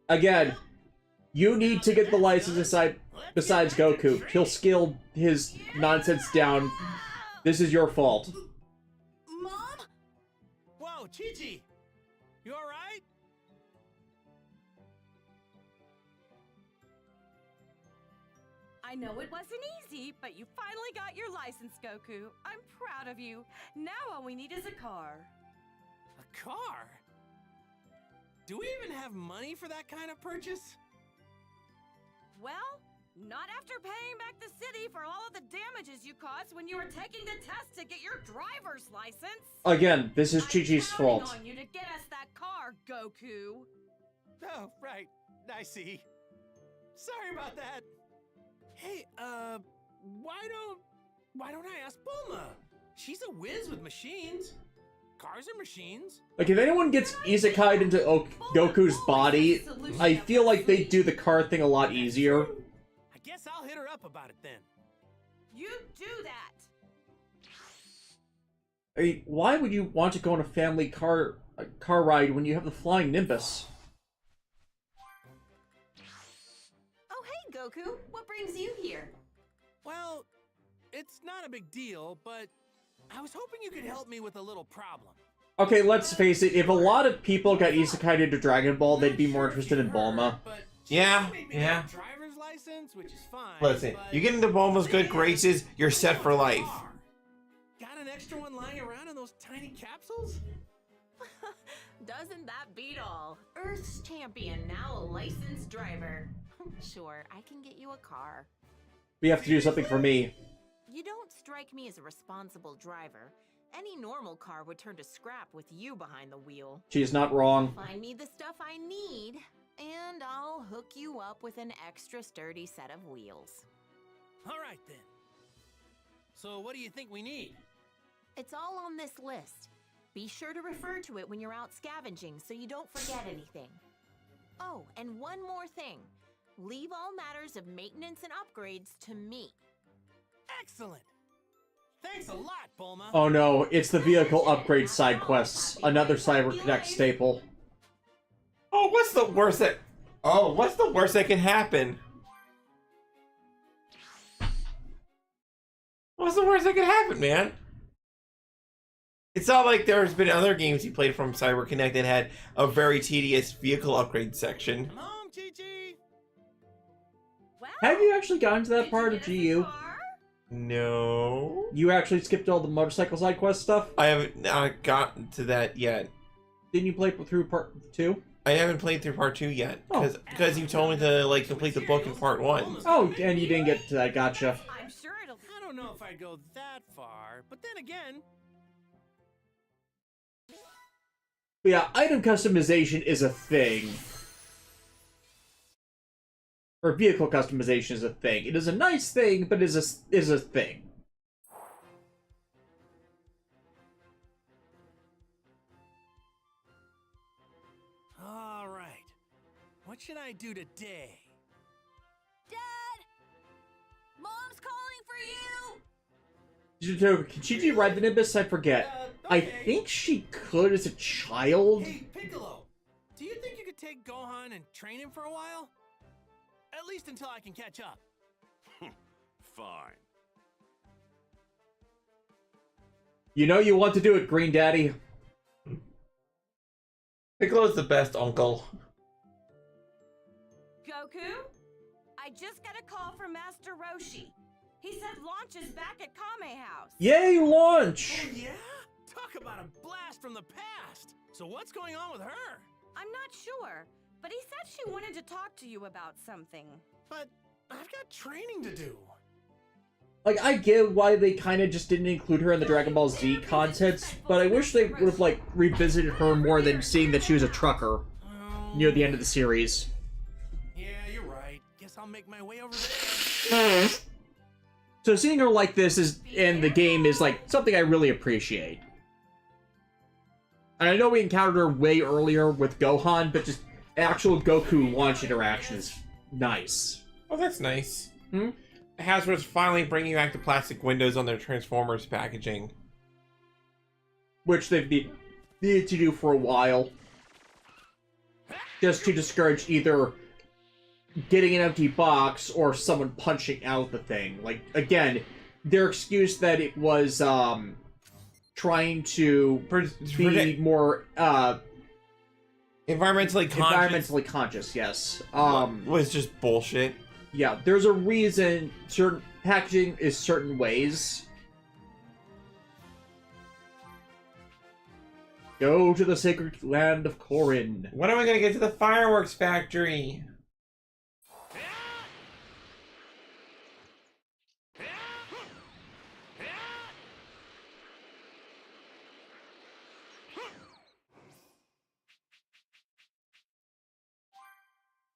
Again, you need to get the license besides Goku. He'll scale his nonsense down. This is your fault. Mom? Whoa, Chi-Chi. You alright? I know it wasn't easy, but you finally got your license, Goku. I'm proud of you. Now all we need is a car. A car? Do we even have money for that kind of purchase? Well, not after paying back the city for all of the damages you caused when you were taking the test to get your driver's license. Again, this is Chi-Chi's I'm fault. counting on you to get us that car, Goku. Oh, right. I see. Sorry about that. Hey, why don't I ask Bulma? She's a whiz with machines. Cars are machines. Like, if anyone gets isekai'd into Goku's body, I feel like they do the car thing a lot easier. I guess I'll hit her up about it then. You do that. I mean, why would you want to go on a family car ride when you have the flying Nimbus? Oh, hey, Goku. What brings you here? Well, it's not a big deal, but I was hoping you could help me with a little problem. Okay, let's face it, if a lot of people got isekai'd into Dragon Ball, they'd be more interested in Bulma. Yeah. Driver's license, which is fine. Listen, you get into Bulma's good graces, you're set for life. Got an extra one lying around in those tiny capsules? Doesn't that beat all? Earth's champion, now a licensed driver. Sure, I can get you a car. We have to do something for me. You don't strike me as a responsible driver. Any normal car would turn to scrap with you behind the wheel. She's not wrong. Find me the stuff I need, and I'll hook you up with an extra sturdy set of wheels. All right, then. So what do you think we need? It's all on this list. Be sure to refer to it when you're out scavenging so you don't forget anything. Oh, and one more thing. Leave all matters of maintenance and upgrades to me. Excellent! Thanks a lot, Bulma! Oh no, it's the vehicle upgrade side quests. Another Cyber Connect staple. Oh, what's the worst that can happen? What's the worst that can happen, man? It's not like there's been other games you played from Cyber Connect that had a very tedious vehicle upgrade section. Come on, Chi-Chi! Well, Have you actually gotten to that part of GU? No. You actually skipped all the motorcycle side quest stuff? I haven't gotten to that yet. Didn't you play through part 2? I haven't played through part 2 yet. Because you told me to, like, complete the book in part 1. Oh, and you didn't get to that, gotcha. I'm sure it'll... I don't know if I'd go that far, but then again... But yeah, item customization is a thing. Or vehicle customization is a thing. It is a nice thing, but is a thing. All right. What should I do today? Dad! Mom's calling for you! Can Chi-Chi ride the Nimbus? I forget. Okay. I think she could as a child. Hey, Piccolo! Do you think you could take Gohan and train him for a while? At least until I can catch up. Fine. You know you want to do it, Green Daddy. Piccolo's the best uncle. Goku? I just got a call from Master Roshi. He said launch is back at Kame House. Yay, launch! Oh, yeah? Talk about a blast from the past! So what's going on with her? I'm not sure, but he said she wanted to talk to you about something. But I've got training to do. Like, I get why they kind of just didn't include her in the Dragon Ball Z contents, but I wish they would have, like, revisited her more than seeing that she was a trucker near the end of the series. Yeah, you're right. Guess I'll make my way over there. So seeing her like this in the game is, like, something I really appreciate. And I know we encountered her way earlier with Gohan, but just actual Goku launch interaction is nice. Oh, that's nice. Hasbro's finally bringing back the plastic windows on their Transformers packaging. Which they've needed to do for a while. Just to discourage either getting an empty box or someone punching out the thing. Like, again, their excuse that it was trying to be more environmentally conscious. Environmentally conscious, yes. Was just bullshit. Yeah, there's a reason certain packaging is certain ways. Go to the sacred land of Corin. When am I gonna get to the fireworks factory?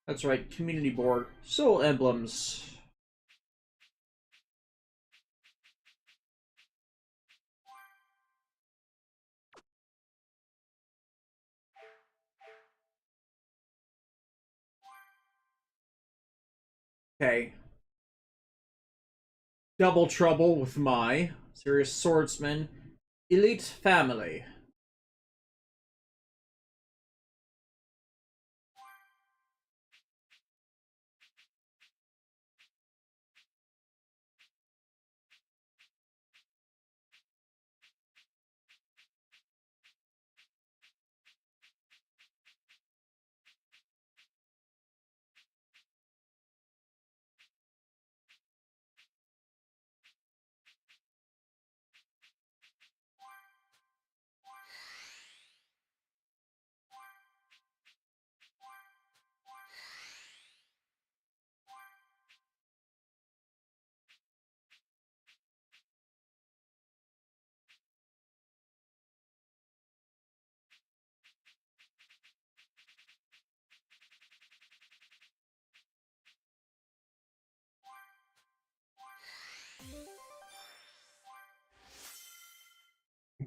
That's right, community board. Soul emblems. Okay. Double trouble with my serious swordsman. Elite family.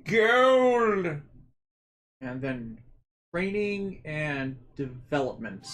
Gold! And then training and development.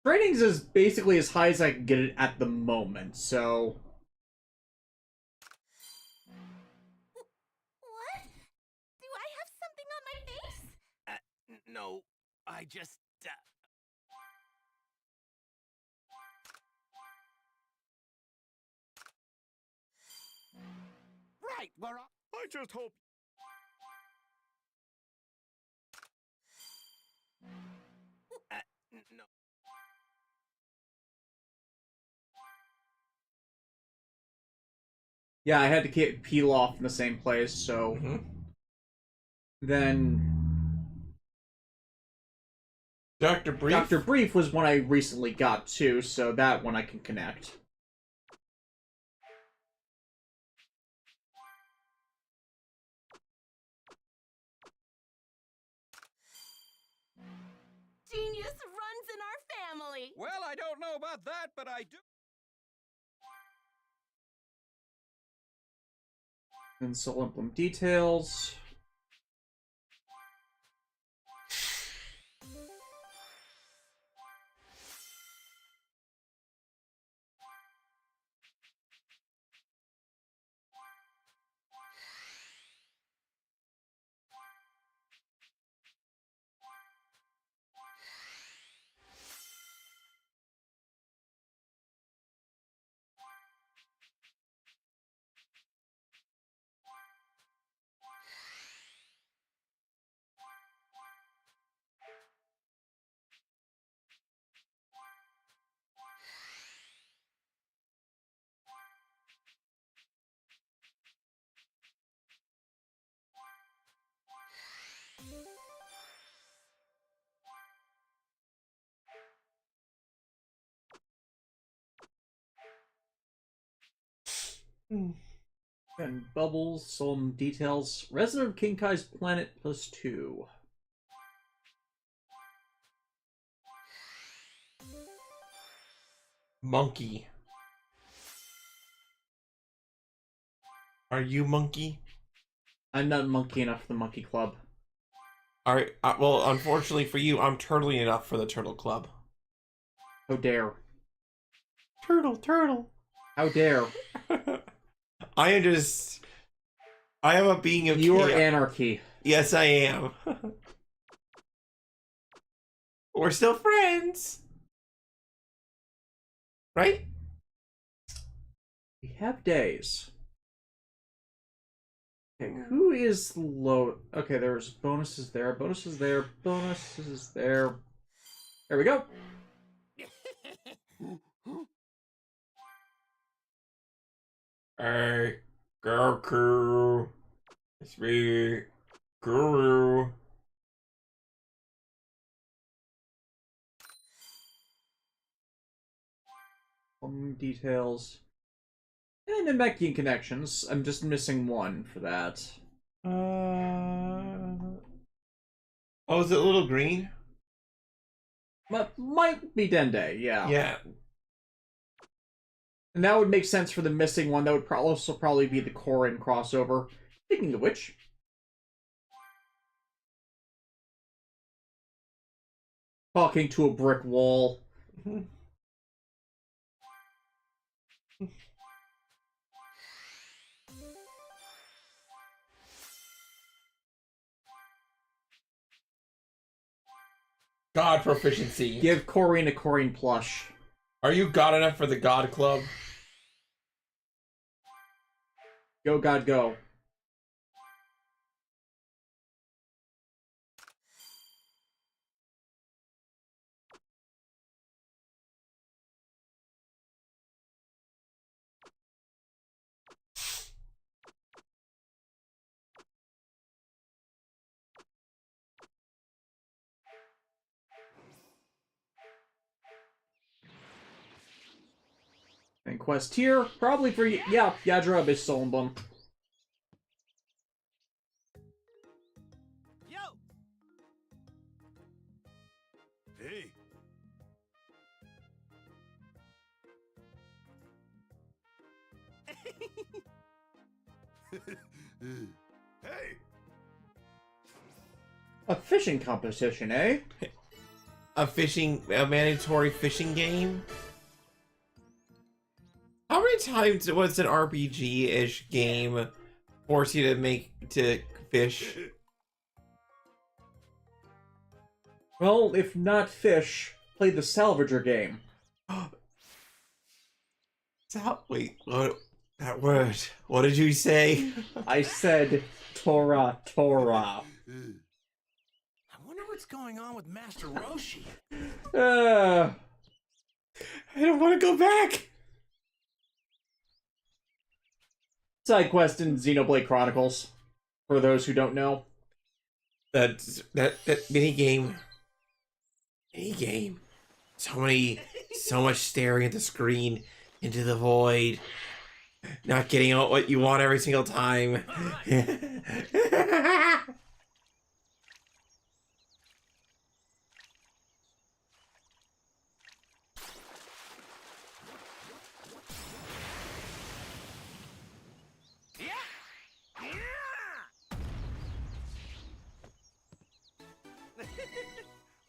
Trainings is basically as high as I can get it at the moment, so... What? Do I have something on my face? No, I just, Right, where I just hope... no. Yeah, I had to keep peel off in the same place, so... Then... Dr. Brief? Dr. Brief was one I recently got too, so that one I can connect. Genius runs in our family. Well, I don't know about that, but I do. And Soul Emblem details. And Bubbles, some details. Resident of King Kai's planet +2. Monkey. Are you monkey? I'm not monkey enough for the Monkey Club. All right. Well, unfortunately for you, I'm turtly enough for the Turtle Club. How dare. Turtle. How dare. I am a being of You are chaos. anarchy. Yes, I am. We're still friends. Right? We have days. Okay, who is low? Okay, there's bonuses there, bonuses there, bonuses there. There we go. Hey, Goku. It's me, Guru. Details. And Namekian connections. I'm just missing one for that. Oh, is it Little Green? Might be Dende, yeah. Yeah. And that would make sense for the missing one. That would also probably be the Korin crossover. Speaking of which... Talking to a brick wall. God proficiency. Give Korin a Korin plush. Are you God enough for the God Club? Go, God, go. And quest here, probably for yeah, Yadra Abyss Soul Emblem. Yo. Hey. Hey. A fishing competition, eh? A mandatory fishing game? How many times was an RPG-ish game force you to fish? Well, if not fish, play the Salvager game. Wait, what? That word. What did you say? I said Torah. I wonder what's going on with Master Roshi. I don't want to go back. Side quest in Xenoblade Chronicles, for those who don't know. That mini game. So much staring at the screen into the void, not getting out what you want every single time.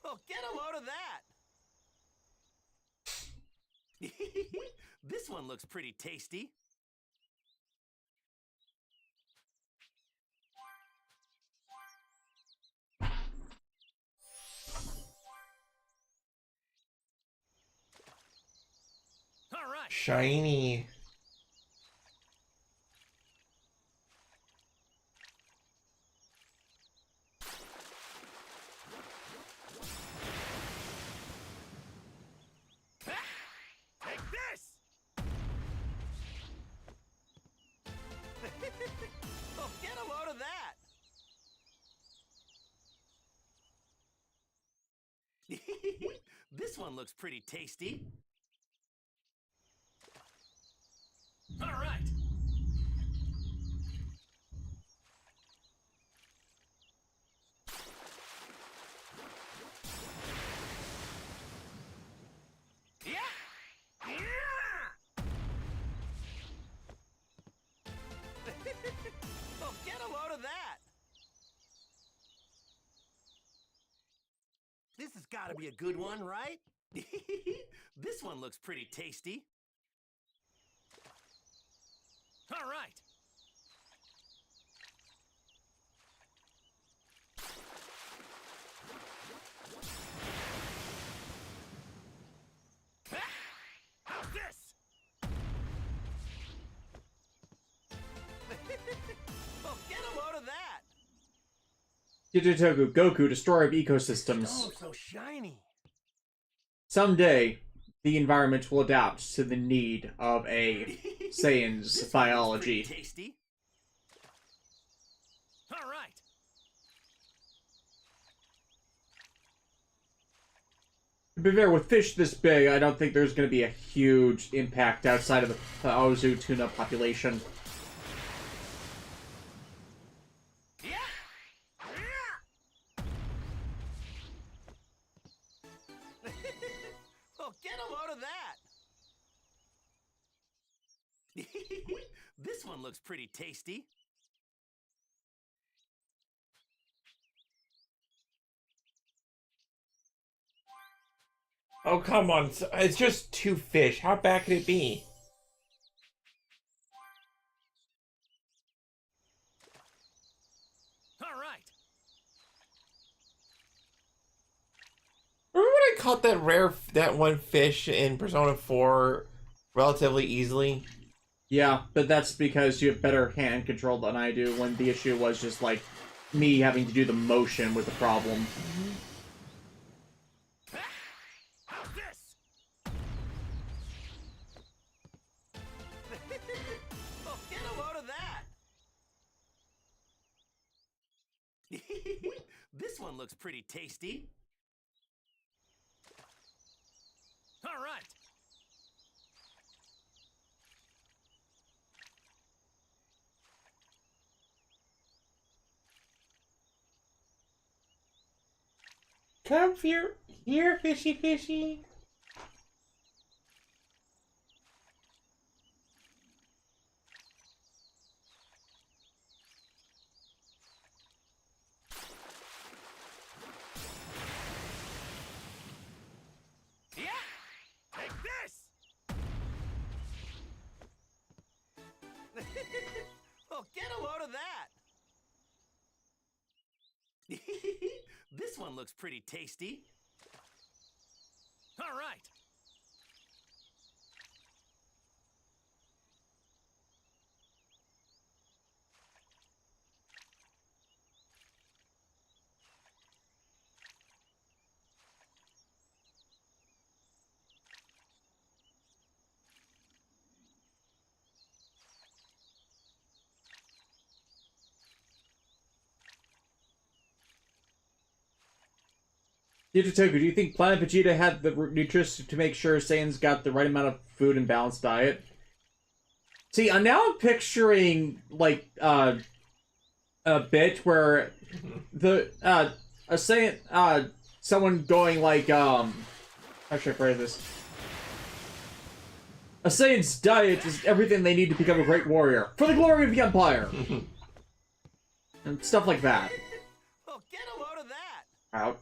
Well, get a load of that. This one looks pretty tasty. All right. Shiny. Take this! Oh, get a load of that! This one looks pretty tasty. All right. Oh, get a load of that! gotta be a good one, right? This one looks pretty tasty. All right. How's this? Well, get a load of that. Yujitoku, Goku, destroyer of ecosystems. Oh, so shiny. Someday, the environment will adapt to the need of a Saiyan's biology. Tasty. All right. To be fair, with fish this big, I don't think there's going to be a huge impact outside of the Ozu tuna population. Oh, get a load of that. This one looks pretty tasty. Oh, come on. It's just 2 fish. How bad could it be? All right. Remember when I caught that one fish in Persona 4 relatively easily? Yeah, but that's because you have better hand control than I do, when the issue was just, like, me having to do the motion with the problem. How's this? Oh, get a load of that. This one looks pretty tasty. All right. Come here, fishy fishy. Yeah! Take this! Oh, get a load of that! This one looks pretty tasty. All right. Yujitoku, do you think Planet Vegeta had the nutrition to make sure Saiyans got the right amount of food and balanced diet? See, now I'm picturing, like, a bit where the, a Saiyan, someone going, like, how should I phrase this? A Saiyan's diet is everything they need to become a great warrior, for the glory of the Empire! And stuff like that. Oh, get a load of that! Out.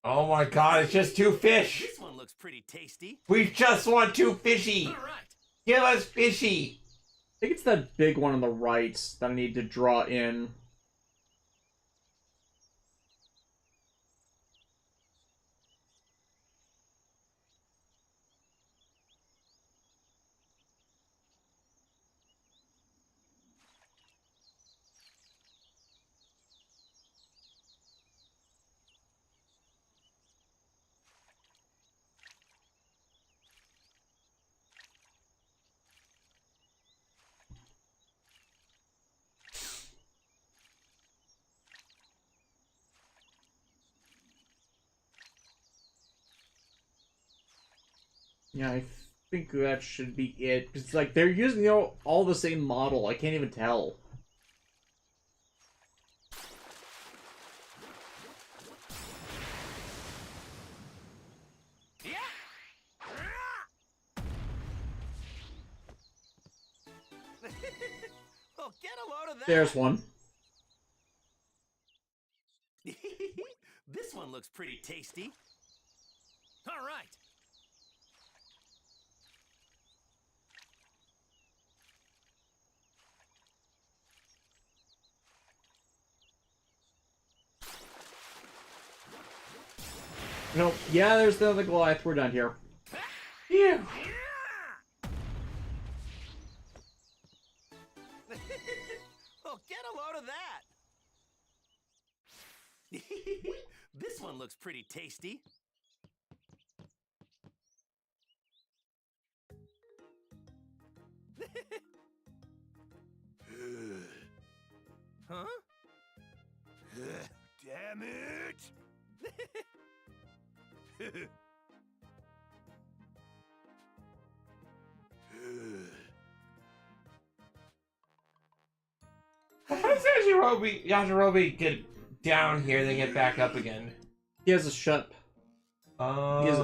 Oh my god, it's just 2 fish. This one looks pretty tasty. We just want 2 fishy. All right. Give us fishy. I think it's that big one on the right that I need to draw in. Yeah, I think that should be it. It's like they're using, you know, all the same model. I can't even tell. Oh, get a load of that. There's one. This one looks pretty tasty. All right. No, yeah, there's the other Goliath. We're done here. Phew. Oh, get a load of that. This one looks pretty tasty. Huh? Damn it! How does Yajirobe get down here, then get back up again? He has a ship. He has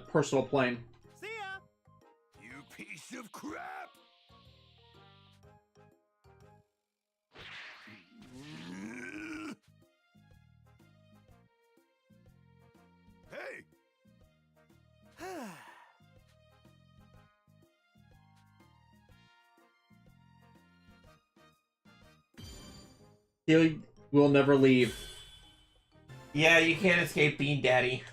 personal plane. See ya! You piece of crap! Hey! He will never leave. Yeah, you can't escape Bean Daddy.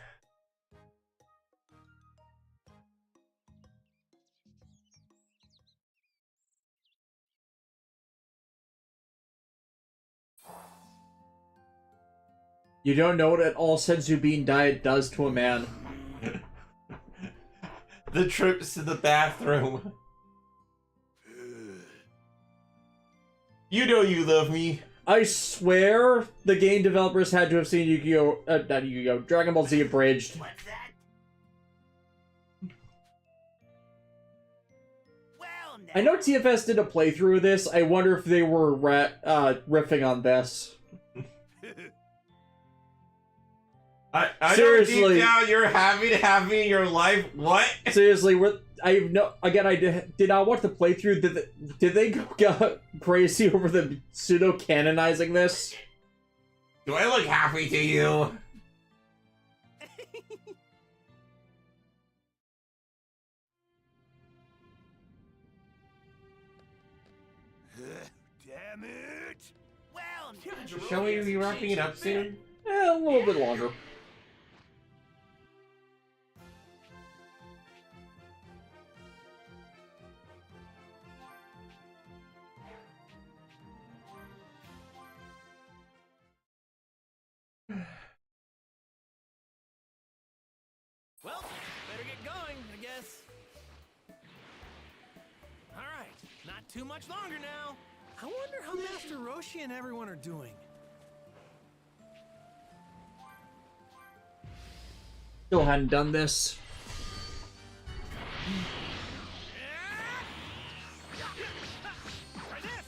You don't know what an all-senzu bean diet does to a man. The trips to the bathroom. You know you love me. I swear the game developers had to have seen Yu-Gi-Oh! Not Yu-Gi-Oh! Dragon Ball Z Abridged. What's that? Well, now. I know TFS did a playthrough of this. I wonder if they were riffing on this. I Seriously. know deep down you're happy to have me in your life. What? Seriously, I did not watch the playthrough. Did they go crazy over the pseudo canonizing this? Do I look happy to you? Damn it! Well, now. Shall we be wrapping it up soon? A little bit longer. Well, better get going, I guess. All right, not too much longer now. I wonder how Master Roshi and everyone are doing. Still hadn't done this. Try this.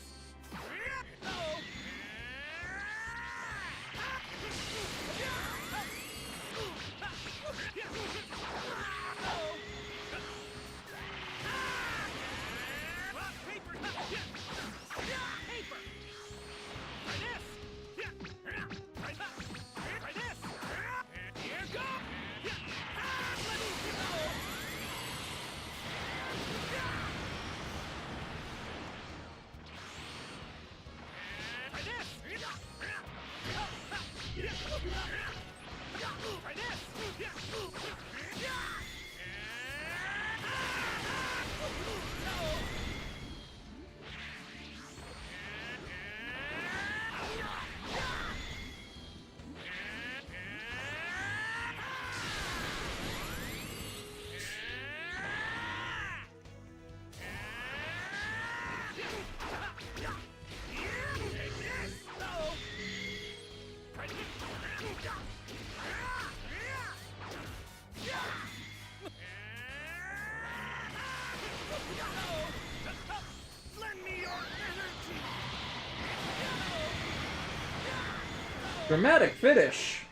Dramatic finish.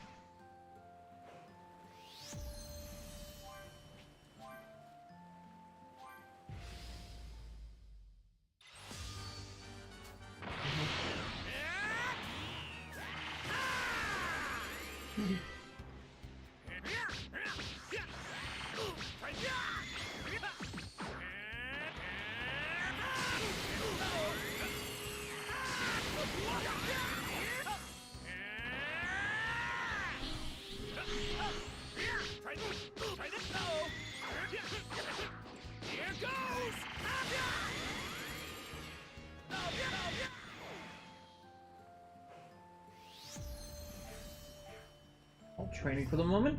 training for the moment.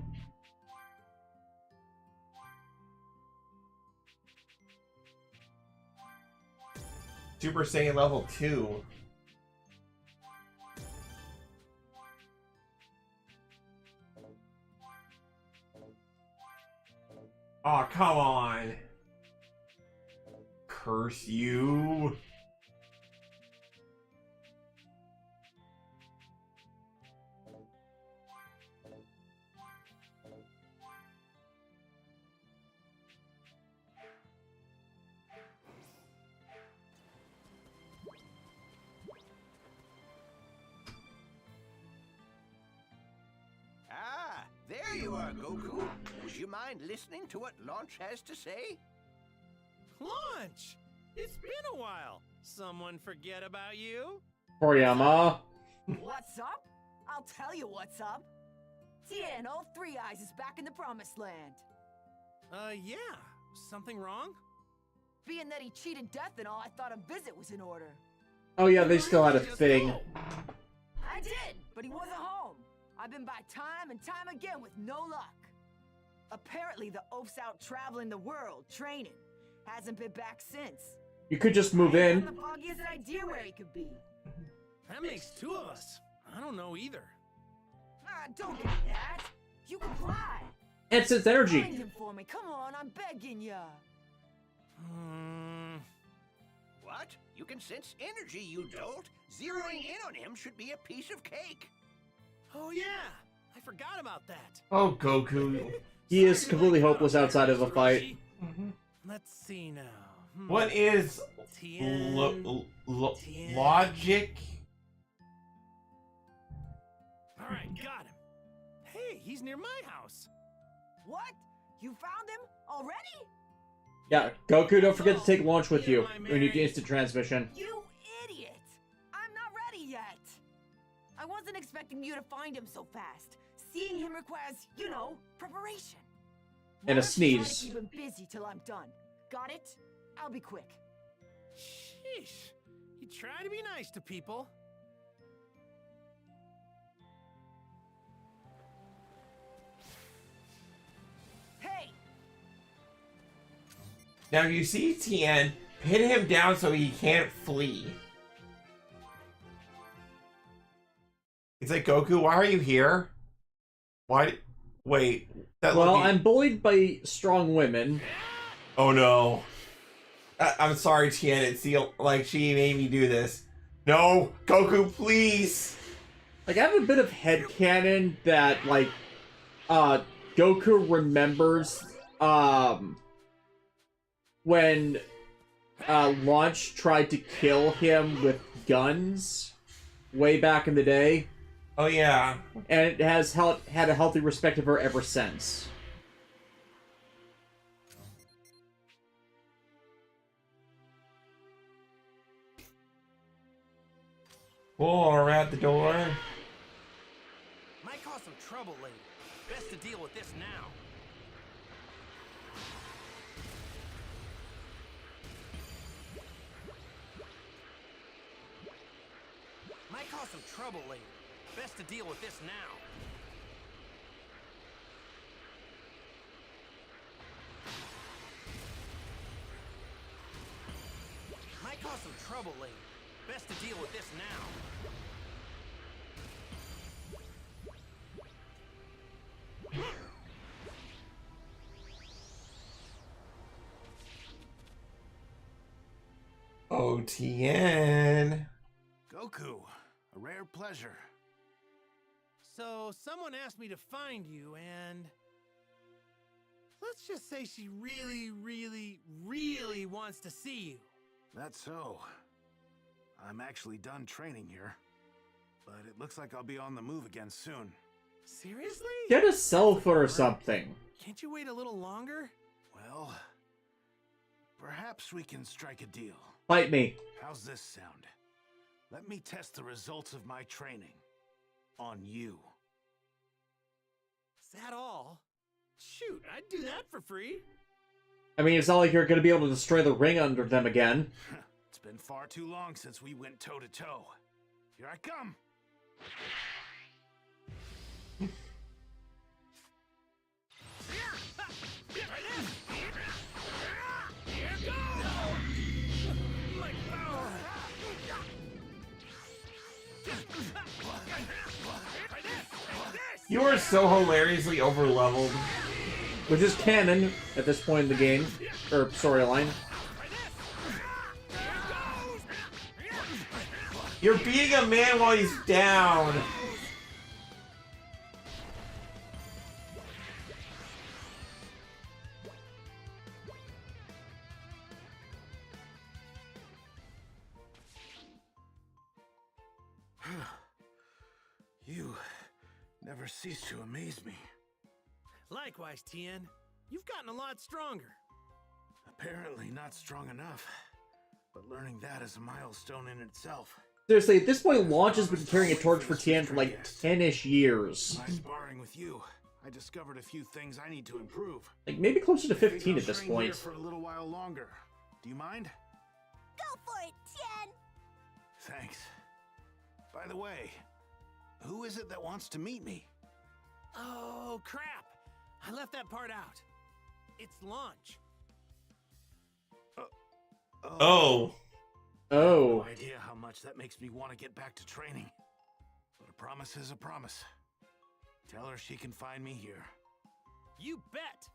Super Saiyan level 2. Oh, come on. Curse you. Ah, there you are, Goku. Would you mind listening to what Launch has to say? Launch! It's been a while. Someone forget about you? Toriyama. What's up? I'll tell you what's up. Tien, all Three Eyes is back in the Promised Land. Yeah. Something wrong? Being that he cheated death and all, I thought a visit was in order. Oh yeah, they still had a thing. I did, but he wasn't home. I've been by time and time again with no luck. Apparently the oaf's out traveling the world, training. Hasn't been back since. You could just move I in. haven't the foggiest idea where he could be. That makes two of us. I don't know either. Ah, don't give me that. You can fly. It's its energy. Find him for me. Come on, I'm begging ya. What? You can sense energy, you dolt. Zeroing in on him should be a piece of cake. Oh yeah, I forgot about that. Oh, Goku. He is completely hopeless outside of a fight. Let's see now. What is logic? Alright, got him. Hey, he's near my house. What? You found him already? Yeah, Goku, don't forget to take launch with you when you do instant transmission. You idiot! I'm not ready yet. I wasn't expecting you to find him so fast. Seeing him requires, you know, preparation. And a Try to sneeze. keep him busy till I'm done. Got it? I'll be quick. Sheesh. You try to be nice to people. Hey! Now you see Tien, pin him down so he can't flee. It's like, Goku, why are you here? Why? Wait. Well, I'm bullied by strong women. Oh no. I'm sorry, Tien. It's like she made me do this. No, Goku, please. Like, I have a bit of headcanon that, like, Goku remembers, when, Launch tried to kill him with guns way back in the day. Oh, yeah. And it has had a healthy respect of her ever since. Oh, we're at the door. Might cause some trouble later. Best to deal with this now. Might cause some trouble later. Best to deal with this now. Might cause some trouble later. Best to deal with this now. Oh, Tien. Goku, a rare pleasure. So, someone asked me to find you, and let's just say she really, really, really wants to see you. That's so. I'm actually done training here, but it looks like I'll be on the move again soon. Seriously? Get a cell phone or something. Can't you wait a little longer? Well, perhaps we can strike a deal. Fight me. How's this sound? Let me test the results of my training on you. Is that all? Shoot, I'd do that for free. I mean, it's not like you're going to be able to destroy the ring under them again. It's been far too long since we went toe-to-toe. Here I come! You are so hilariously over-leveled. Which is canon at this point in the game. Or storyline. You're beating a man while he's down. You never cease to amaze me. Likewise, Tien. You've gotten a lot stronger. Apparently not strong enough. But learning that is a milestone in itself. Seriously, at this point, Launch has been carrying a torch for Tien for like 10-ish years. By sparring with you, I discovered a few things I need to improve. Like, maybe closer to 15 at this point. For a little while longer. Do you mind? Go for it, Tien! Thanks. By the way, who is it that wants to meet me? Oh, crap! I left that part out. It's Launch. Oh. Oh. No idea how much that makes me want to get back to training. But a promise is a promise. Tell her she can find me here. You bet!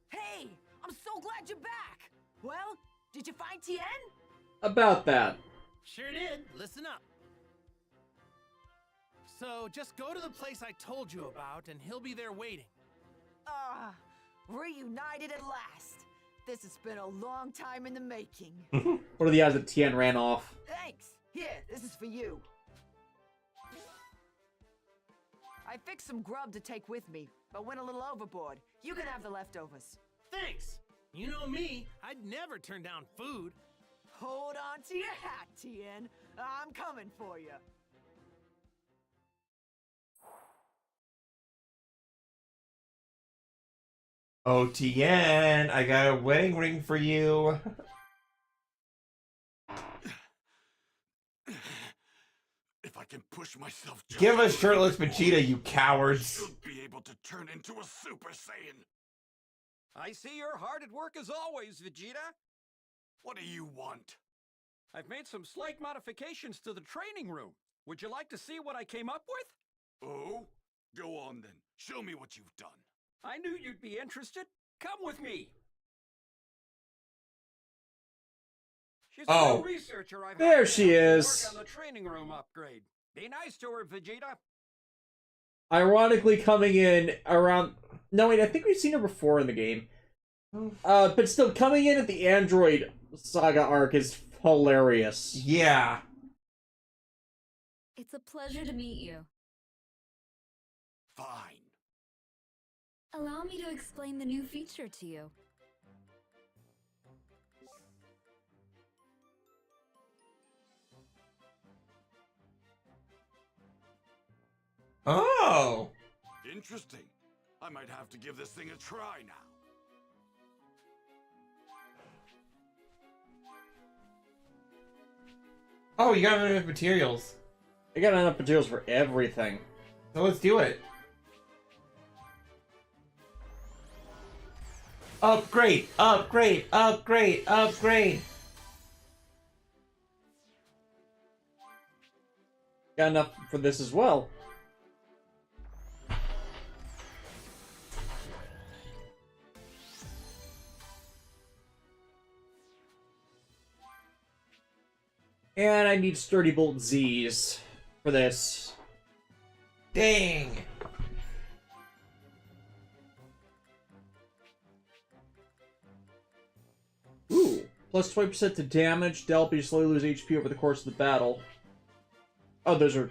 Hey, I'm so glad you're back. Well, did you find Tien? About that. Sure did. Listen up. So, just go to the place I told you about, and he'll be there waiting. Ah, reunited at last. This has been a long time in the making. What are the odds that Tien ran off? Thanks. Here, this is for you. I fixed some grub to take with me, but went a little overboard. You can have the leftovers. Thanks. You know me. I'd never turn down food. Hold on to your hat, Tien. I'm coming for you. Oh, Tien, I got a wedding ring for you. If I can push myself just Give us shirtless Vegeta, you cowards. I should be able to turn into a Super Saiyan. I see you're hard at work as always, Vegeta. What do you want? I've made some slight modifications to the training room. Would you like to see what I came up with? Oh? Go on then. Show me what you've done. I knew you'd be interested. Come with me. She's a new researcher I've There hired she to is. work on the training room upgrade. Be nice to her, Vegeta. Ironically coming in around... No, wait, I think we've seen her before in the game. But still, coming in at the Android Saga arc is hilarious. Yeah. It's a pleasure to meet you. Fine. Allow me to explain the new feature to you. Oh. Interesting. I might have to give this thing a try now. Oh, you got enough materials. I got enough materials for everything. So let's do it. Upgrade, upgrade, upgrade, upgrade. Got enough for this as well. And I need Sturdy Bolt Z's for this. Dang. Ooh. Plus 20% to damage, dealt, but you slowly lose HP over the course of the battle. Oh, those are,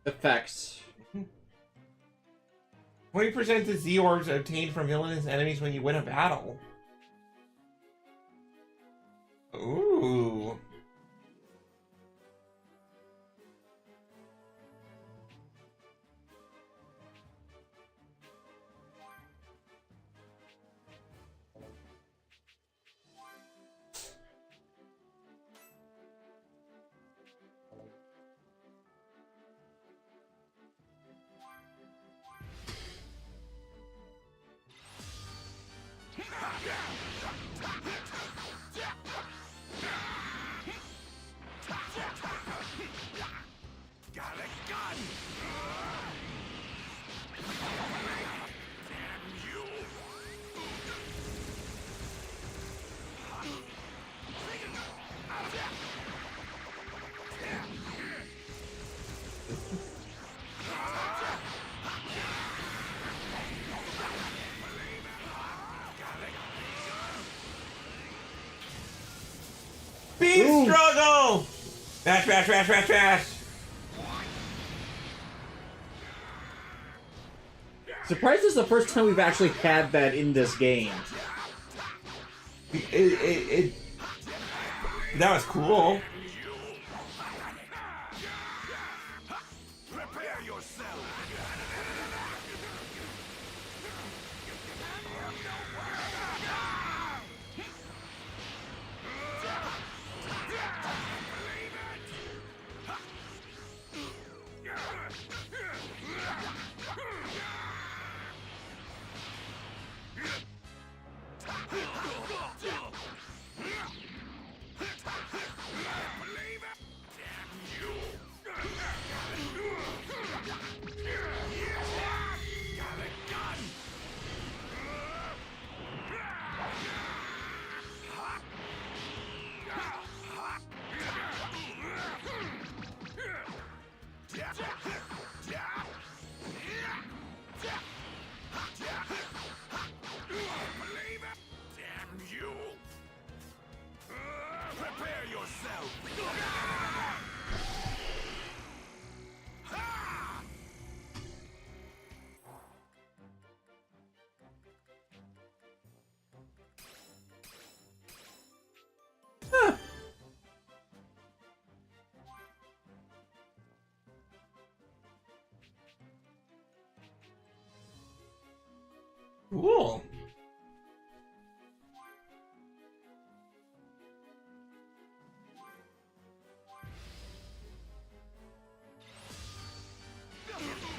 effects. 20% to Z orbs obtained from villainous enemies when you win a battle. Ooh. Struggle! Mash, mash, mash, mash, mash! Surprised this is the first time we've actually had that in this game. That was cool. Cool.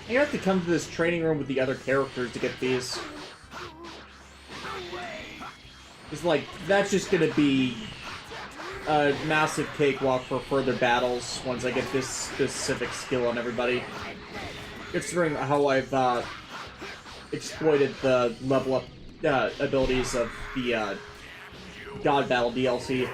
You have to come to this training room with the other characters to get these. It's like, that's just gonna be a massive cakewalk for further battles once I get this specific skill on everybody. Considering how I've exploited the level up abilities of the God Battle DLC.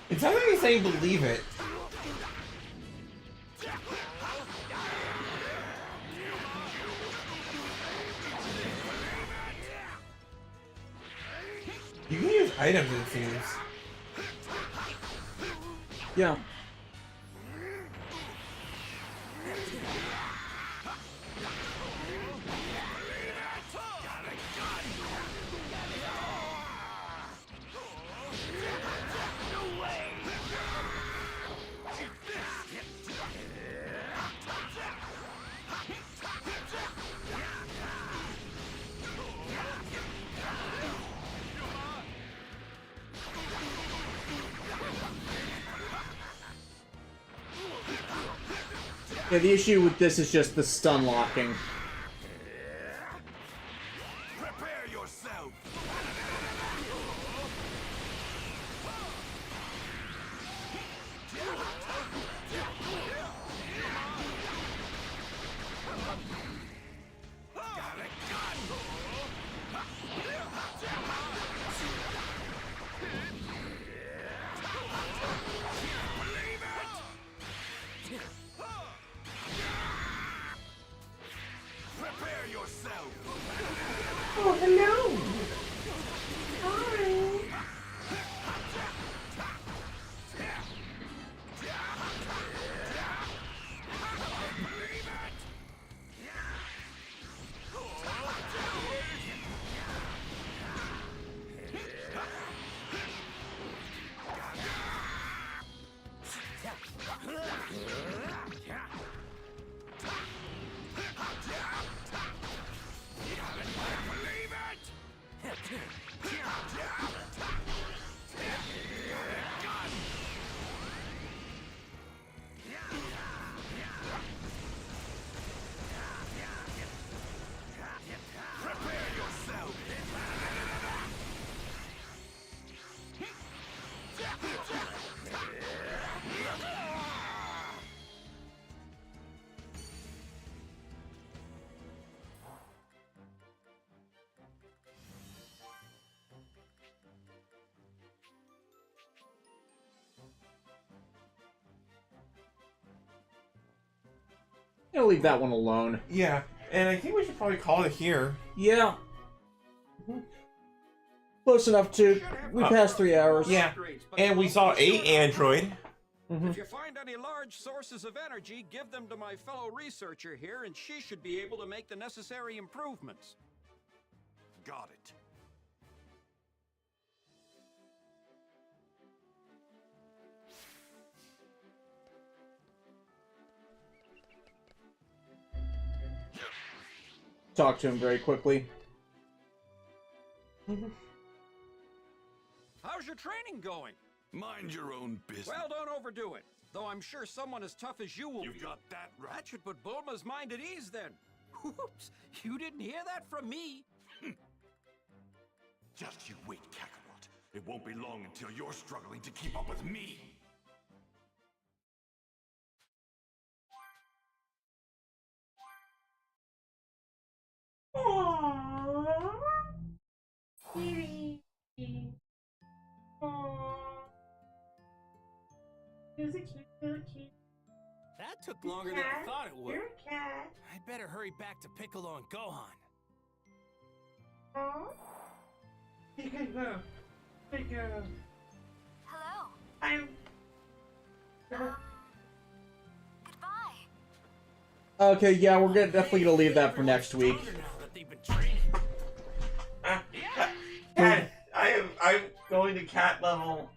It sounds like he's saying believe it. You can use items, it seems. Yeah. Yeah, the issue with this is just the stun locking. Prepare yourself. Oh, hello! Hi! gonna leave that one alone. Yeah, and I think we should probably call it here. Yeah. Close enough to. We passed 3 hours. Yeah, and we saw a android. If you find any large sources of energy, give them to my fellow researcher here, and she should be able to make the necessary improvements. Got it. Talk to him very quickly. How's your training going? Mind your own business. Well, don't overdo it. Though I'm sure someone as tough as you will You've got that right. That should put Bulma's mind at ease then. Whoops, you didn't hear that from me. Just you wait, Kakarot. It won't be long until you're struggling to keep up with me. That took longer than I thought it would. You're a cat. I'd better hurry back to Piccolo and Gohan. Hello. Okay, yeah, we're definitely gonna leave that for next week. Cat, I'm going to cat level.